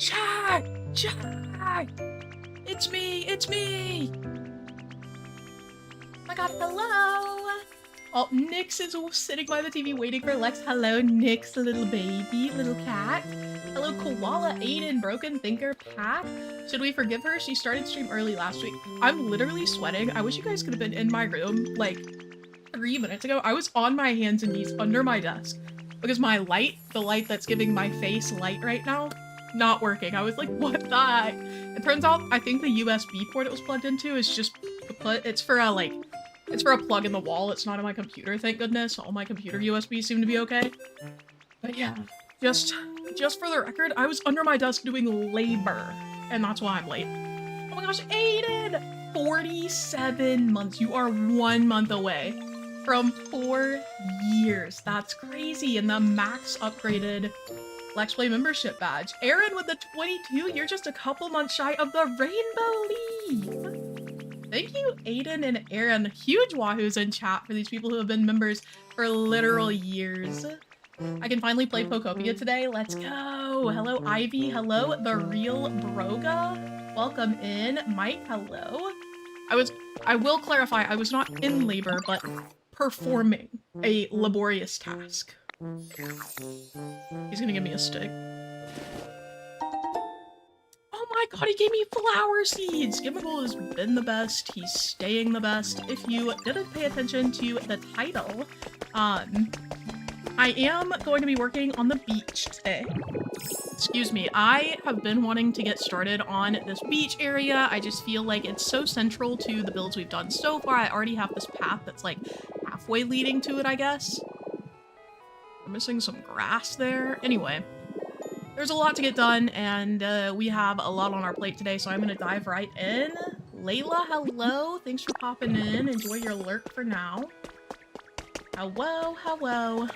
Chat! Chat! It's me! It's me! Oh my god, hello! Oh, Nyx is sitting by the TV waiting for Lex. Hello, Nyx, little baby, little cat. Hello, Koala, Aiden, Broken Thinker, Pat. Should we forgive her? She started stream early last week. I'm literally sweating. I wish you guys could have been in my room, like, 3 minutes ago. I was on my hands and knees under my desk because my light, the light that's giving my face light right now, not working. I was like, what the heck? It turns out, I think the USB port it was plugged into is just it's for a, like, it's for a plug in the wall. It's not in my computer, thank goodness. All my computer USBs seem to be okay. But yeah, just for the record, I was under my desk doing labor, and that's why I'm late. Oh my gosh, Aiden! 47 months. You are 1 month away from 4 years. That's crazy. And the max upgraded Let's Play membership badge. Aaron with the 22, you're just a couple months shy of the rainbow leaf. Thank you, Aiden and Aaron. Huge wahoos in chat for these people who have been members for literal years. I can finally play Pokopia today. Let's go. Hello, Ivy. Hello, the real Broga. Welcome in. Mike, hello. I will clarify, I was not in labor, but performing a laborious task. He's gonna give me a stick. Oh my god, he gave me flower seeds! Gimmiggle has been the best. He's staying the best. If you didn't pay attention to the title, I am going to be working on the beach today. Excuse me, I have been wanting to get started on this beach area. I just feel like it's so central to the builds we've done so far. I already have this path that's like halfway leading to it, I guess. We're missing some grass there. Anyway, there's a lot to get done, and we have a lot on our plate today, so I'm gonna dive right in. Layla, hello. Thanks for popping in. Enjoy your lurk for now. Hello, hello.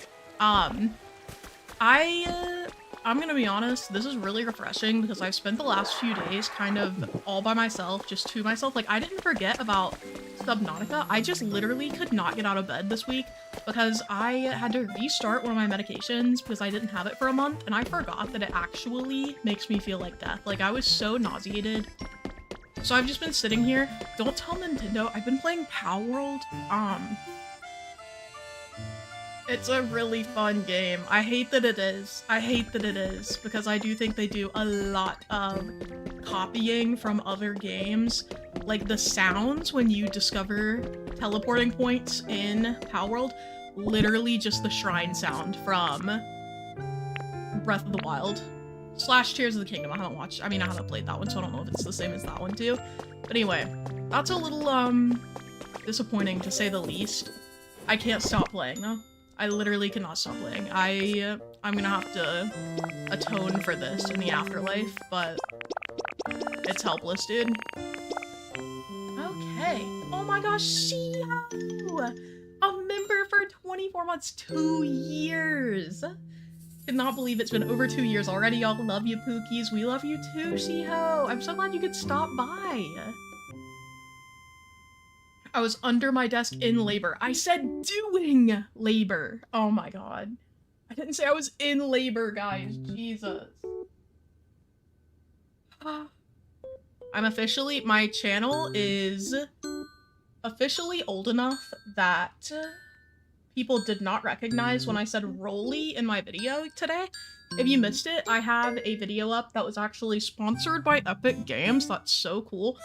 I'm gonna be honest, this is really refreshing because I've spent the last few days kind of all by myself, just to myself. Like, I didn't forget about Subnautica. I just literally could not get out of bed this week because I had to restart one of my medications because I didn't have it for a month, and I forgot that it actually makes me feel like death. Like, I was so nauseated. So I've just been sitting here. Don't tell Nintendo, I've been playing Power World. It's a really fun game. I hate that it is. I hate that it is because I do think they do a lot of copying from other games. Like the sounds when you discover teleporting points in Power World, literally just the shrine sound from Breath of the Wild / Tears of the Kingdom. I haven't played that one, so I don't know if it's the same as that one too. But anyway, that's a little disappointing to say the least. I can't stop playing though. I literally cannot stop playing. I'm gonna have to atone for this in the afterlife, but it's helpless, dude. Okay. Oh my gosh, Shio! A member for 24 months, 2 years! Cannot believe it's been over 2 years already. Y'all love you, Pookies. We love you too, Shiho. I'm so glad you could stop by. I was under my desk in labor. I said doing labor. Oh my god. I didn't say I was in labor, guys. Jesus. My channel is officially old enough that people did not recognize when I said Rolly in my video today. If you missed it, I have a video up that was actually sponsored by Epic Games. That's so cool.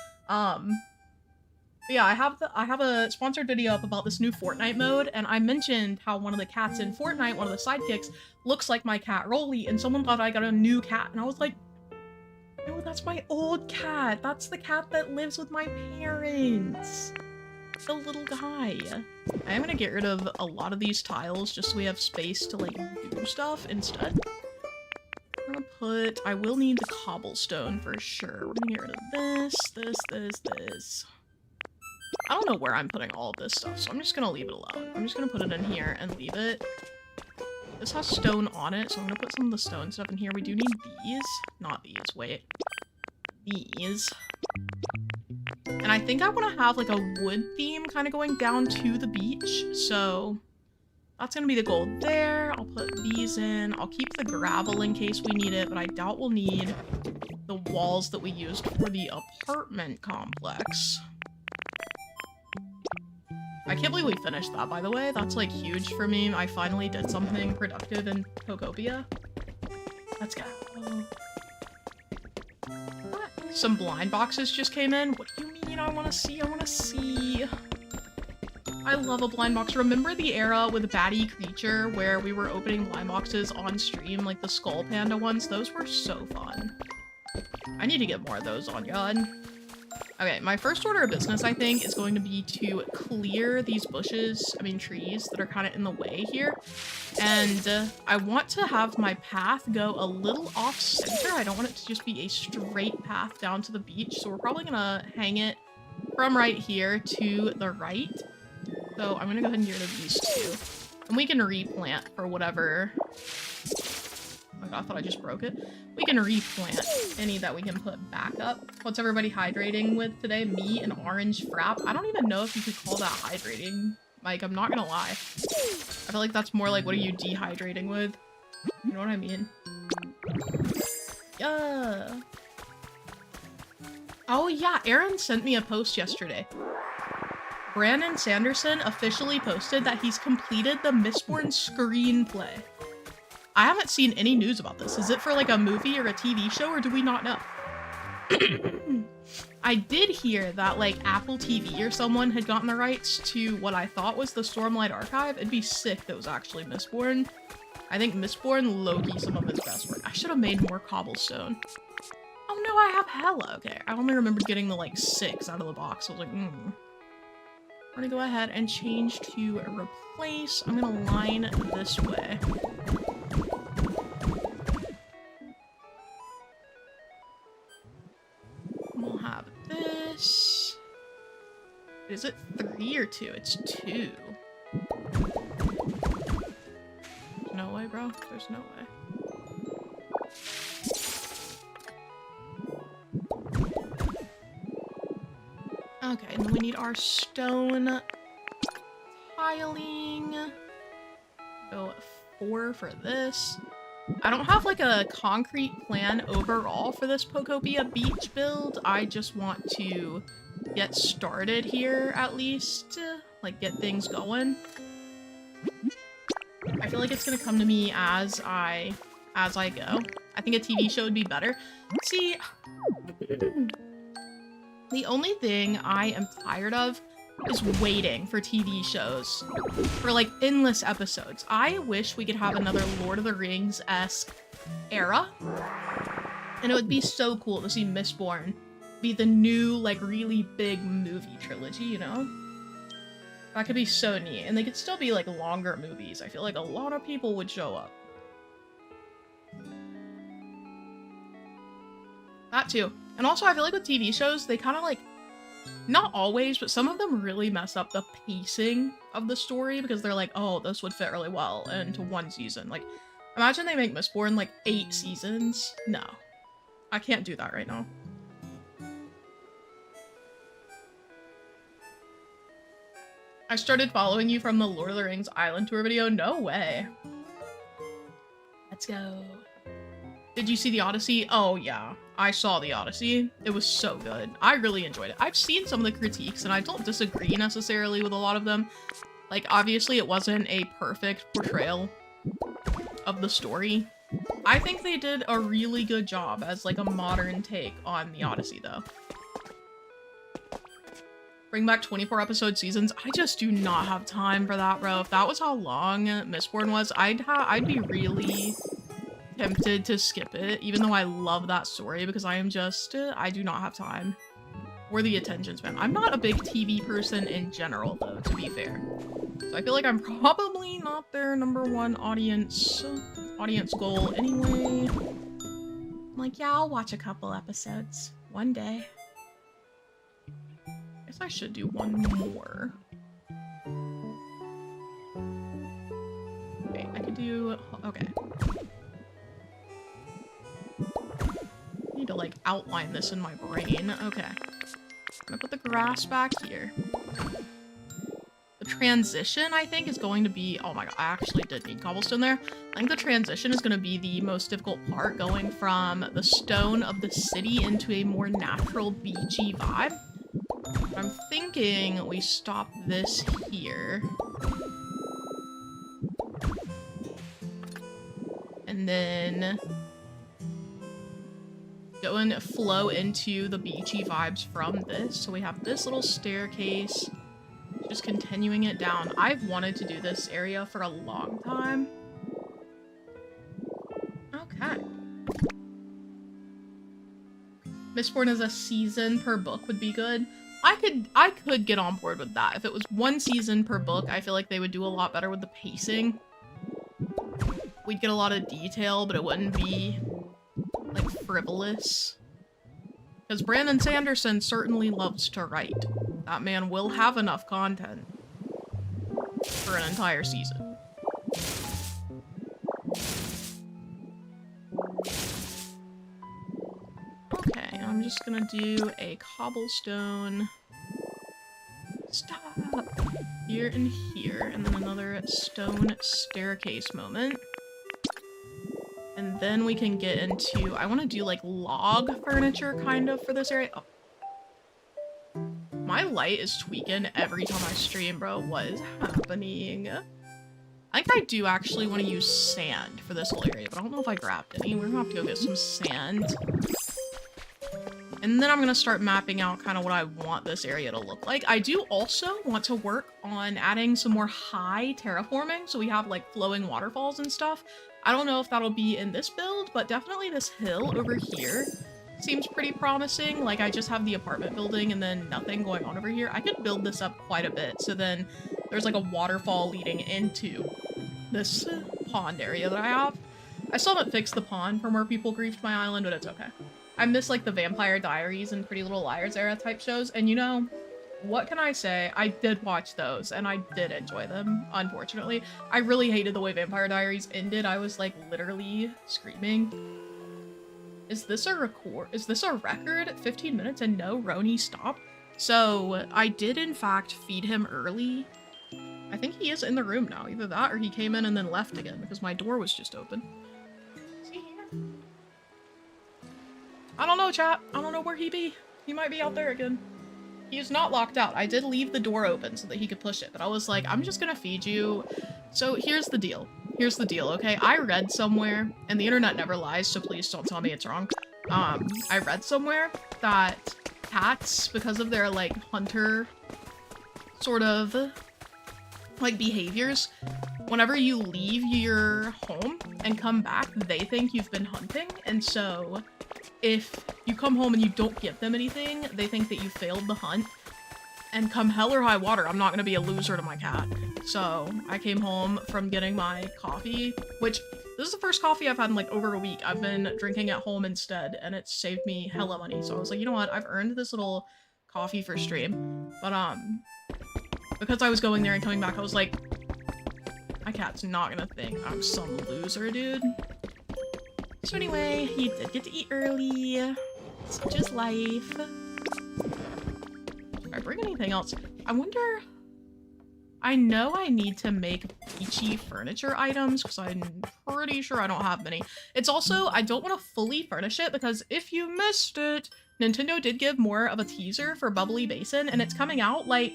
But yeah, I have a sponsored video up about this new Fortnite mode, and I mentioned how one of the cats in Fortnite, one of the sidekicks, looks like my cat Rolly, and someone thought I got a new cat, and I was like, no, that's my old cat. That's the cat that lives with my parents. The little guy. I am gonna get rid of a lot of these tiles just so we have space to like do stuff instead. I will need the cobblestone for sure. We're gonna get rid of this. I don't know where I'm putting all of this stuff, so I'm just gonna leave it alone. I'm just gonna put it in here and leave it. This has stone on it, so I'm gonna put some of the stone stuff in here. We do need these. Not these, wait. These. And I think I want to have like a wood theme kind of going down to the beach, so That's gonna be the gold there. I'll put these in. I'll keep the gravel in case we need it, but I doubt we'll need the walls that we used for the apartment complex. I can't believe we finished that, by the way. That's, like, huge for me. I finally did something productive in Pokopia. Let's go. Some blind boxes just came in. What do you mean? I want to see. I want to see. I love a blind box. Remember the era with Batty Creature where we were opening blind boxes on stream, like the Skull Panda ones? Those were so fun. I need to get more of those on God. Okay, my first order of business, I think, is going to be to clear these bushes, trees that are kind of in the way here. And I want to have my path go a little off-center. I don't want it to just be a straight path down to the beach. So we're probably gonna hang it from right here to the right. So I'm gonna go ahead and get rid of these two. And we can replant for whatever... Oh my god, I thought I just broke it. We can replant any that we can put back up. What's everybody hydrating with today? Me and orange frap. I don't even know if you could call that hydrating. Like, I'm not gonna lie. I feel like that's more like, what are you dehydrating with? You know what I mean? Yeah. Oh yeah, Aaron sent me a post yesterday. Brandon Sanderson officially posted that he's completed the Mistborn screenplay. I haven't seen any news about this. Is it for like a movie or a TV show, or do we not know? I did hear that like Apple TV or someone had gotten the rights to what I thought was the Stormlight Archive. It'd be sick if it was actually Mistborn. I think Mistborn low-key some of his best work. I should have made more cobblestone. Oh no, I have hella. Okay, I only remembered getting the like 6 out of the box. I was like, I'm gonna go ahead and change to replace. I'm gonna line this way. We'll have this. Is it 3 or 2? It's 2. No way, bro. There's no way. Okay, and then we need our stone tiling. Go 4 for this. I don't have like a concrete plan overall for this Pokopia beach build. I just want to get started here at least, like get things going. I feel like it's gonna come to me as I go. I think a TV show would be better. See, the only thing I am tired of is waiting for TV shows for like endless episodes. I wish we could have another Lord of the Rings-esque era. And it would be so cool to see Mistborn be the new, like, really big movie trilogy, you know? That could be so neat. And they could still be, like, longer movies. I feel like a lot of people would show up. That too. And also, I feel like with TV shows, they kind of, like, not always, but some of them really mess up the pacing of the story because they're like, oh, this would fit really well into 1 season. Like, imagine they make Mistborn, like, 8 seasons. No. I can't do that right now. I started following you from the Lord of the Rings Island Tour video. No way. Let's go. Did you see the Odyssey? Oh, yeah. I saw the Odyssey. It was so good. I really enjoyed it. I've seen some of the critiques, and I don't disagree necessarily with a lot of them. Like, obviously, it wasn't a perfect portrayal of the story. I think they did a really good job as, like, a modern take on the Odyssey, though. Bring back 24-episode seasons. I just do not have time for that, bro. If that was how long Mistborn was, I'd be really tempted to skip it, even though I love that story, because I am just, I do not have time. Or the attention span. I'm not a big TV person in general, though, to be fair. So I feel like I'm probably not their #1 audience goal anyway. I'm like, yeah, I'll watch a couple episodes one day. I guess I should do one more. Okay, I could do, okay. I need to like outline this in my brain. Okay. I'm gonna put the grass back here. The transition, I think, is going to be... Oh my god, I actually did need cobblestone there. I think the transition is going to be the most difficult part, going from the stone of the city into a more natural beachy vibe. I'm thinking we stop this here. And then go and flow into the beachy vibes from this. So we have this little staircase, just continuing it down. I've wanted to do this area for a long time. Okay. Mistborn as a season per book would be good. I could get on board with that. If it was 1 season per book, I feel like they would do a lot better with the pacing. We'd get a lot of detail, but it wouldn't be, like, frivolous. Because Brandon Sanderson certainly loves to write. That man will have enough content for an entire season. Okay, I'm just gonna do a cobblestone. Stop! Here and here, and then another stone staircase moment. And then we can get into, I want to do like log furniture kind of for this area. Oh. My light is tweaking every time I stream, bro. What is happening? I think I do actually want to use sand for this whole area, but I don't know if I grabbed any. We're gonna have to go get some sand. And then I'm gonna start mapping out kind of what I want this area to look like. I do also want to work on adding some more high terraforming, so we have like flowing waterfalls and stuff. I don't know if that'll be in this build, but definitely this hill over here seems pretty promising. Like, I just have the apartment building and then nothing going on over here. I could build this up quite a bit, so then there's like a waterfall leading into this pond area that I have. I still haven't fixed the pond from where people griefed my island, but it's okay. I miss like the Vampire Diaries and Pretty Little Liars era type shows, and you know, what can I say? I did watch those, and I did enjoy them, unfortunately. I really hated the way Vampire Diaries ended. I was, like, literally screaming. Is this a record? Is this a record? 15 minutes and no Roni stop? So, I did, in fact, feed him early. I think he is in the room now. Either that or he came in and then left again, because my door was just open. Is he here? I don't know, chat. I don't know where he be. He might be out there again. He is not locked out. I did leave the door open so that he could push it, but I was like, I'm just gonna feed you. So here's the deal. Here's the deal, okay? I read somewhere, and the internet never lies, so please don't tell me it's wrong. I read somewhere that cats, because of their, like, hunter sort of, like, behaviors, whenever you leave your home and come back, they think you've been hunting, and so if you come home and you don't give them anything, they think that you failed the hunt. And come hell or high water, I'm not gonna be a loser to my cat. So I came home from getting my coffee, which this is the first coffee I've had in like over a week. I've been drinking at home instead, and it's saved me hella money. So I was like, you know what? I've earned this little coffee for stream. But because I was going there and coming back, I was like, my cat's not gonna think I'm some loser, dude. So anyway, he did get to eat early. Such is life. Did I bring anything else? I wonder... I know I need to make beachy furniture items because I'm pretty sure I don't have many. It's also, I don't want to fully furnish it because if you missed it, Nintendo did give more of a teaser for Bubbly Basin, and it's coming out like...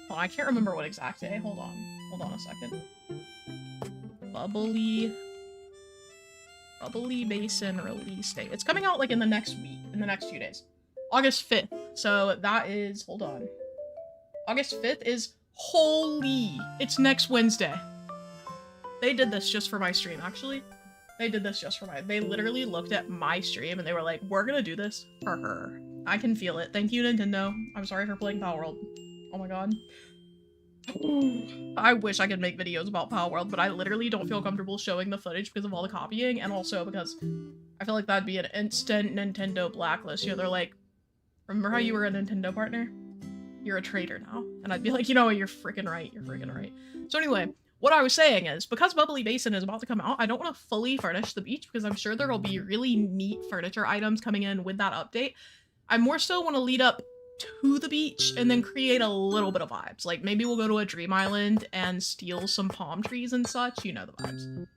Well, I can't remember what exact day. Hold on a second. Bubbly Basin release date. It's coming out like in the next week, in the next few days. August 5th. So that is, hold on. August 5th is, holy, it's next Wednesday. They did this just for my stream, actually. They did this just for they literally looked at my stream and they were like, we're gonna do this for her. I can feel it. Thank you, Nintendo. I'm sorry for playing Power World. Oh my god. I wish I could make videos about Power World, but I literally don't feel comfortable showing the footage because of all the copying, and also because I feel like that'd be an instant Nintendo blacklist. You know, they're like, remember how you were a Nintendo partner? You're a traitor now. And I'd be like, you know what, you're freaking right, you're freaking right. So anyway, what I was saying is, because Bubbly Basin is about to come out, I don't want to fully furnish the beach because I'm sure there will be really neat furniture items coming in with that update. I more so want to lead up to the beach and then create a little bit of vibes. Like maybe we'll go to a dream island and steal some palm trees and such. You know the vibes.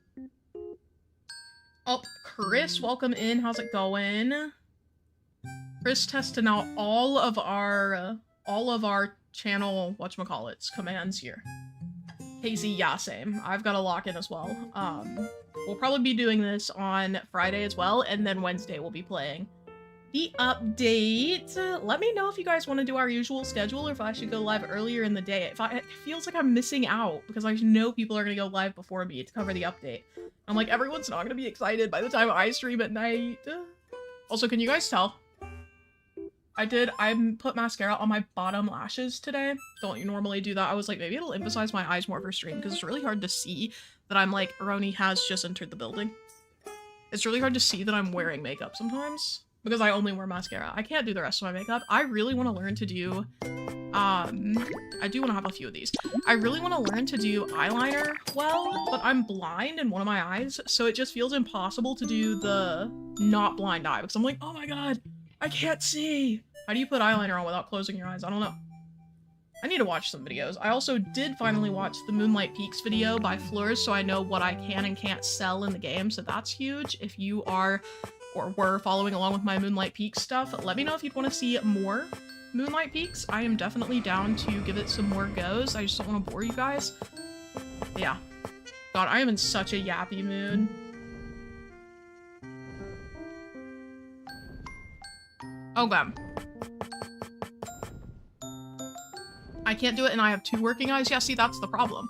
Oh, Chris, welcome in. How's it going? Chris testing out all of our channel whatchamacallits commands here. Casey, yeah, same. I've got to lock in as well. We'll probably be doing this on Friday as well, and then Wednesday we'll be playing the update. Let me know if you guys want to do our usual schedule or if I should go live earlier in the day. It feels like I'm missing out because I know people are going to go live before me to cover the update. I'm like, everyone's not going to be excited by the time I stream at night. Also, can you guys tell? I put mascara on my bottom lashes today. Don't normally do that. I was like, maybe it'll emphasize my eyes more for stream because it's really hard to see that I'm like, Roni has just entered the building. It's really hard to see that I'm wearing makeup sometimes because I only wear mascara. I can't do the rest of my makeup. I really want to learn to do, I do want to have a few of these. I really want to learn to do eyeliner well, but I'm blind in one of my eyes, so it just feels impossible to do the not blind eye because I'm like, oh my god, I can't see. How do you put eyeliner on without closing your eyes? I don't know. I need to watch some videos. I also did finally watch the Moonlight Peaks video by Fleurs, so I know what I can and can't sell in the game, so that's huge. If you are or were following along with my Moonlight Peaks stuff, let me know if you'd want to see more Moonlight Peaks. I am definitely down to give it some more goes. I just don't want to bore you guys. But yeah. God, I am in such a yappy mood. Okay. I can't do it and I have 2 working eyes. Yeah, see, that's the problem.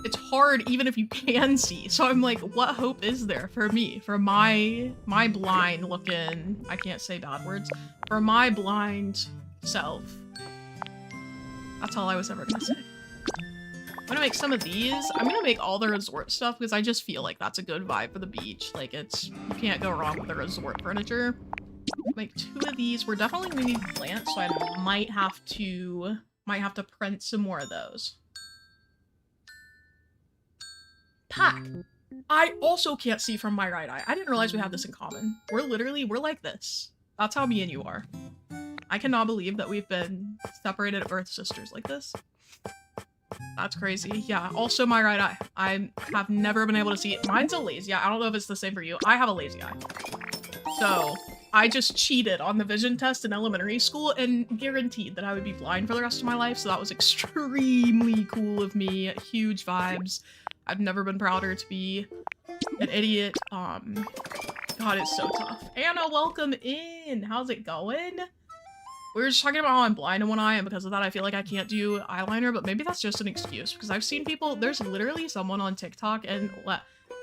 It's hard even if you can see. So I'm like, what hope is there for me? For my blind looking, I can't say bad words, for my blind self. That's all I was ever gonna say. I'm gonna make some of these. I'm gonna make all the resort stuff because I just feel like that's a good vibe for the beach. Like you can't go wrong with the resort furniture. Make 2 of these. We're definitely gonna need plants, so I might have to print some more of those. Pack. I also can't see from my right eye. I didn't realize we had this in common. We're like this. That's how me and you are. I cannot believe that we've been separated at birth sisters like this. That's crazy. Yeah, also my right eye. I have never been able to see it. Mine's a lazy eye. I don't know if it's the same for you. I have a lazy eye. So I just cheated on the vision test in elementary school and guaranteed that I would be blind for the rest of my life. So that was extremely cool of me. Huge vibes. I've never been prouder to be an idiot. God, it's so tough. Anna, welcome in. How's it going? We were just talking about how I'm blind in one eye, and because of that, I feel like I can't do eyeliner, but maybe that's just an excuse, because I've seen people, there's literally someone on TikTok, and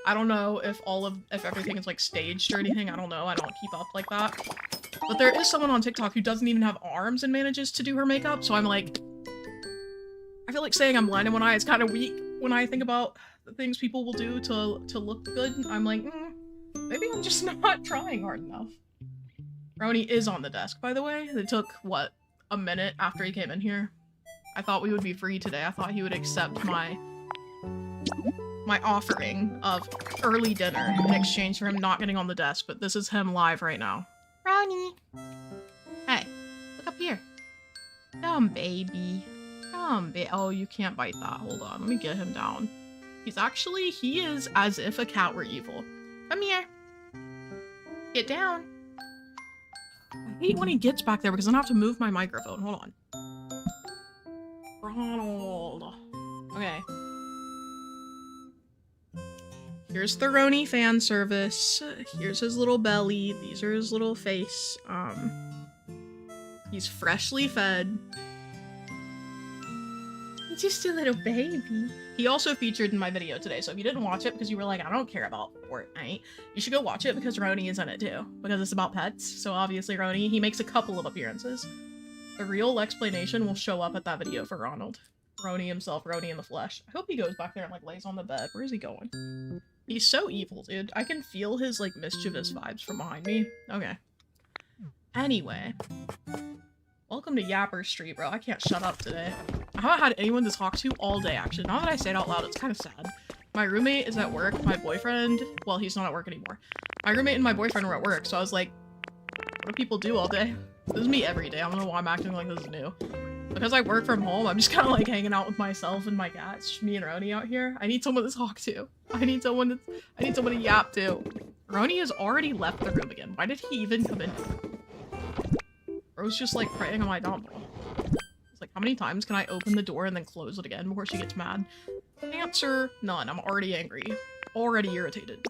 I don't know if everything is, like, staged or anything, I don't know, I don't keep up like that, but there is someone on TikTok who doesn't even have arms and manages to do her makeup, so I'm like, I feel like saying I'm blind in one eye is kind of weak when I think about the things people will do to look good. I'm like, maybe I'm just not trying hard enough. Roni is on the desk, by the way. It took, what, a minute after he came in here? I thought we would be free today. I thought he would accept my offering of early dinner in exchange for him not getting on the desk, but this is him live right now. Roni! Hey, look up here. Come, baby. Come, oh, you can't bite that. Hold on, let me get him down. He is as if a cat were evil. Come here. Get down. I hate when he gets back there because then I have to move my microphone. Hold on. Ronald. Okay. Here's the Roni fan service. Here's his little belly. These are his little face. He's freshly fed. He's just a little baby. He also featured in my video today, so if you didn't watch it because you were like, I don't care about Fortnite, you should go watch it because Roni is in it too, because it's about pets, so obviously Roni, he makes a couple of appearances. The real explanation will show up at that video for Ronald. Roni himself, Roni in the flesh. I hope he goes back there and, like, lays on the bed. Where is he going? He's so evil, dude. I can feel his, like, mischievous vibes from behind me. Okay. Anyway. Welcome to Yapper Street, bro. I can't shut up today. I haven't had anyone to talk to all day, actually. Now that I say it out loud, it's kind of sad. My roommate is at work. My boyfriend... Well, he's not at work anymore. My roommate and my boyfriend were at work, so I was like, what do people do all day? This is me every day. I don't know why I'm acting like this is new. Because I work from home, I'm just kind of like hanging out with myself and my cat. It's just me and Roni out here. I need someone to talk to. I need someone to yap to. Roni has already left the room again. Why did he even come in? Bro's just like praying on my downfall. It's like, how many times can I open the door and then close it again before she gets mad? Answer, none. I'm already angry. Already irritated.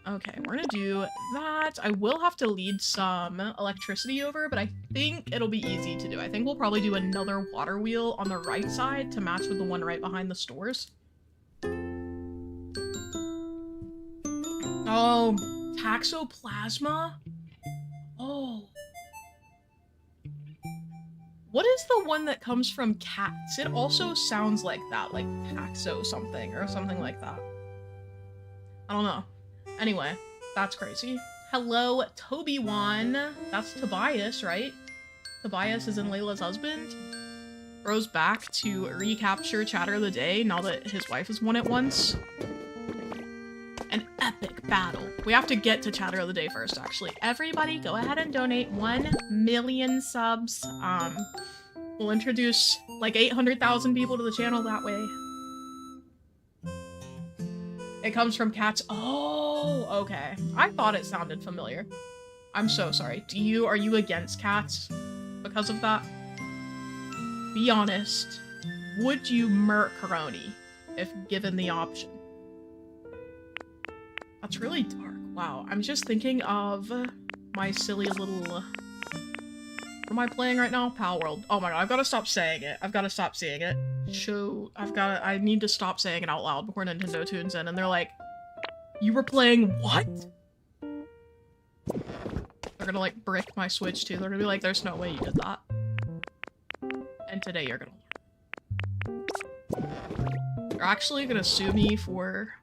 Okay, we're gonna do that. I will have to lead some electricity over, but I think it'll be easy to do. I think we'll probably do another water wheel on the right side to match with the one right behind the stores. Oh, Taxoplasma? Oh. What is the one that comes from cats? It also sounds like that, like Taxo something or something like that. I don't know. Anyway, that's crazy. Hello, Toby-wan. That's Tobias, right? Tobias is in Layla's husband. Bro's back to recapture Chatter of the Day now that his wife has won it once. An epic battle. We have to get to Chatter of the Day first, actually. Everybody, go ahead and donate 1 million subs. We'll introduce like 800,000 people to the channel that way. It comes from cats. Oh, okay. I thought it sounded familiar. I'm so sorry. Are you against cats because of that? Be honest. Would you murk Roni if given the option? That's really dark. Wow. I'm just thinking of my silly little... What am I playing right now? Pal World. Oh my god, I've got to stop saying it. I've got to stop saying it. I need to stop saying it out loud before Nintendo tunes in and they're like, you were playing what? They're gonna like brick my Switch too. They're gonna be like, there's no way you did that. And today you're gonna learn. They're actually gonna sue me for,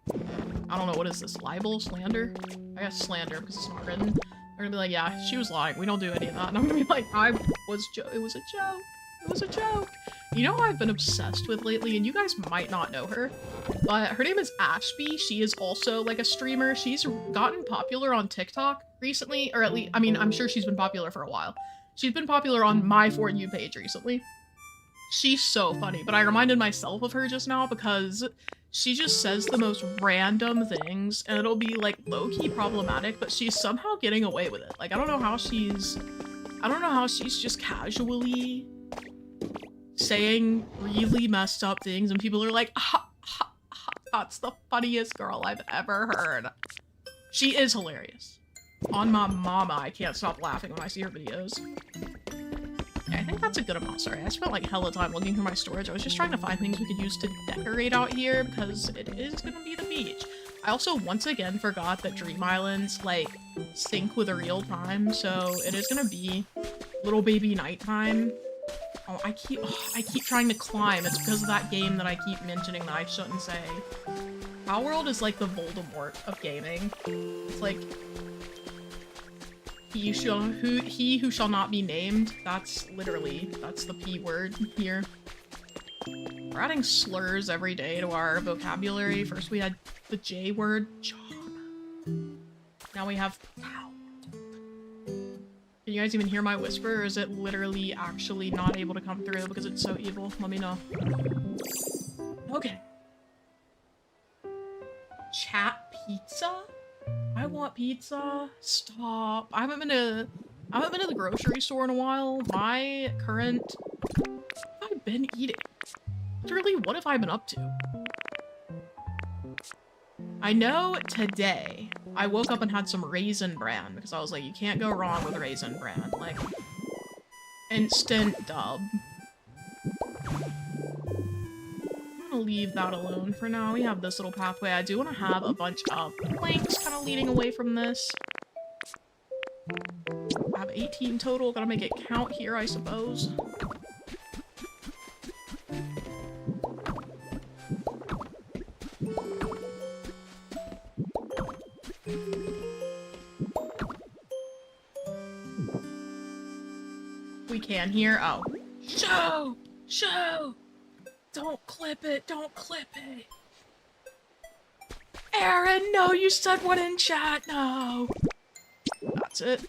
I don't know, what is this? Libel? Slander? I guess slander because it's not written. They're gonna be like, yeah, she was lying. We don't do any of that. And I'm gonna be like, it was a joke. It was a joke. You know who I've been obsessed with lately, and you guys might not know her, but her name is Ashby. She is also like a streamer. She's gotten popular on TikTok recently, or at least, I mean, I'm sure she's been popular for a while. She's been popular on my For You page recently. She's so funny, but I reminded myself of her just now because she just says the most random things, and it'll be like low-key problematic, but she's somehow getting away with it. Like, I don't know how she's just casually saying really messed up things and people are like, ha, ha, ha, that's the funniest girl I've ever heard. She is hilarious. On my mama, I can't stop laughing when I see her videos. Okay, I think that's a good amount. Sorry, I spent like hella time looking through my storage. I was just trying to find things we could use to decorate out here because it is gonna be the beach. I also once again forgot that Dream Islands like sync with a real time, so it is gonna be little baby nighttime. Oh, I keep trying to climb. It's because of that game that I keep mentioning that I shouldn't say. Our World is like the Voldemort of gaming. It's like he who shall not be named. That's the P word here. We're adding slurs every day to our vocabulary. First we had the J word, job. Now we have pow. Can you guys even hear my whisper, or is it literally actually not able to come through because it's so evil? Let me know. Okay. Chat pizza? I want pizza. Stop. I haven't been to the grocery store in a while. What have I been eating? Literally, what have I been up to? I know today I woke up and had some Raisin Bran because I was like, you can't go wrong with Raisin Bran. Like, instant dub. I'm gonna leave that alone for now. We have this little pathway. I do want to have a bunch of planks kind of leading away from this. I have 18 total. Gotta make it count here, I suppose. We can hear. Oh. Show! Don't clip it, don't clip it. Aaron, no, you said one in chat, no. That's it.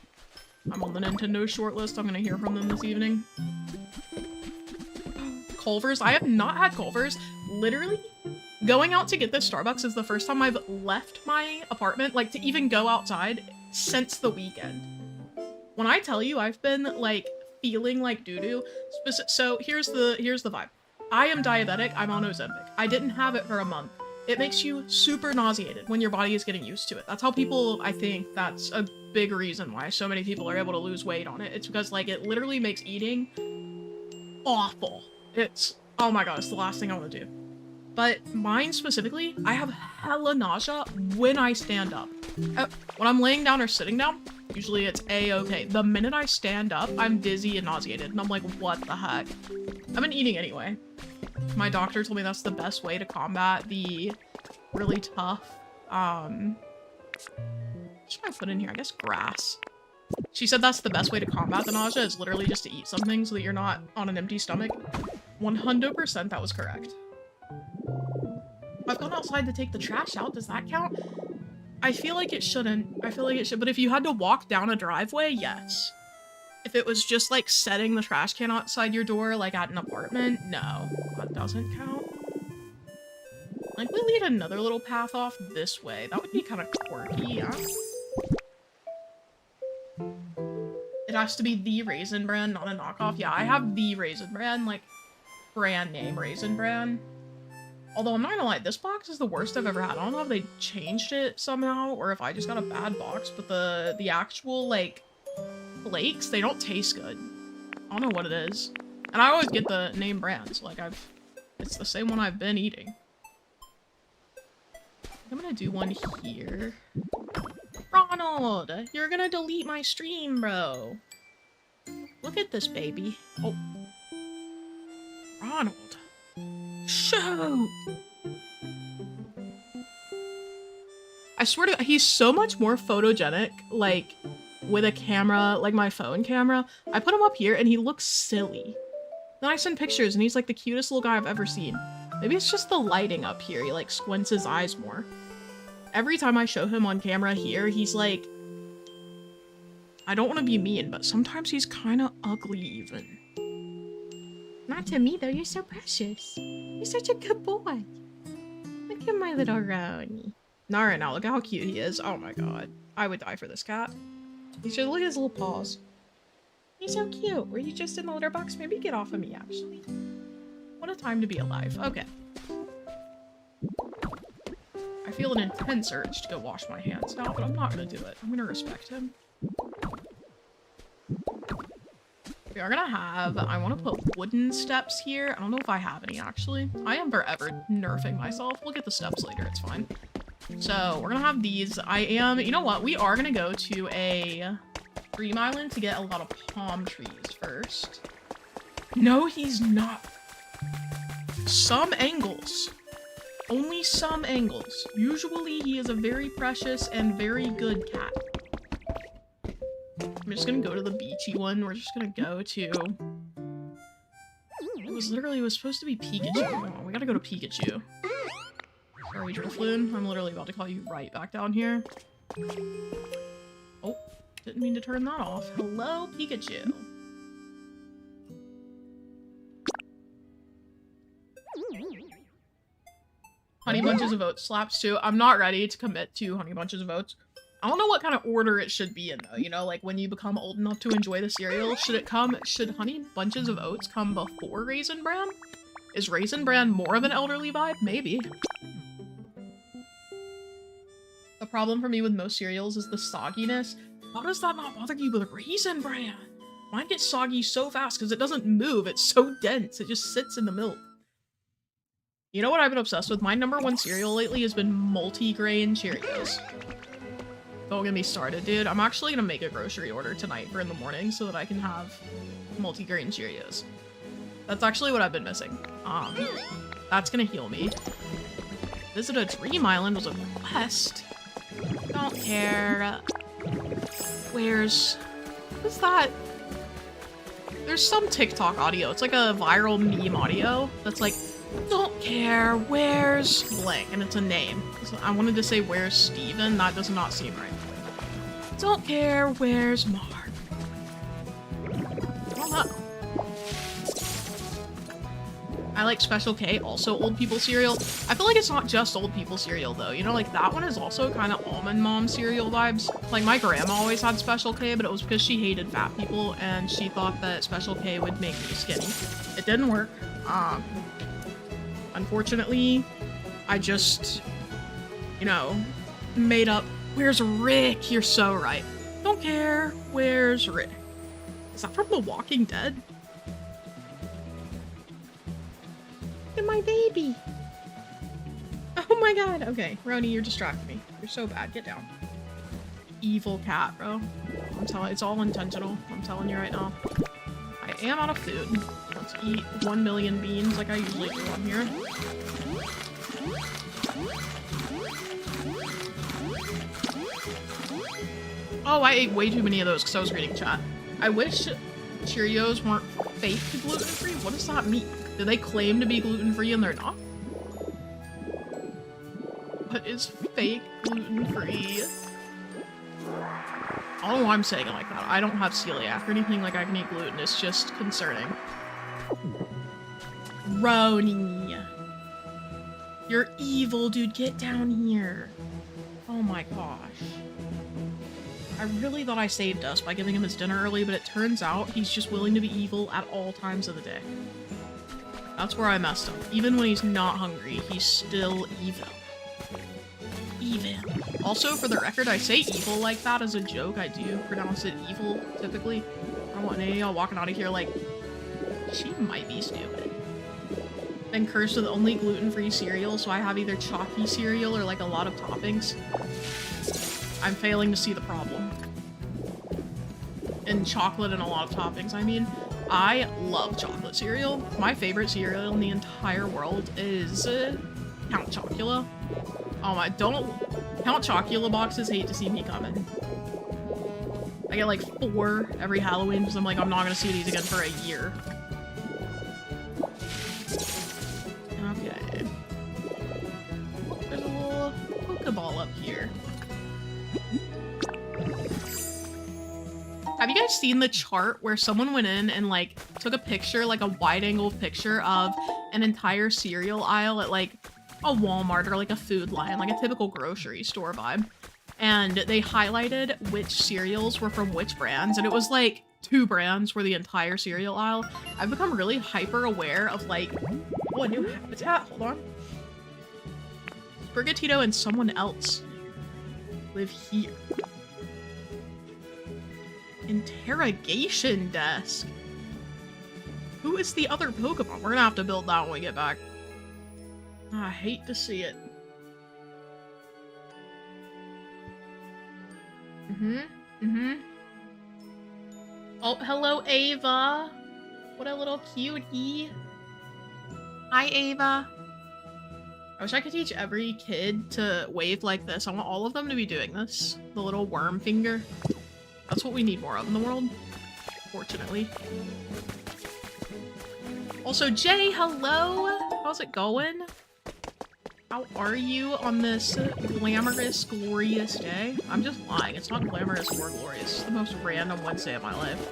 I'm on the Nintendo short list. I'm gonna hear from them this evening. Culver's. I have not had Culver's. Literally, going out to get this Starbucks is the first time I've left my apartment, like, to even go outside since the weekend. When I tell you I've been, like, feeling like doo-doo, so here's the vibe. I am diabetic. I'm on Ozempic. I didn't have it for a month. It makes you super nauseated when your body is getting used to it. That's how people, I think that's a big reason why so many people are able to lose weight on it. It's because, like, it literally makes eating awful. It's, oh my god, it's the last thing I want to do. But mine specifically, I have hella nausea when I stand up. When I'm laying down or sitting down, usually it's a-okay. The minute I stand up, I'm dizzy and nauseated, and I'm like, what the heck? I've been eating anyway. My doctor told me that's the best way to combat the really tough, what should I put in here? I guess grass. She said that's the best way to combat the nausea, is literally just to eat something so that you're not on an empty stomach. 100% that was correct. I've gone outside to take the trash out. Does that count? I feel like it shouldn't. I feel like it should, but if you had to walk down a driveway, yes. If it was just like setting the trash can outside your door, like at an apartment, no, that doesn't count. Like, we lead another little path off this way. That would be kind of quirky, yeah? It has to be the Raisin Bran, not a knockoff. Yeah, I have the Raisin Bran, like, brand name Raisin Bran. Although, I'm not gonna lie, this box is the worst I've ever had. I don't know if they changed it somehow, or if I just got a bad box, but the actual, like, flakes, they don't taste good. I don't know what it is. And I always get the name brands, like, it's the same one I've been eating. I'm gonna do one here. Ronald, you're gonna delete my stream, bro. Look at this baby. Oh. Ronald. Shoot! I swear to God, he's so much more photogenic, like, with a camera, like my phone camera. I put him up here and he looks silly. Then I send pictures and he's like the cutest little guy I've ever seen. Maybe it's just the lighting up here. He like squints his eyes more. Every time I show him on camera here, he's like, I don't want to be mean, but sometimes he's kind of ugly even. Not to me though, you're so precious. You're such a good boy. Look at my little Roni. Not right now, look at how cute he is. Oh my god. I would die for this cat. You should look at his little paws. He's so cute. Were you just in the litter box? Maybe get off of me, actually. What a time to be alive. Okay. I feel an intense urge to go wash my hands now, but I'm not gonna do it. I'm gonna respect him. We are gonna have, I want to put wooden steps here. I don't know if I have any, actually. I am forever nerfing myself. We'll get the steps later, it's fine. So, we're gonna have these. You know what? We are gonna go to a Dream Island to get a lot of palm trees first. No, he's not. Some angles. Only some angles. Usually, he is a very precious and very good cat. I'm just gonna go to the beachy one. We're just gonna go to... It was supposed to be Pikachu. Oh, we gotta go to Pikachu. Sorry, Drifloon. I'm literally about to call you right back down here. Oh, didn't mean to turn that off. Hello, Pikachu. Honey Bunches of Oats slaps too. I'm not ready to commit to Honey Bunches of Oats. I don't know what kind of order it should be in though, you know, like when you become old enough to enjoy the cereal, should Honey Bunches of Oats come before Raisin Bran? Is Raisin Bran more of an elderly vibe? Maybe. The problem for me with most cereals is the sogginess. How does that not bother you with Raisin Bran? Mine gets soggy so fast because it doesn't move, it's so dense, it just sits in the milk. You know what I've been obsessed with? My #1 cereal lately has been multi-grain Cheerios. Don't get me started, dude. I'm actually gonna make a grocery order tonight for in the morning so that I can have multi-grain Cheerios. That's actually what I've been missing. That's gonna heal me. Visit a Dream Island was a quest. Don't care. What's that? There's some TikTok audio. It's like a viral meme audio that's like, don't care, where's blank? And it's a name. So I wanted to say, where's Steven? That does not seem right. Don't care, where's Mark? don't know. I like Special K, also old people cereal. I feel like it's not just old people cereal though. You know, like that one is also kind of almond mom cereal vibes. Like my grandma always had Special K, but it was because she hated fat people and she thought that Special K would make me skinny. It didn't work. Unfortunately, I just, you know, made up. Where's Rick? You're so right. Don't care. Where's Rick? Is that from The Walking Dead? Look at my baby. Oh my god. Okay, Roni, you're distracting me. You're so bad. Get down. Evil cat, bro. I'm telling, it's all intentional. I'm telling you right now. I am out of food. Let's eat 1 million beans like I usually do on here. Oh, I ate way too many of those because I was reading chat. I wish Cheerios weren't fake gluten-free. What does that mean? Do they claim to be gluten-free and they're not? What is fake gluten-free? I don't know why I'm saying it like that. I don't have celiac or anything like I can eat gluten. It's just concerning. Roni. You're evil, dude. Get down here. Oh my gosh. I really thought I saved us by giving him his dinner early, but it turns out he's just willing to be evil at all times of the day. That's where I messed up. Even when he's not hungry, he's still evil. Evil. Also, for the record, I say evil like that as a joke. I do pronounce it evil, typically. I don't want any of y'all walking out of here like, she might be stupid. Been cursed with only gluten-free cereal, so I have either chalky cereal or like a lot of toppings. I'm failing to see the problem. And chocolate and a lot of toppings, I mean. I love chocolate cereal. My favorite cereal in the entire world is Count Chocula. Oh my, Count Chocula boxes hate to see me coming. I get like 4 every Halloween because I'm like, I'm not gonna see these again for a year. Okay. There's a little Pokeball up here. Have you guys seen the chart where someone went in and like took a picture, like a wide angle picture of an entire cereal aisle at like a Walmart or like a Food Lion, like a typical grocery store vibe. And they highlighted which cereals were from which brands. And it was like 2 brands were the entire cereal aisle. I've become really hyper aware of like, oh, a new habitat, hold on. Sprigatito and someone else live here. Interrogation desk. Who is the other Pokemon? We're gonna have to build that when we get back. I hate to see it. Oh, hello, Ava. What a little cutie. Hi, Ava. I wish I could teach every kid to wave like this. I want all of them to be doing this. The little worm finger. That's what we need more of in the world, fortunately. Also, Jay, hello! How's it going? How are you on this glamorous, glorious day? I'm just lying. It's not glamorous or glorious. It's the most random Wednesday of my life.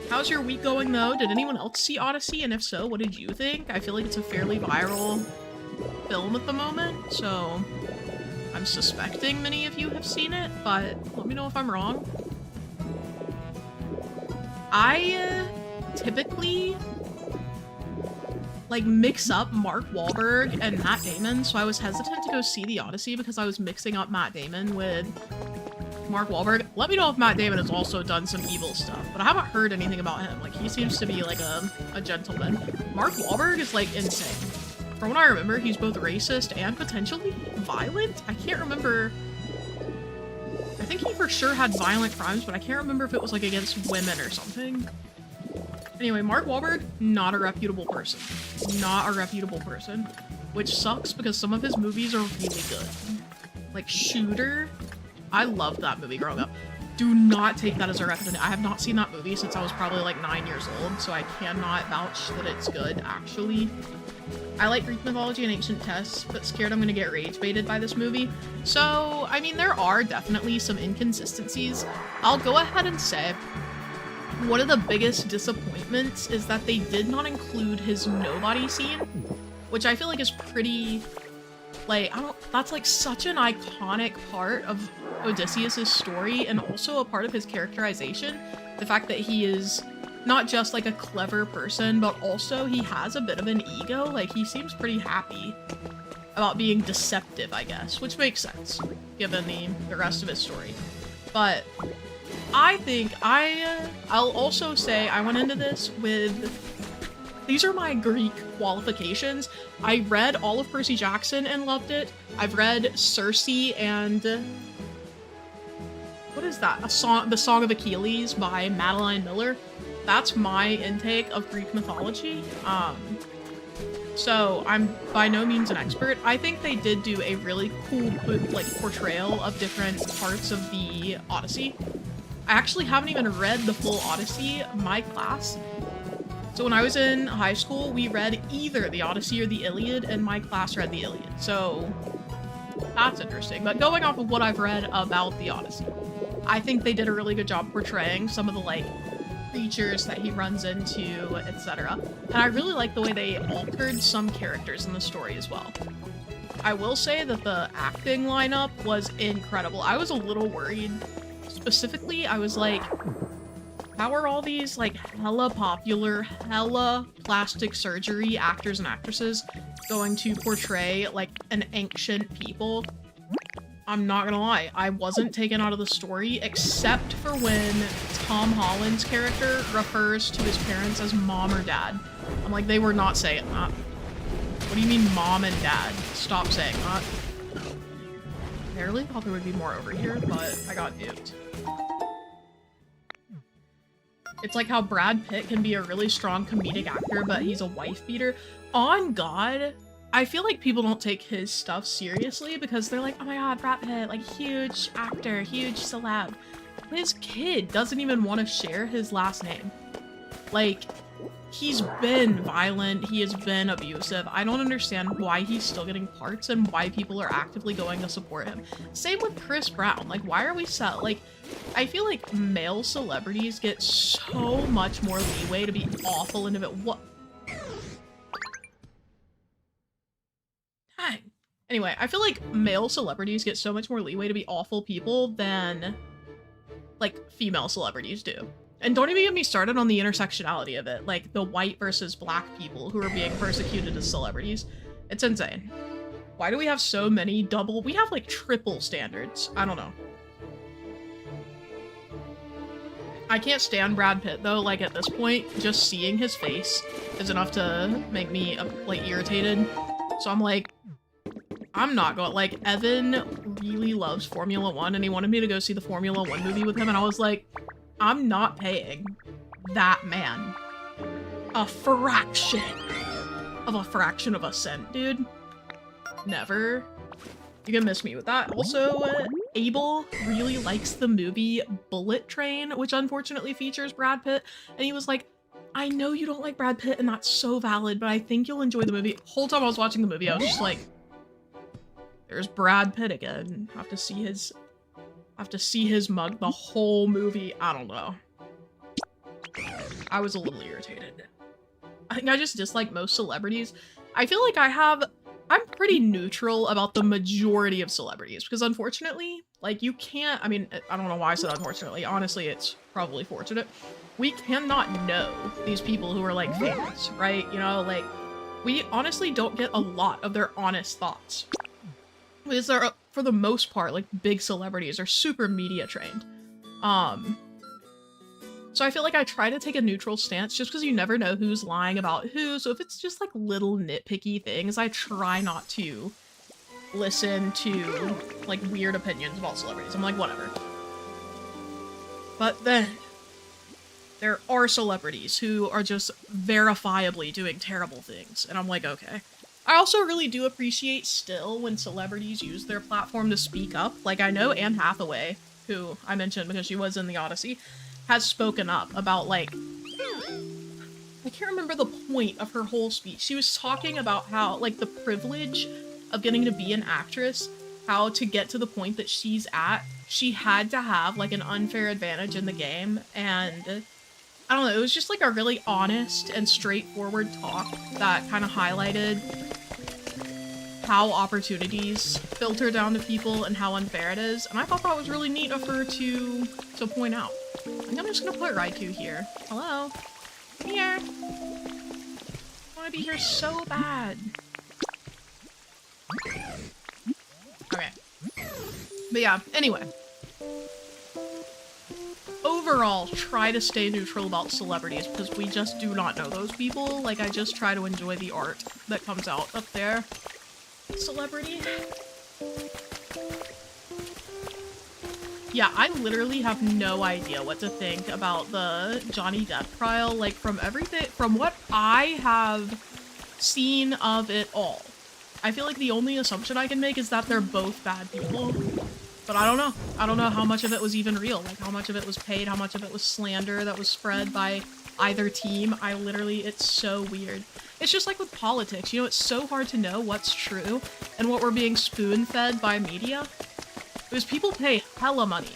How's your week going, though? Did anyone else see Odyssey? And if so, what did you think? I feel like it's a fairly viral film at the moment, so I'm suspecting many of you have seen it, but let me know if I'm wrong. I typically like mix up Mark Wahlberg and Matt Damon, so I was hesitant to go see the Odyssey because I was mixing up Matt Damon with Mark Wahlberg. Let me know if Matt Damon has also done some evil stuff, but I haven't heard anything about him. Like, he seems to be like a gentleman. Mark Wahlberg is like insane. From what I remember, he's both racist and potentially violent. I can't remember. I think he for sure had violent crimes, but I can't remember if it was like against women or something. Anyway, Mark Wahlberg, not a reputable person. Not a reputable person. Which sucks because some of his movies are really good. Like Shooter. I loved that movie growing up. Do not take that as a recommendation. I have not seen that movie since I was probably like 9 years old, so I cannot vouch that it's good, actually. I like Greek mythology and ancient texts, but scared I'm gonna get rage baited by this movie. So, I mean, there are definitely some inconsistencies. I'll go ahead and say one of the biggest disappointments is that they did not include his nobody scene, which I feel like is pretty, like, that's like such an iconic part of Odysseus's story and also a part of his characterization. The fact that he is not just like a clever person, but also he has a bit of an ego. Like, he seems pretty happy about being deceptive, I guess, which makes sense given the rest of his story. But I think I'll also say I went into this with, these are my Greek qualifications. I read all of Percy Jackson and loved it. I've read Circe and what is that? The Song of Achilles by Madeline Miller. That's my intake of Greek mythology. So I'm by no means an expert. I think they did do a really cool like portrayal of different parts of the Odyssey. I actually haven't even read the full Odyssey. My class, so when I was in high school, we read either the Odyssey or the Iliad, and my class read the Iliad. So that's interesting. But going off of what I've read about the Odyssey, I think they did a really good job portraying some of the like creatures that he runs into, etc. And I really like the way they altered some characters in the story as well. I will say that the acting lineup was incredible. I was a little worried. Specifically, I was like, how are all these like hella popular, hella plastic surgery actors and actresses going to portray like an ancient people? I'm not gonna lie, I wasn't taken out of the story except for when Tom Holland's character refers to his parents as mom or dad. I'm like, they were not saying that. What do you mean mom and dad? Stop saying that. I really thought there would be more over here, but I got duped. It's like how Brad Pitt can be a really strong comedic actor, but he's a wife beater. On God, I feel like people don't take his stuff seriously because they're like, oh my god, Brad Pitt, like huge actor, huge celeb. His kid doesn't even want to share his last name. Like, he's been violent, he has been abusive. I don't understand why he's still getting parts and why people are actively going to support him. Same with Chris Brown. Like, why are we like, I feel like male celebrities get so much more leeway to be awful and what? Dang. Anyway, I feel like male celebrities get so much more leeway to be awful people than like female celebrities do. And don't even get me started on the intersectionality of it, like the white versus black people who are being persecuted as celebrities. It's insane. Why do we have so many we have like triple standards? I don't know. I can't stand Brad Pitt though, like at this point, just seeing his face is enough to make me like irritated. So I'm like, I'm not going, like, Evan really loves Formula 1 and he wanted me to go see the Formula 1 movie with him and I was like, I'm not paying that man a fraction of a cent, dude. Never. You can miss me with that. Also, Abel really likes the movie Bullet Train, which unfortunately features Brad Pitt, and he was like, I know you don't like Brad Pitt and that's so valid, but I think you'll enjoy the movie. Whole time I was watching the movie, I was just like, there's Brad Pitt again. Have to see his mug the whole movie. I don't know. I was a little irritated. I think I just dislike most celebrities. I feel like I'm pretty neutral about the majority of celebrities because unfortunately, like you can't, I mean, I don't know why I said unfortunately. Honestly, it's probably fortunate. We cannot know these people who are like famous, right? You know, like we honestly don't get a lot of their honest thoughts. Because they're, for the most part, like big celebrities are super media trained. So I feel like I try to take a neutral stance just because you never know who's lying about who. So if it's just like little nitpicky things, I try not to listen to like weird opinions about celebrities. I'm like, whatever. But then there are celebrities who are just verifiably doing terrible things. And I'm like, okay. I also really do appreciate still when celebrities use their platform to speak up. Like I know Anne Hathaway, who I mentioned because she was in the Odyssey, has spoken up about like, I can't remember the point of her whole speech. She was talking about how like the privilege of getting to be an actress, how to get to the point that she's at, she had to have like an unfair advantage in the game and I don't know, it was just like a really honest and straightforward talk that kind of highlighted how opportunities filter down to people and how unfair it is, and I thought that was really neat of her to point out. I think I'm just gonna put Raikou here. Hello? Come here! I wanna be here so bad. Okay. But yeah, anyway. Overall, try to stay neutral about celebrities because we just do not know those people. Like, I just try to enjoy the art that comes out up there. Celebrity. Yeah, I literally have no idea what to think about the Johnny Depp trial. Like, from what I have seen of it all, I feel like the only assumption I can make is that they're both bad people. But I don't know. I don't know how much of it was even real. Like, how much of it was paid, how much of it was slander that was spread by either team. It's so weird. It's just like with politics, you know, it's so hard to know what's true and what we're being spoon-fed by media. Because people pay hella money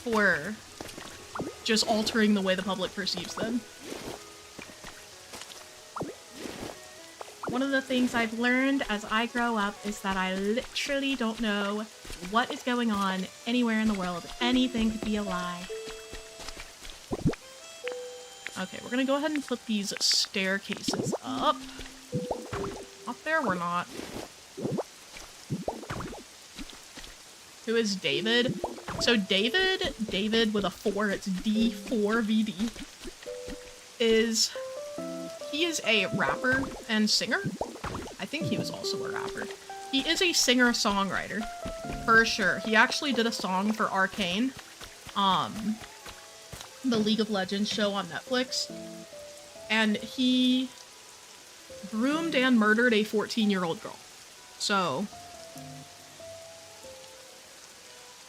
for just altering the way the public perceives them. One of the things I've learned as I grow up is that I literally don't know what is going on anywhere in the world. Anything could be a lie. Okay, we're gonna go ahead and put these staircases up. Up there, we're not. Who is David? So David with a 4, it's D4VD, he is a rapper and singer. I think he was also a rapper. He is a singer-songwriter, for sure. He actually did a song for Arcane, the League of Legends show on Netflix, and he groomed and murdered a 14-year-old girl. So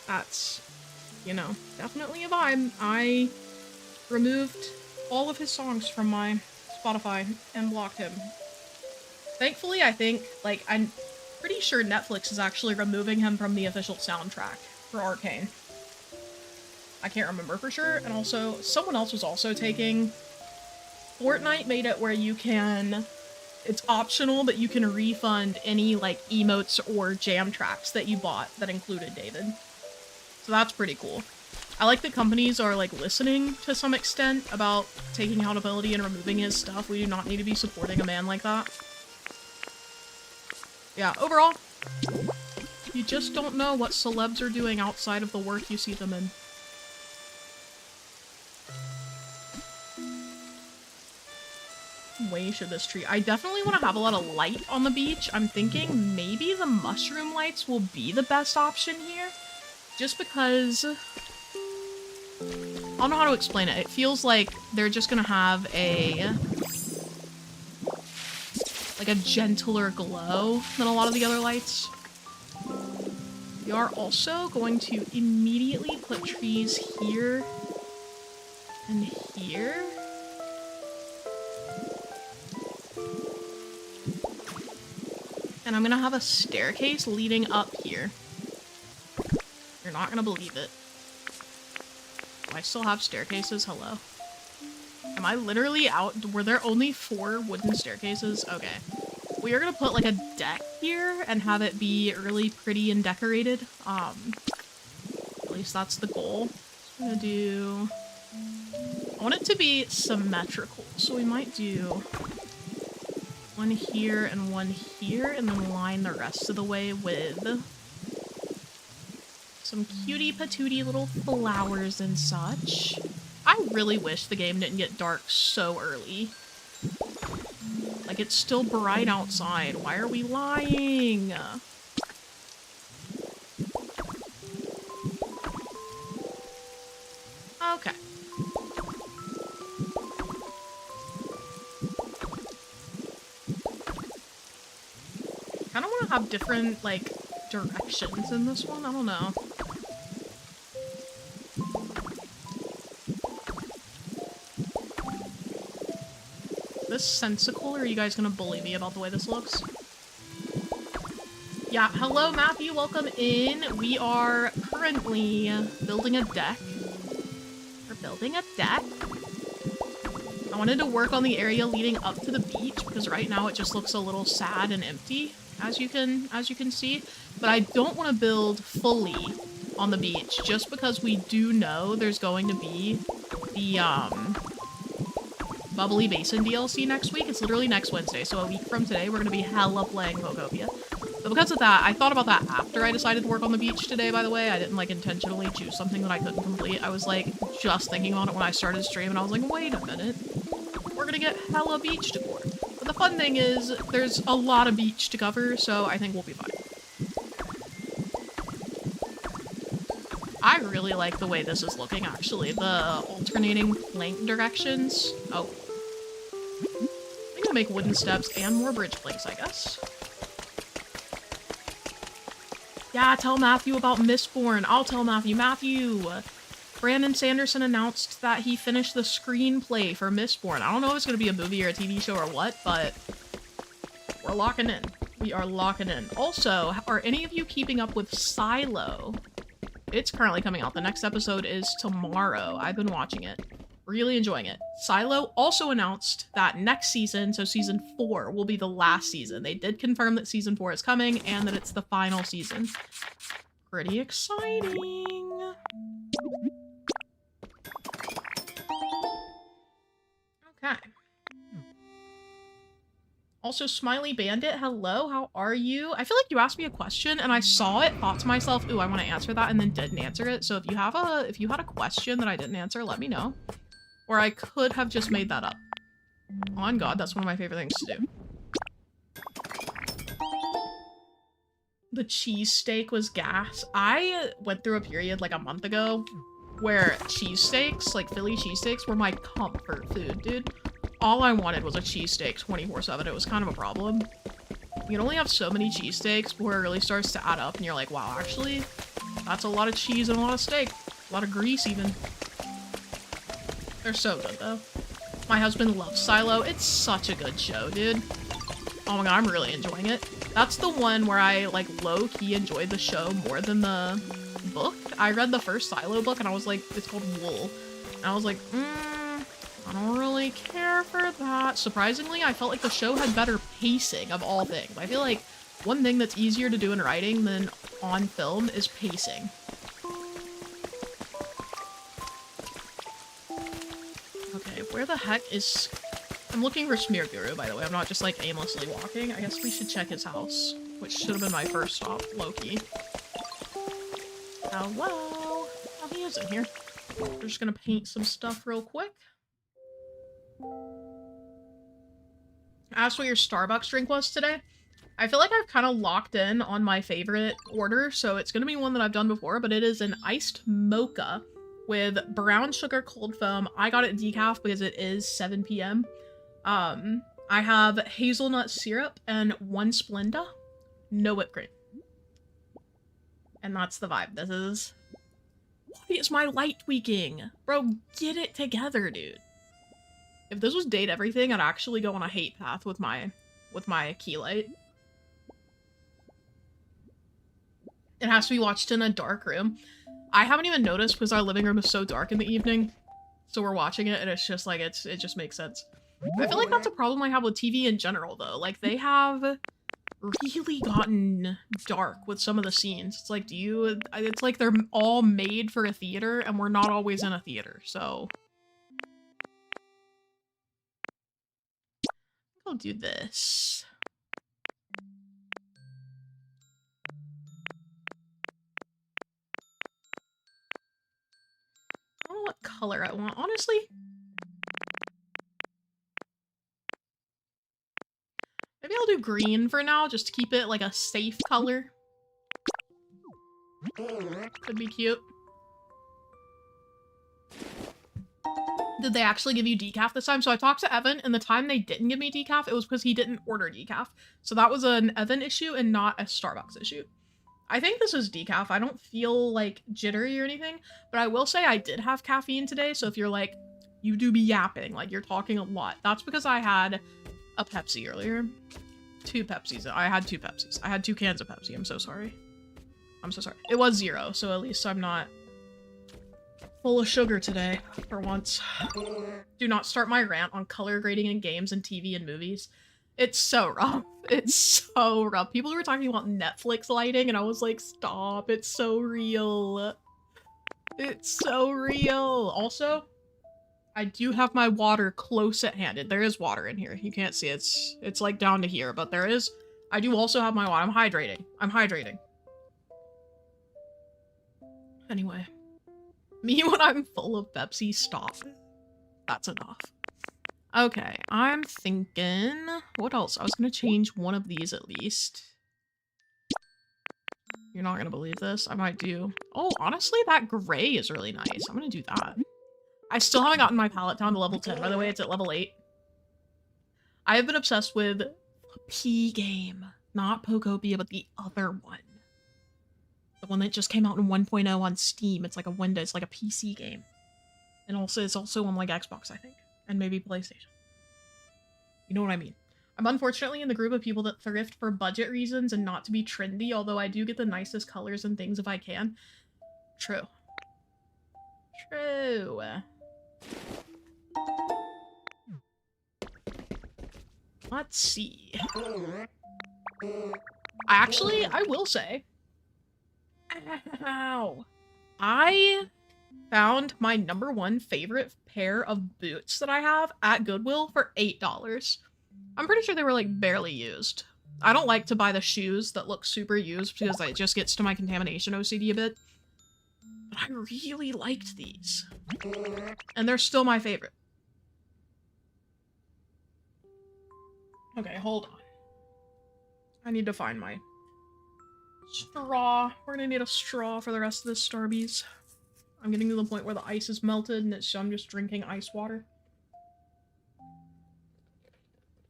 that's, you know, definitely a vibe. I removed all of his songs from my Spotify and blocked him. Thankfully, I think, like, I'm pretty sure Netflix is actually removing him from the official soundtrack for Arcane. I can't remember for sure, and also, someone else was also taking... Fortnite made it where you can... It's optional, but you can refund any, like, emotes or jam tracks that you bought that included David. So that's pretty cool. I like that companies are, like, listening to some extent about taking accountability and removing his stuff. We do not need to be supporting a man like that. Yeah, overall, you just don't know what celebs are doing outside of the work you see them in. Way should this tree... I definitely want to have a lot of light on the beach. I'm thinking maybe the mushroom lights will be the best option here. Just because... I don't know how to explain it. It feels like they're just gonna have a... like a gentler glow than a lot of the other lights. We are also going to immediately put trees here and here. And I'm gonna have a staircase leading up here. You're not gonna believe it. Do I still have staircases? Hello? Am I literally out? Were there only 4 wooden staircases? Okay. We are gonna put like a deck here and have it be really pretty and decorated. At least that's the goal. I'm gonna do... I want it to be symmetrical, so we might do one here and one here, and then line the rest of the way with some cutie patootie little flowers and such. I really wish the game didn't get dark so early. Like, it's still bright outside. Why are we lying? Okay. I kind of want to have different, like, directions in this one. I don't know. This sensical, or are you guys gonna bully me about the way this looks? Yeah, hello Matthew, welcome in. We are currently building a deck. We're building a deck. I wanted to work on the area leading up to the beach because right now it just looks a little sad and empty, as you can see. But I don't want to build fully on the beach just because we do know there's going to be the Bubbly Basin DLC next week. It's literally next Wednesday, so a week from today we're gonna be hella playing Pokopia. So because of that, I thought about that after I decided to work on the beach today, by the way. I didn't like intentionally choose something that I couldn't complete. I was like just thinking on it when I started stream and I was like, wait a minute. We're gonna get hella beach decor. But the fun thing is there's a lot of beach to cover, so I think we'll be fine. I really like the way this is looking, actually. The alternating plank directions. Oh. I think I'll make wooden steps and more bridge planks, I guess. Yeah, tell Matthew about Mistborn. I'll tell Matthew. Matthew! Brandon Sanderson announced that he finished the screenplay for Mistborn. I don't know if it's going to be a movie or a TV show or what, but we're locking in. We are locking in. Also, are any of you keeping up with Silo? It's currently coming out. The next episode is tomorrow. I've been watching it. Really enjoying it. Silo also announced that next season, so season 4, will be the last season. They did confirm that season 4 is coming and that it's the final season. Pretty exciting. Okay. Also, Smiley Bandit, hello, how are you? I feel like you asked me a question and I saw it, thought to myself, ooh, I want to answer that, and then didn't answer it. So if you had a question that I didn't answer, let me know. Or I could have just made that up. On God, that's one of my favorite things to do. The cheesesteak was gas. I went through a period like a month ago where cheesesteaks, like Philly cheesesteaks, were my comfort food, dude. All I wanted was a cheesesteak 24/7. It was kind of a problem. You can only have so many cheesesteaks before it really starts to add up and you're like, wow, actually, that's a lot of cheese and a lot of steak. A lot of grease even. They're so good though. My husband loves Silo. It's such a good show, dude. Oh my God, I'm really enjoying it. That's the one where I like low-key enjoyed the show more than the book. I read the first Silo book and I was like, it's called Wool. And I was like, I don't really care for that. Surprisingly, I felt like the show had better pacing of all things. I feel like one thing that's easier to do in writing than on film is pacing. Okay, where the heck is... I'm looking for Smear Guru, by the way. I'm not just like aimlessly walking. I guess we should check his house, which should have been my first stop, low-key. Hello? Oh, he is in here. We're just gonna paint some stuff real quick. Asked what your Starbucks drink was today. I feel like I've kind of locked in on my favorite order, so it's going to be one that I've done before, but it is an iced mocha with brown sugar cold foam. I got it decaf because it is 7 p.m. I have hazelnut syrup and 1 Splenda, no whipped cream. And that's the vibe. This is... What is my light tweaking? Bro, get it together, dude. If this was date everything, I'd actually go on a hate path with my key light. It has to be watched in a dark room. I haven't even noticed because our living room is so dark in the evening. So we're watching it and it's just like, it just makes sense. I feel like that's a problem I have with TV in general though. Like they have really gotten dark with some of the scenes. It's like, it's like they're all made for a theater and we're not always in a theater, so. I'll do this. I don't know what color I want, honestly. Maybe I'll do green for now, just to keep it like a safe color. Could be cute. Did they actually give you decaf this time? So I talked to Evan, and the time they didn't give me decaf, it was because he didn't order decaf. So that was an Evan issue and not a Starbucks issue. I think this is decaf. I don't feel like jittery or anything, but I will say I did have caffeine today. So if you're like, you do be yapping, like you're talking a lot, that's because I had a Pepsi earlier. 2 Pepsis. I had 2 Pepsis. I had 2 cans of Pepsi. I'm so sorry. I'm so sorry. It was 0, so at least I'm not full of sugar today, for once. Do not start my rant on color grading in games and TV and movies. It's so rough. It's so rough. People were talking about Netflix lighting, and I was like, stop. It's so real. It's so real. Also, I do have my water close at hand. There is water in here. You can't see it. It's like down to here, but there is. I do also have my water. I'm hydrating. I'm hydrating. Anyway. Me when I'm full of Pepsi, stop. That's enough. Okay, I'm thinking... What else? I was gonna change one of these at least. You're not gonna believe this. I might do... Oh, honestly, that gray is really nice. I'm gonna do that. I still haven't gotten my palette down to level 10. By the way, it's at level 8. I have been obsessed with P game. Not Pokopia, but the other one. The one that just came out in 1.0 on Steam. It's like a Windows, it's like a PC game. And also, it's also on like Xbox, I think. And maybe PlayStation. You know what I mean. I'm unfortunately in the group of people that thrift for budget reasons and not to be trendy, although I do get the nicest colors and things if I can. True. True. Let's see. I will say... Ow. I found my #1 favorite pair of boots that I have at Goodwill for $8. I'm pretty sure they were like barely used. I don't like to buy the shoes that look super used because it just gets to my contamination OCD a bit. But I really liked these. And they're still my favorite. Okay, hold on. I need to find my straw. We're gonna need a straw for the rest of this Starbies. I'm getting to the point where the ice is melted and I'm just drinking ice water.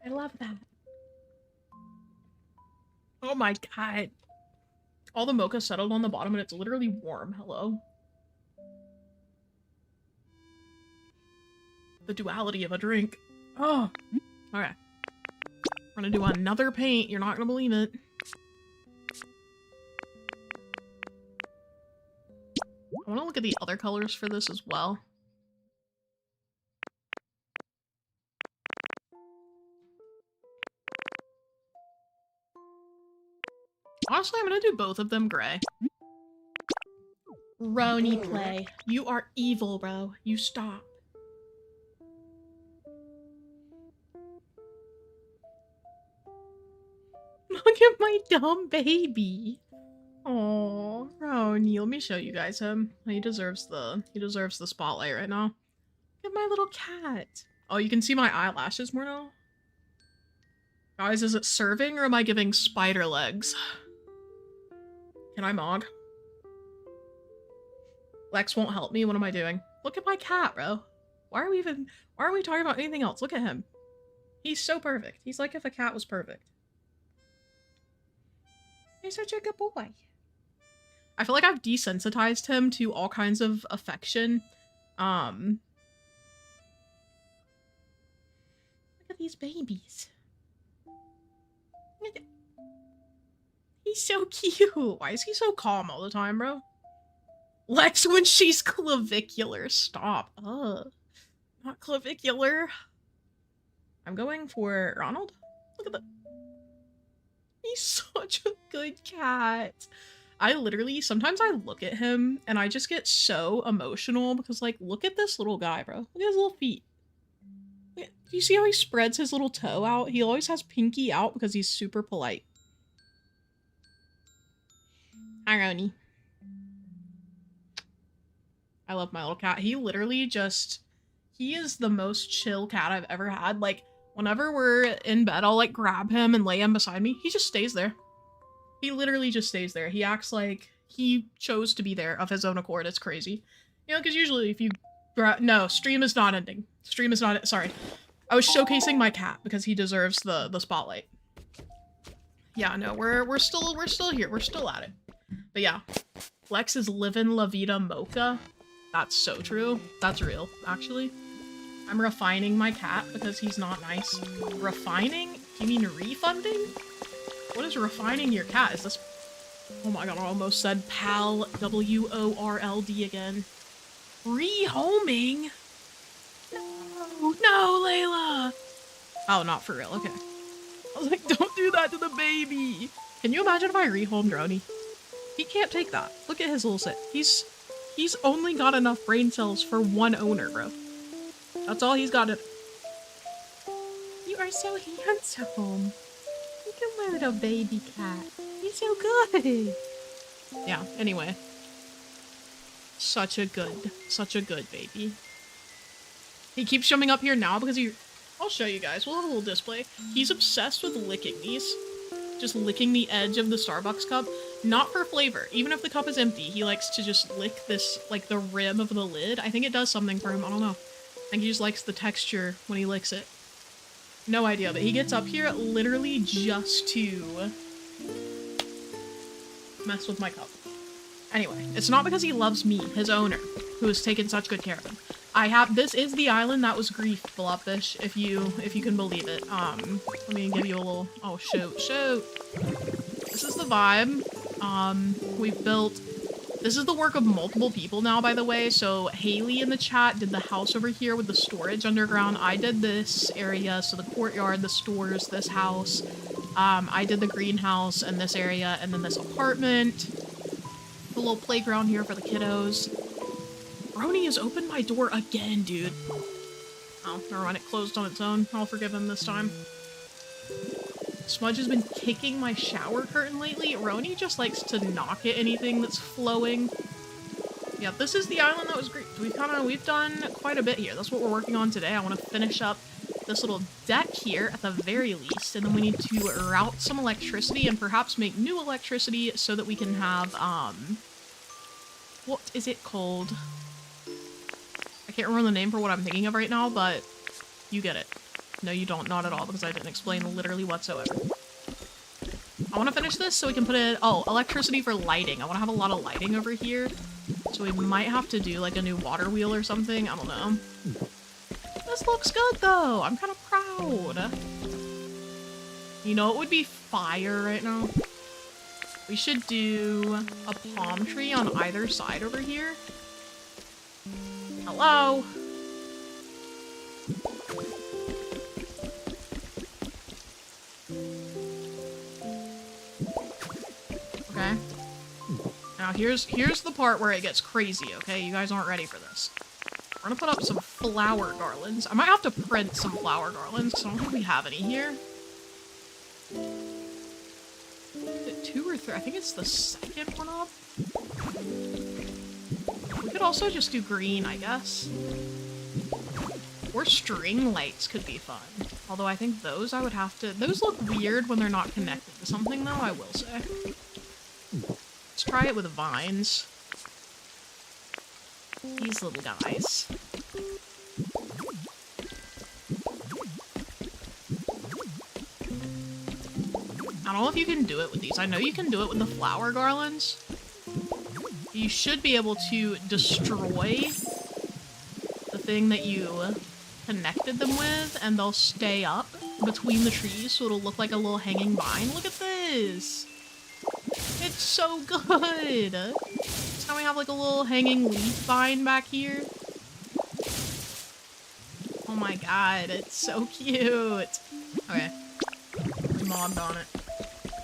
I love that. Oh my god. All the mocha settled on the bottom and it's literally warm. Hello. The duality of a drink. Oh. Okay. We're gonna do another paint. You're not gonna believe it. I want to look at the other colors for this as well. Honestly, I'm gonna do both of them gray. Roni play. You are evil, bro. You stop. Look at my dumb baby. Oh, Roni, let me show you guys him. He deserves the spotlight right now. Look at my little cat. Oh, you can see my eyelashes more now? Guys, is it serving or am I giving spider legs? Can I mog? Lex won't help me. What am I doing? Look at my cat, bro. Why are we talking about anything else? Look at him. He's so perfect. He's like if a cat was perfect. He's such a good boy. I feel like I've desensitized him to all kinds of affection. Look at these babies. He's so cute. Why is he so calm all the time, bro? Lex when she's clavicular. Stop. Ugh. Not clavicular. I'm going for Ronald. Look at the... He's such a good cat. I literally, sometimes I look at him and I just get so emotional because like, look at this little guy, bro. Look at his little feet. Do you see how he spreads his little toe out? He always has pinky out because he's super polite. Hi, Roni. I love my little cat. He literally just, he is the most chill cat I've ever had. Like, whenever we're in bed, I'll like grab him and lay him beside me. He just stays there. He literally just stays there. He acts like he chose to be there of his own accord. It's crazy. You know, because usually if you... No, stream is not ending. Stream is not... Sorry. I was showcasing my cat because he deserves the spotlight. Yeah, no, we're still here. We're still at it. But yeah. Lex is living La Vida Mocha. That's so true. That's real, actually. I'm refining my cat because he's not nice. Refining? You mean refunding? What is refining your cat? Is this... Oh my god, I almost said pal, W-O-R-L-D again. Rehoming? No, no, Layla. Oh, not for real. Okay. I was like, don't do that to the baby. Can you imagine if I rehomed Roni? He can't take that. Look at his little sit. He's only got enough brain cells for one owner, bro. That's all he's got. You are so handsome. Look at my little baby cat. He's so good. Yeah, anyway. Such a good baby. He keeps showing up here now because I'll show you guys. We'll have a little display. He's obsessed with licking these. Just licking the edge of the Starbucks cup. Not for flavor. Even if the cup is empty, he likes to just lick this, like, the rim of the lid. I think it does something for him. I don't know. I think he just likes the texture when he licks it. No idea, but he gets up here literally just to mess with my cup. Anyway, it's not because he loves me, his owner, who has taken such good care of him. This is the island that was griefed, Blobfish, if you can believe it. Let me give you a little, oh shoot. This is the vibe. We've built, this is the work of multiple people now, by the way. So Haley in the chat did the house over here with the storage underground. I did this area, so the courtyard, the stores, this house. I did the greenhouse and this area, and then this apartment. A little playground here for the kiddos. Roni has opened my door again, dude. Oh, never mind, it closed on its own. I'll forgive him this time. Smudge has been kicking my shower curtain lately. Roni just likes to knock at anything that's flowing. Yeah, this is the island that was great. We've done quite a bit here. That's what we're working on today. I want to finish up this little deck here at the very least, and then we need to route some electricity and perhaps make new electricity so that we can have, what is it called? I can't remember the name for what I'm thinking of right now, but you get it. No, you don't. Not at all, because I didn't explain literally whatsoever. I want to finish this so we can put it... Oh, electricity for lighting. I want to have a lot of lighting over here. So we might have to do, like, a new water wheel or something. I don't know. This looks good, though. I'm kind of proud. You know what would be fire right now? We should do a palm tree on either side over here. Hello? Okay. Now here's the part where it gets crazy, okay? You guys aren't ready for this. We're gonna put up some flower garlands. I might have to print some flower garlands because I don't think we have any here. Is it 2 or 3? I think it's the second one up. We could also just do green, I guess. Or string lights could be fun. Although I think those I would have to... Those look weird when they're not connected to something, though, I will say. Let's try it with vines. These little guys. I don't know if you can do it with these. I know you can do it with the flower garlands. You should be able to destroy the thing that you connected them with, and they'll stay up between the trees, so it'll look like a little hanging vine. Look at this! It's so good! So now we have like a little hanging leaf vine back here. Oh my god, it's so cute! Okay. We mobbed on it.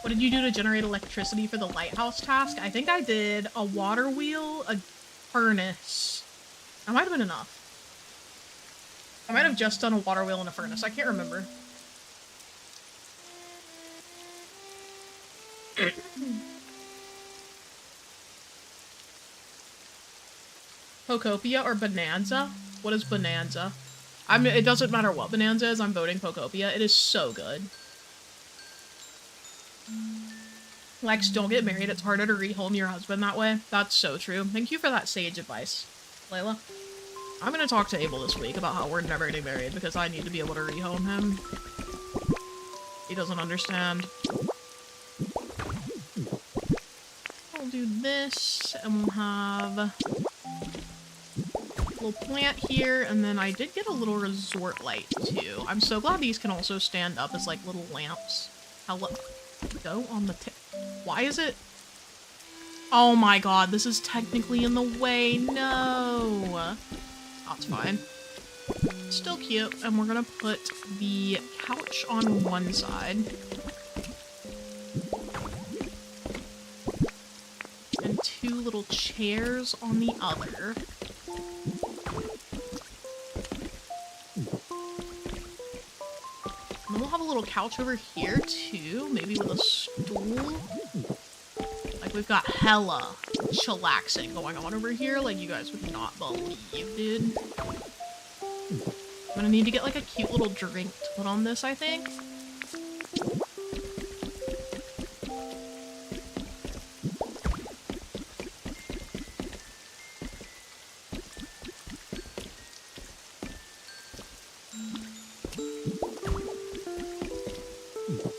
What did you do to generate electricity for the lighthouse task? I think I did a water wheel, a furnace. That might have been enough. I might have just done a water wheel and a furnace. I can't remember. Pokopia or Bonanza? What is Bonanza? It doesn't matter what Bonanza is, I'm voting Pokopia. It is so good. Lex, don't get married. It's harder to rehome your husband that way. That's so true. Thank you for that sage advice, Layla. I'm gonna talk to Abel this week about how we're never getting married because I need to be able to rehome him. He doesn't understand. I'll do this, and we'll have a little plant here, and then I did get a little resort light too. I'm so glad these can also stand up as like little lamps. Hello. Go on the tip. Why is it? Oh my god, this is technically in the way. No. That's fine. Still cute. And we're gonna put the couch on one side. And two little chairs on the other. And then we'll have a little couch over here too, maybe with a stool. Like we've got hella chillaxing going on over here, like you guys would not believe, dude. I'm gonna need to get like a cute little drink to put on this, I think.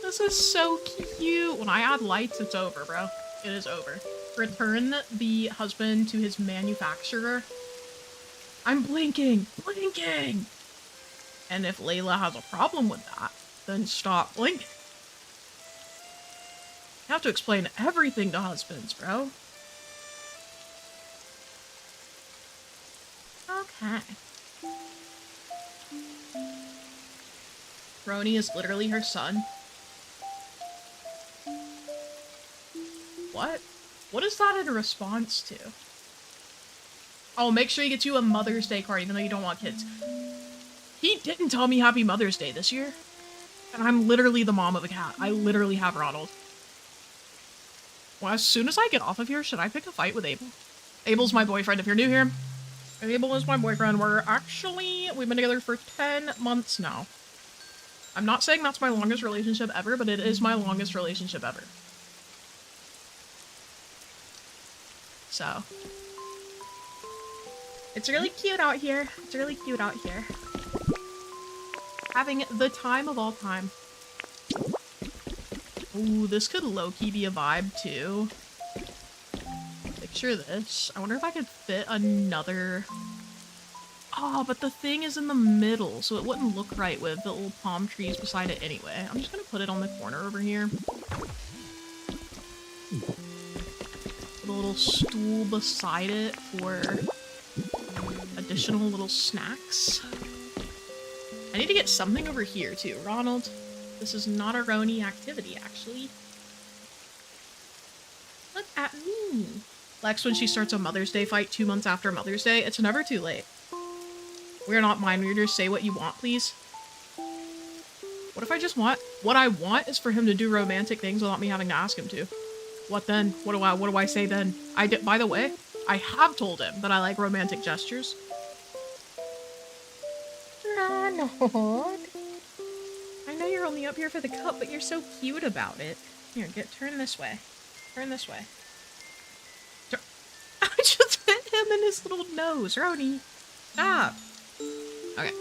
This is so cute. When I add lights, it's over, bro. It is over. Return the husband to his manufacturer. I'm blinking! Blinking! And if Layla has a problem with that, then stop blinking. You have to explain everything to husbands, bro. Okay. Roni is literally her son. What? What is that in response to? Oh, make sure he gets you a Mother's Day card even though you don't want kids. He didn't tell me Happy Mother's Day this year. And I'm literally the mom of a cat. I literally have Ronald. Well, as soon as I get off of here, should I pick a fight with Abel? Abel's my boyfriend if you're new here. Abel is my boyfriend. We've been together for 10 months now. I'm not saying that's my longest relationship ever, but it is my longest relationship ever. So. It's really cute out here. It's really cute out here. Having the time of all time. Ooh, this could low-key be a vibe, too. Picture this. I wonder if I could fit another... Oh, but the thing is in the middle, so it wouldn't look right with the little palm trees beside it anyway. I'm just gonna put it on the corner over here. Put a little stool beside it for additional little snacks. I need to get something over here too. Ronald, this is not a Roni activity, actually. Look at me. Lex, when she starts a Mother's Day fight 2 months after Mother's Day, it's never too late. We're not mind readers. Say what you want, please. What if I just want... What I want is for him to do romantic things without me having to ask him to. What then? What do I say then? By the way, I have told him that I like romantic gestures. Ronald. I know you're only up here for the cup, but you're so cute about it. Here, turn this way. Turn this way. I just hit him in his little nose. Roni, stop. Okay.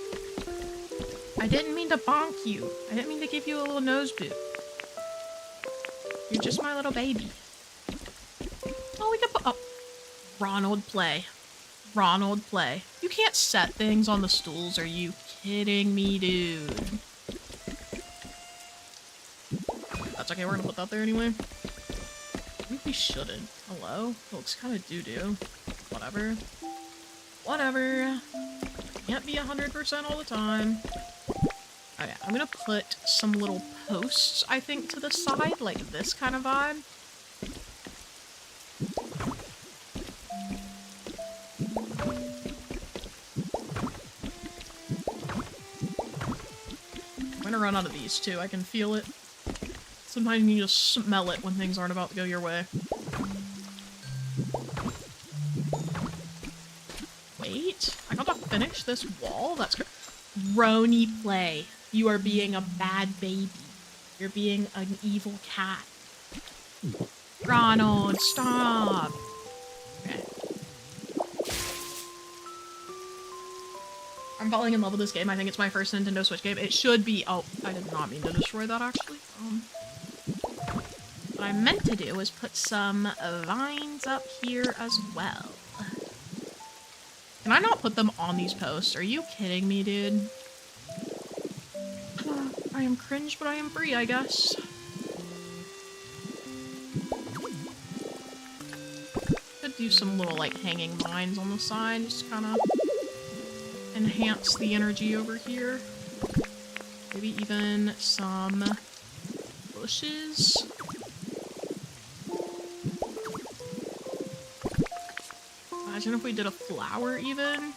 I didn't mean to bonk you. I didn't mean to give you a little nose boot. You're just my little baby. Oh, we can put... Oh. Ronald, play. Ronald, play. You can't set things on the stools. Are you kidding me, dude? That's okay, we're gonna put that there anyway. I think we shouldn't. Hello? It looks kind of doo-doo. Whatever. Whatever. Can't be 100% all the time. Okay, I'm gonna put some little posts, I think, to the side, like this kind of vibe. I'm gonna run out of these too, I can feel it. Sometimes you just smell it when things aren't about to go your way. Wait, I gotta finish this wall? That's good. Roni, play. You are being a bad baby. You're being an evil cat. Ronald, stop! Okay. I'm falling in love with this game. I think it's my first Nintendo Switch game. It should be- oh, I did not mean to destroy that, actually. What I meant to do was put some vines up here as well. Can I not put them on these posts? Are you kidding me, dude? I am cringe, but I am free, I guess. do some little, like, hanging vines on the side, just kind of enhance the energy over here. Maybe even some bushes. Imagine if we did a flower even.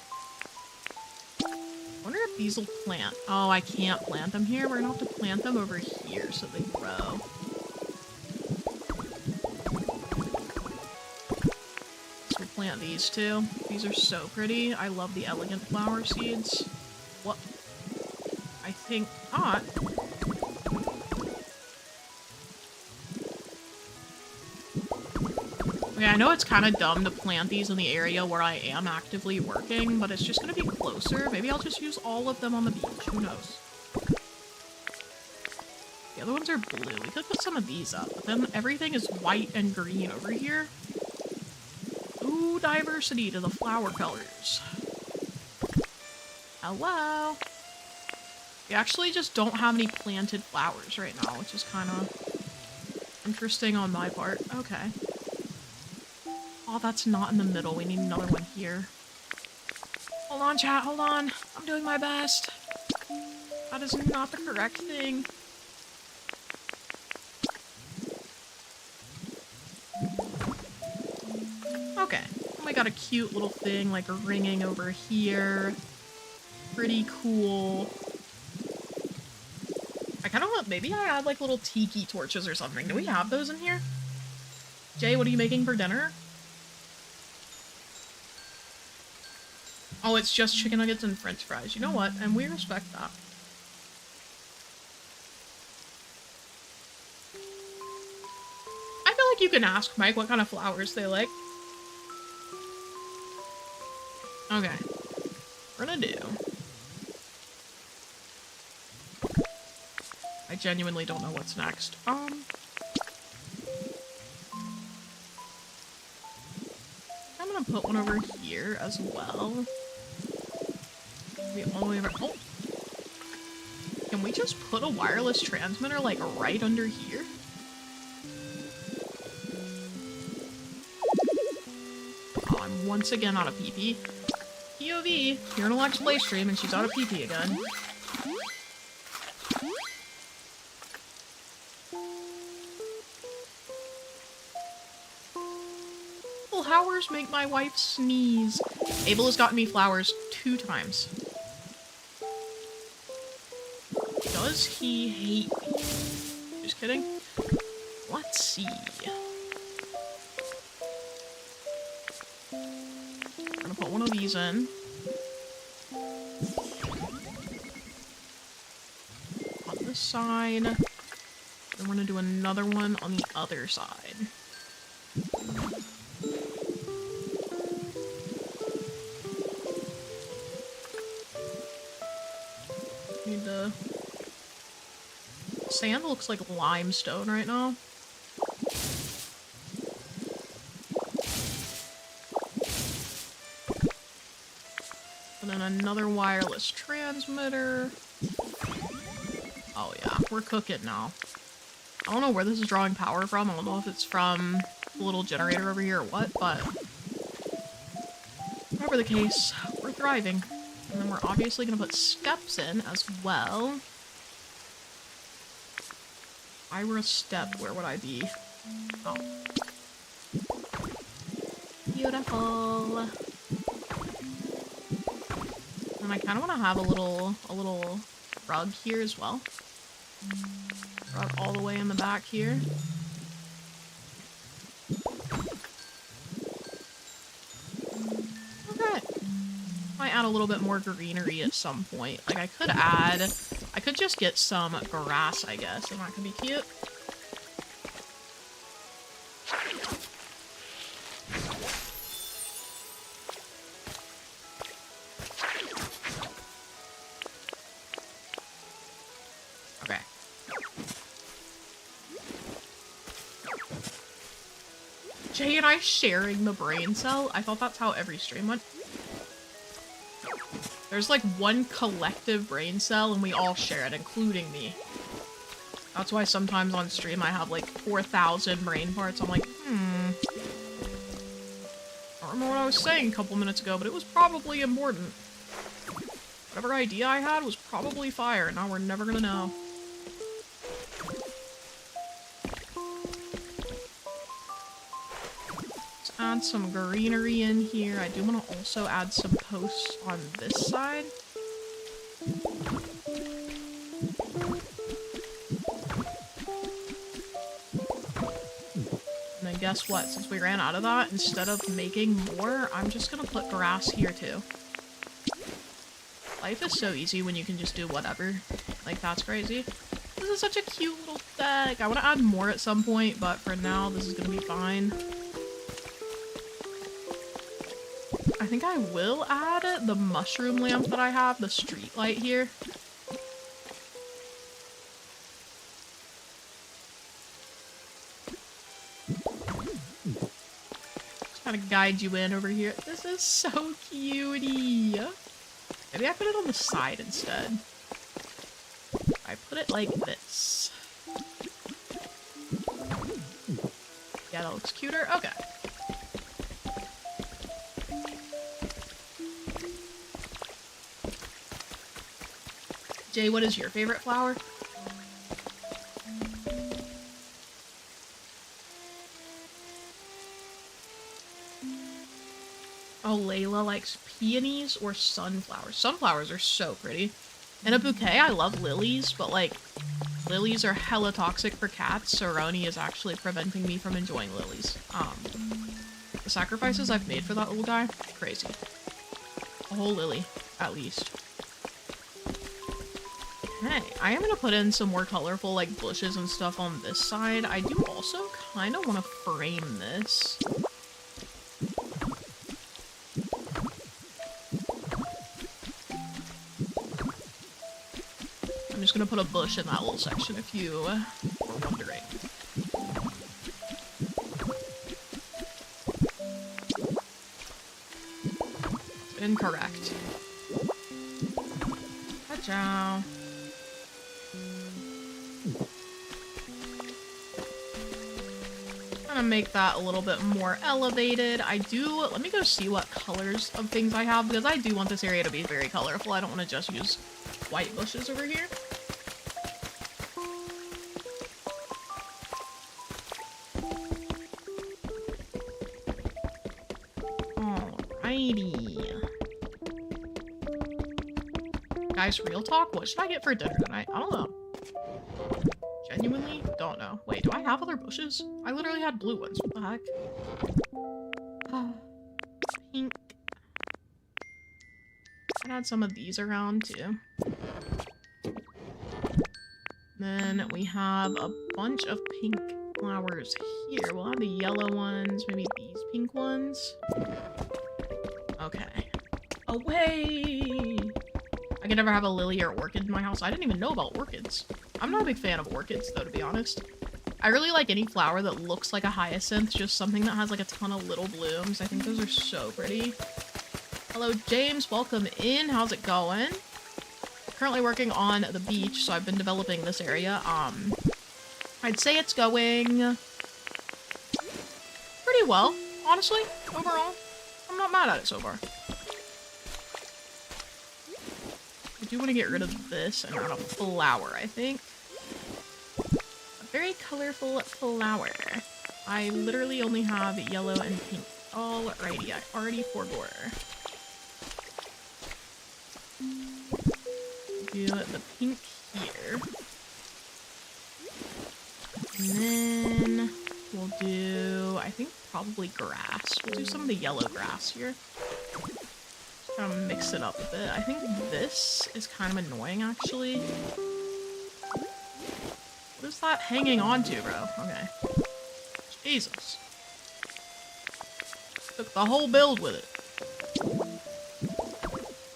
I wonder if these will plant. Oh, I can't plant them here. We're gonna have to plant them over here so they grow. So we'll plant these too. These are so pretty. I love the elegant flower seeds. What? I think not. Okay, I know it's kind of dumb to plant these in the area where I am actively working, but it's just going to be closer. Maybe I'll just use all of them on the beach. Who knows? The other ones are blue. We could put some of these up, but then everything is white and green over here. Ooh, diversity to the flower colors. Hello? We actually just don't have any planted flowers right now, which is kind of interesting on my part. Okay. Oh, that's not in the middle. We need another one here. Hold on, chat. Hold on. I'm doing my best. That is not the correct thing. Okay. We got a cute little thing, like, ringing over here. Pretty cool. I kind of want... Maybe I add, like, little tiki torches or something. Do we have those in here? Jay, what are you making for dinner? Oh, it's just chicken nuggets and french fries. You know what? And we respect that. I feel like you can ask Mike what kind of flowers they like. Okay. We're gonna do... I genuinely don't know what's next. I'm gonna put one over here as well. All the way over. Oh! Can we just put a wireless transmitter, like, right under here? Oh, I'm once again out of PP. POV, you're in a Let's Play stream and she's out of PP again. Flowers make my wife sneeze. Abel has gotten me flowers 2 times. Does he hate me? Just kidding. Let's see. I'm gonna put one of these in. On this side. Then we're gonna do another one on the other side. Sand looks like limestone right now. And then another wireless transmitter. Oh yeah, we're cooking now. I don't know where this is drawing power from. I don't know if it's from the little generator over here or what, but whatever the case, we're thriving. And then we're obviously gonna put steps in as well. If I were a step, where would I be? Oh. Beautiful. And I kind of want to have a little rug here as well. Rug all the way in the back here. Okay. Might add a little bit more greenery at some point. Like I could just get some grass, I guess, and that could be cute. Okay. Jay and I sharing the brain cell? I thought that's how every stream went. There's like one collective brain cell and we all share it, including me. That's why sometimes on stream I have like 4,000 brain parts. I'm like, remember what I was saying a couple minutes ago, but it was probably important. Whatever idea I had was probably fire, and now we're never gonna know. Let's add some greenery in here. I do want to also add some posts on this side. And then guess what? Since we ran out of that, instead of making more, I'm just gonna put grass here too. Life is so easy when you can just do whatever. Like, that's crazy. This is such a cute little deck. I want to add more at some point, but for now, this is gonna be fine. I think I will add the mushroom lamp that I have, the street light here. Kind of guide you in over here. This is so cutie. Maybe I put it on the side instead. I put it like this. Yeah, that looks cuter. Okay. Jay, what is your favorite flower? Oh, Layla likes peonies or sunflowers. Sunflowers are so pretty. In a bouquet, I love lilies, but like, lilies are hella toxic for cats, so Roni is actually preventing me from enjoying lilies. The sacrifices I've made for that little guy, crazy. A whole lily, at least. Okay, I am gonna put in some more colorful, like, bushes and stuff on this side. I do also kind of want to frame this. I'm just gonna put a bush in that little section if you were wondering. Incorrect. Ciao. I'm gonna make that a little bit more elevated. Let me go see what colors of things I have, because I do want this area to be very colorful. I don't want to just use white bushes over here. Alrighty. Guys, real talk, what should I get for dinner tonight? I don't know. Genuinely don't know. Wait, do I have other bushes? I literally had blue ones. What the heck? Pink. I add some of these around too. Then we have a bunch of pink flowers here. We'll have the yellow ones, maybe these pink ones. Okay. Away! I could never have a lily or orchid in my house. I didn't even know about orchids. I'm not a big fan of orchids, though, to be honest. I really like any flower that looks like a hyacinth, just something that has like a ton of little blooms. I think those are so pretty. Hello, James. Welcome in. How's it going? Currently working on the beach, so I've been developing this area. I'd say it's going pretty well, honestly, overall. I'm not mad at it so far. I do want to get rid of this and add a flower, I think. A very colorful flower. I literally only have yellow and pink. Alrighty, I already forgot. Do the pink here. And then we'll do, I think, probably grass. We'll do some of the yellow grass here. Kind of mix it up a bit. I think this is kind of annoying, actually. What is that hanging on to, bro? Okay. Jesus. Took the whole build with it.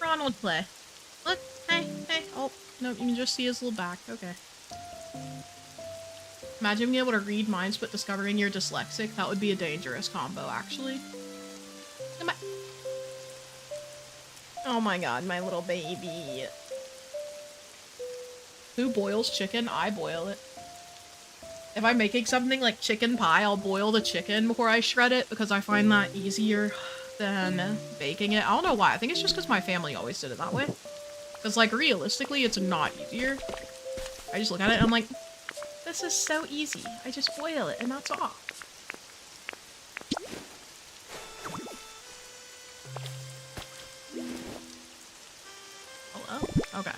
Ronald play. Look, hey, hey. Oh, no, you can just see his little back. Okay. Imagine being able to read minds but discovering you're dyslexic. That would be a dangerous combo, actually. Oh my god, my little baby. Who boils chicken? I boil it. If I'm making something like chicken pie, I'll boil the chicken before I shred it because I find that easier. than baking it. I don't know why. I think it's just because my family always did it that way. Because, like, realistically, it's not easier. I just look at it and I'm like, this is so easy. I just boil it and that's all. Hello? Okay.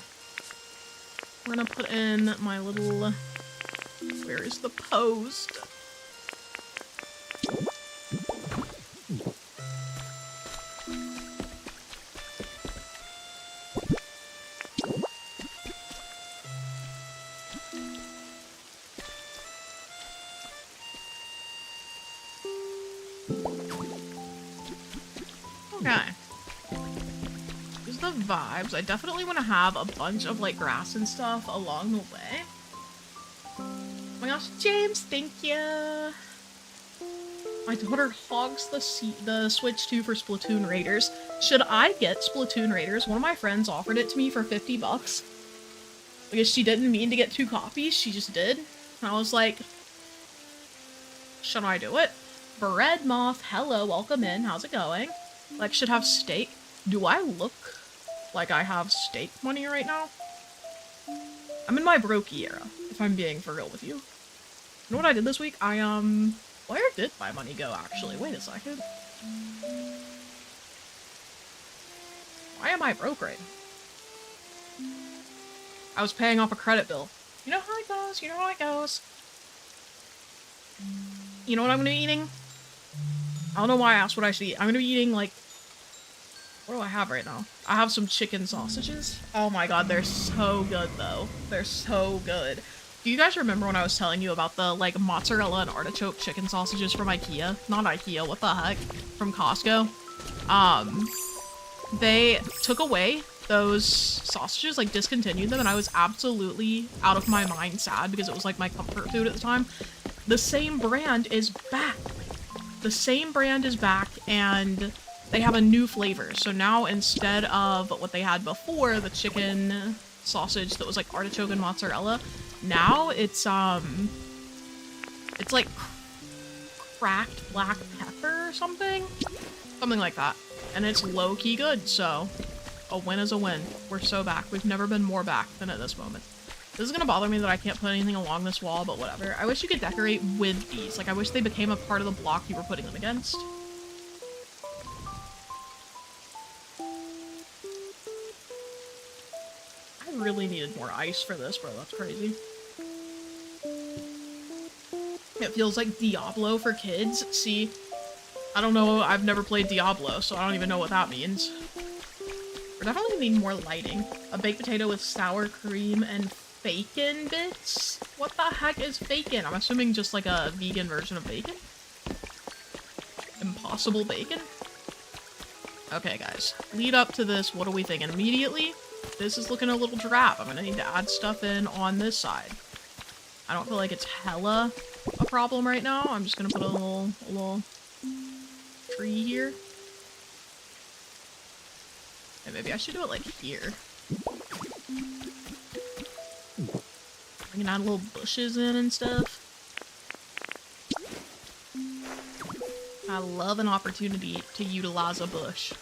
We're gonna put in my little... Where is the post? Okay. Here's the vibes. I definitely want to have a bunch of like grass and stuff along the way. Oh my gosh, James, thank you. My daughter hogs the Switch 2 for Splatoon Raiders. Should I get Splatoon Raiders? One of my friends offered it to me for 50 bucks. Because she didn't mean to get 2 copies, she just did. And I was like, should I do it? Bread Moth, hello, welcome in, how's it going? Like, should have steak. Do I look like I have steak money right now? I'm in my brokey era, if I'm being for real with you. You know what I did this week? Where did my money go, actually? Wait a second. Why am I broke right now? I was paying off a credit bill. You know how it goes, you know how it goes. You know what I'm gonna be eating? I don't know why I asked what I should eat. I'm gonna be eating, like... What do I have right now? I have some chicken sausages. Oh my god, they're so good, though. They're so good. Do you guys remember when I was telling you about the, like, mozzarella and artichoke chicken sausages from IKEA? Not IKEA, what the heck? From Costco. They took away those sausages, like, discontinued them, and I was absolutely out of my mind sad because it was, like, my comfort food at the time. The same brand is back. The same brand is back, and they have a new flavor. So now, instead of what they had before, the chicken sausage that was, like, artichoke and mozzarella, now it's like cracked black pepper or something? Something like that. And it's low-key good, so a win is a win. We're so back. We've never been more back than at this moment. This is gonna bother me that I can't put anything along this wall, but whatever. I wish you could decorate with these. Like, I wish they became a part of the block you were putting them against. I really needed more ice for this, bro. That's crazy. It feels like Diablo for kids. See, I don't know. I've never played Diablo, so I don't even know what that means. We're definitely need more lighting. A baked potato with sour cream and bacon bits? What the heck is bacon? I'm assuming just like a vegan version of bacon? Impossible bacon? Okay, guys. Lead up to this, what are we thinking? Immediately, this is looking a little drab. I'm gonna need to add stuff in on this side. I don't feel like it's hella a problem right now. I'm just gonna put a little tree here. And maybe I should do it like here. I can add little bushes in and stuff. I love an opportunity to utilize a bush.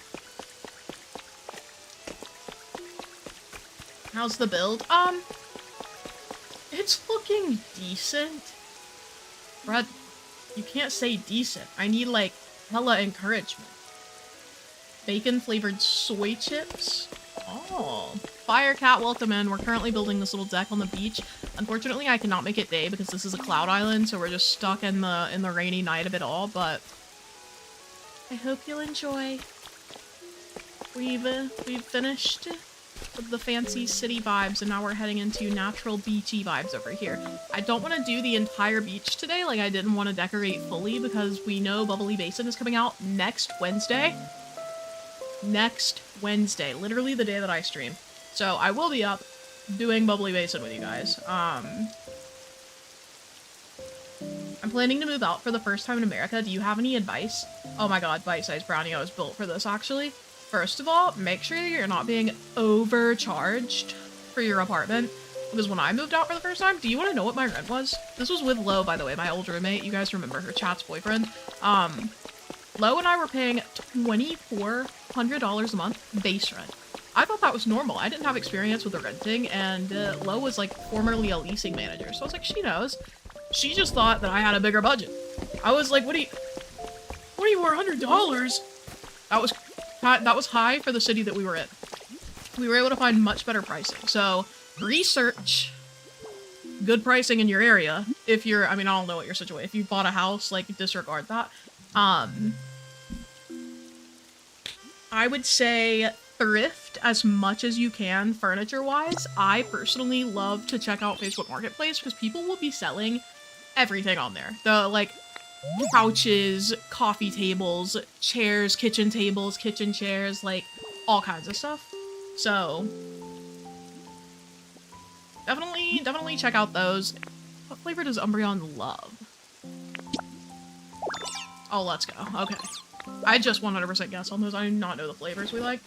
How's the build? It's looking decent. Brad, you can't say decent. I need, like, hella encouragement. Bacon-flavored soy chips? Oh. Firecat, welcome in. We're currently building this little deck on the beach. Unfortunately, I cannot make it day because this is a cloud island, so we're just stuck in the rainy night of it all, but I hope you'll enjoy. We've finished with the fancy city vibes, and now we're heading into natural beachy vibes over here. I don't want to do the entire beach today, like I didn't want to decorate fully because we know Bubbly Basin is coming out next Wednesday. Next Wednesday, literally the day that I stream. So I will be up doing Bubbly Basin with you guys. I'm planning to move out for the first time in America. Do you have any advice? Oh my god, bite-sized brownie, I was built for this actually. First of all, make sure you're not being overcharged for your apartment. Because when I moved out for the first time, do you want to know what my rent was? This was with Lo, by the way, my old roommate. You guys remember her, Chat's boyfriend. And Lo and I were paying $2,400 a month base rent. I thought that was normal. I didn't have experience with the renting, and Lo was like formerly a leasing manager, so I was like, she knows. She just thought that I had a bigger budget. I was like, what do you $2,400? That was high for the city that we were in. We were able to find much better pricing. So research good pricing in your area. If you're, I mean, I don't know what your situation. If you bought a house, like disregard that. I would say thrift as much as you can furniture-wise. I personally love to check out Facebook Marketplace because people will be selling everything on there. The like couches, coffee tables, chairs, kitchen tables, kitchen chairs, like all kinds of stuff. So definitely check out those. What flavor does Umbreon love? Oh, let's go. Okay. I just 100% guess on those. I do not know the flavors we like.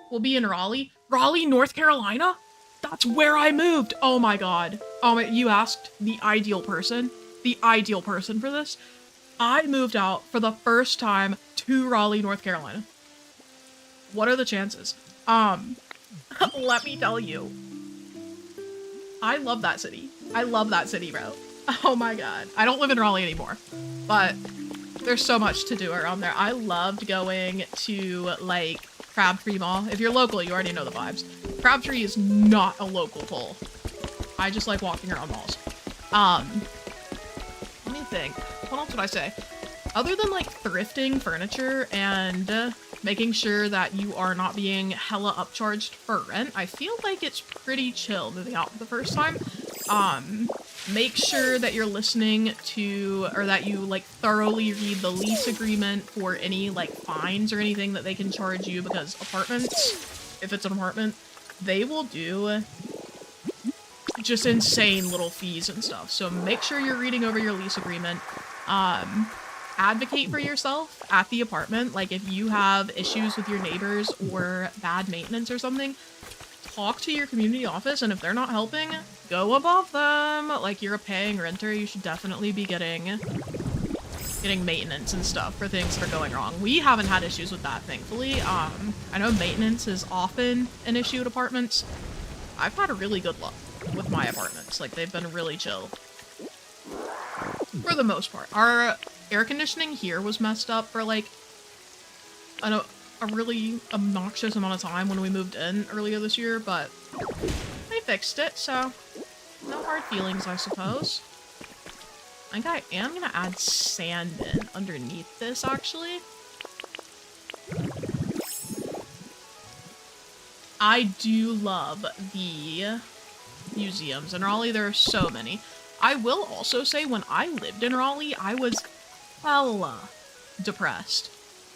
We'll be in Raleigh. Raleigh, North Carolina? That's where I moved. Oh my god. Oh my, you asked the ideal person. The ideal person for this. I moved out for the first time to Raleigh, North Carolina. What are the chances? Let me tell you. I love that city. I love that city, bro. Oh my god. I don't live in Raleigh anymore, but there's so much to do around there. I loved going to, like, Crabtree Mall. If you're local, you already know the vibes. Crabtree is not a local pull. I just like walking around malls. Let me think. What else would I say? Other than, like, thrifting furniture and making sure that you are not being hella upcharged for rent, I feel like it's pretty chill moving out for the first time. Make sure that you're listening to, or that you like thoroughly read the lease agreement for any like fines or anything that they can charge you, because apartments, if it's an apartment, they will do just insane little fees and stuff. So make sure you're reading over your lease agreement. Advocate for yourself at the apartment. Like if you have issues with your neighbors or bad maintenance or something, talk to your community office, and if they're not helping, go above them. Like, you're a paying renter, you should definitely be getting maintenance and stuff for things that are going wrong. We haven't had issues with that, thankfully. I know maintenance is often an issue at apartments. I've had a really good luck with my apartments. Like, they've been really chill for the most part. Our air conditioning here was messed up for like a really obnoxious amount of time when we moved in earlier this year, but they fixed it, so no hard feelings, I suppose. I think I am gonna add sand in underneath this, actually. I do love the museums in Raleigh. There are so many. I will also say, when I lived in Raleigh, I was hella depressed,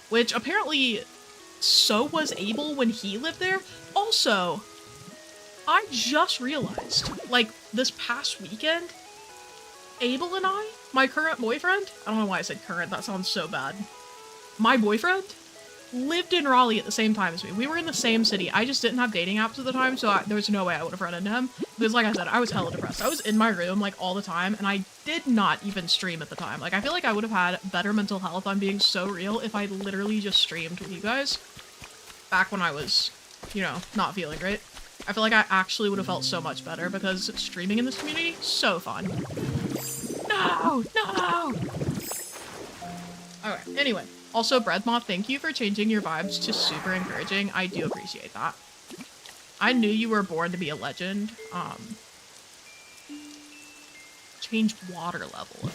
which apparently so was Abel when he lived there. Also, I just realized, like, this past weekend, Abel and I, my current boyfriend, I don't know why I said current, that sounds so bad. My boyfriend lived in Raleigh at the same time as me. We were in the same city. I just didn't have dating apps at the time, so there was no way I would have run into him. Because like I said, I was hella depressed. I was in my room like all the time, and I did not even stream at the time. Like, I feel like I would have had better mental health, I'm being so real, if I literally just streamed with you guys back when I was, you know, not feeling great. I feel like I actually would have felt so much better, because streaming in this community, so fun. No! No! Alright, anyway. Also, Breadmoth, thank you for changing your vibes to super encouraging. I do appreciate that. I knew you were born to be a legend. Change water level.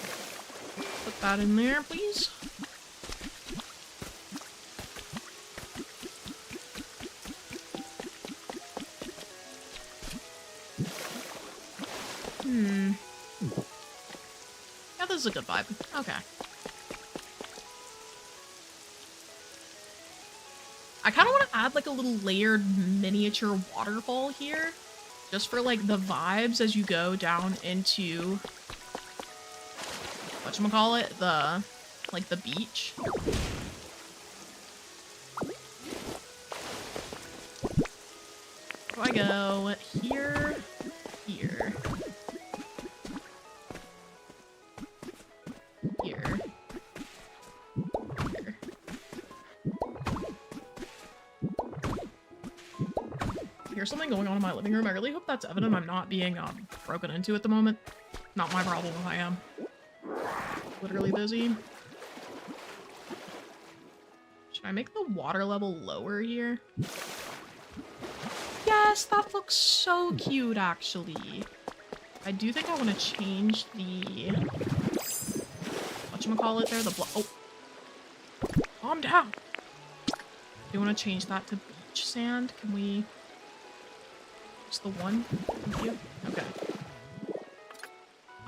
Put that in there, please. Yeah, this is a good vibe. Okay. I kind of want to add like a little layered miniature waterfall here, just for like the vibes as you go down into, whatchamacallit, like the beach. So I go here, here, here, here. hear something going on in my living room. I really hope that's evident. I'm not being broken into at the moment. Not my problem if I am. Literally busy. Should I make the water level lower here? Yes, that looks so cute, actually. I do think I want to change the... whatchamacallit there? The oh. Calm down. I do want to change that to beach sand. Can we... just the one? Thank you. Okay.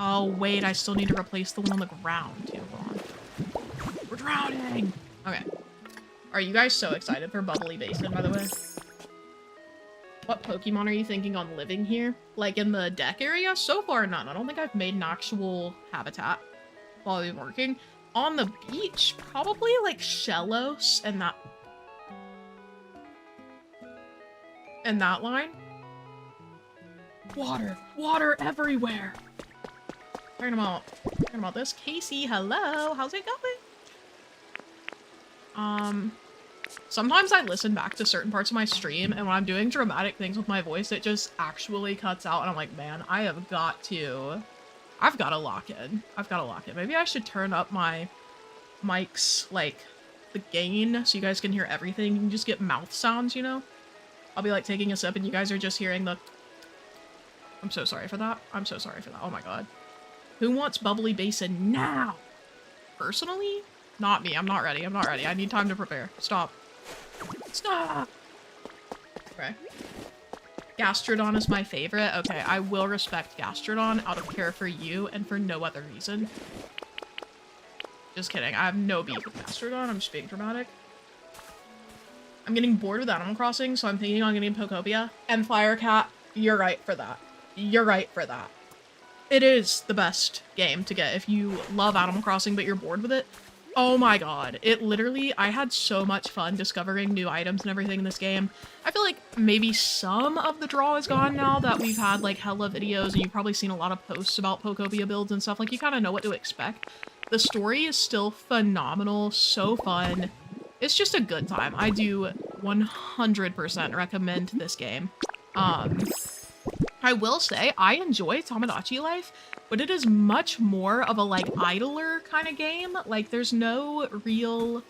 Oh, wait, I still need to replace the one on the ground. Too. Hold on. We're drowning! Okay. Are you guys so excited for Bubbly Basin, by the way? What Pokemon are you thinking on living here? Like in the deck area? So far, none. I don't think I've made an actual habitat while I've been working. On the beach, probably like Shellos and that... and that line. Water! Water everywhere! Talking about this. Casey, hello! How's it going? Sometimes I listen back to certain parts of my stream, and when I'm doing dramatic things with my voice, it just actually cuts out, and I'm like, man, I've got to lock in. I've got to lock in. Maybe I should turn up my mic's, like, the gain, so you guys can hear everything. You can just get mouth sounds, you know? I'll be, like, taking a sip, and you guys are just hearing the... I'm so sorry for that. I'm so sorry for that. Oh my god. Who wants Bubbly Basin now? Personally? Not me. I'm not ready. I'm not ready. I need time to prepare. Stop. Stop! Okay. Gastrodon is my favorite. Okay, I will respect Gastrodon out of care for you and for no other reason. Just kidding. I have no beef with Gastrodon. I'm just being dramatic. I'm getting bored with Animal Crossing, so I'm thinking on getting Pokopia. And Firecat, you're right for that. You're right for that. It is the best game to get if you love Animal Crossing but you're bored with it. Oh my god, it literally, I had so much fun discovering new items and everything in this game. I feel like maybe some of the draw is gone now that we've had like hella videos and you've probably seen a lot of posts about Pokopia builds and stuff. Like you kind of know what to expect. The story is still phenomenal, so fun. It's just a good time. I do 100% recommend this game. I will say I enjoy Tamagotchi Life, but it is much more of a like idler kind of game. Like there's no real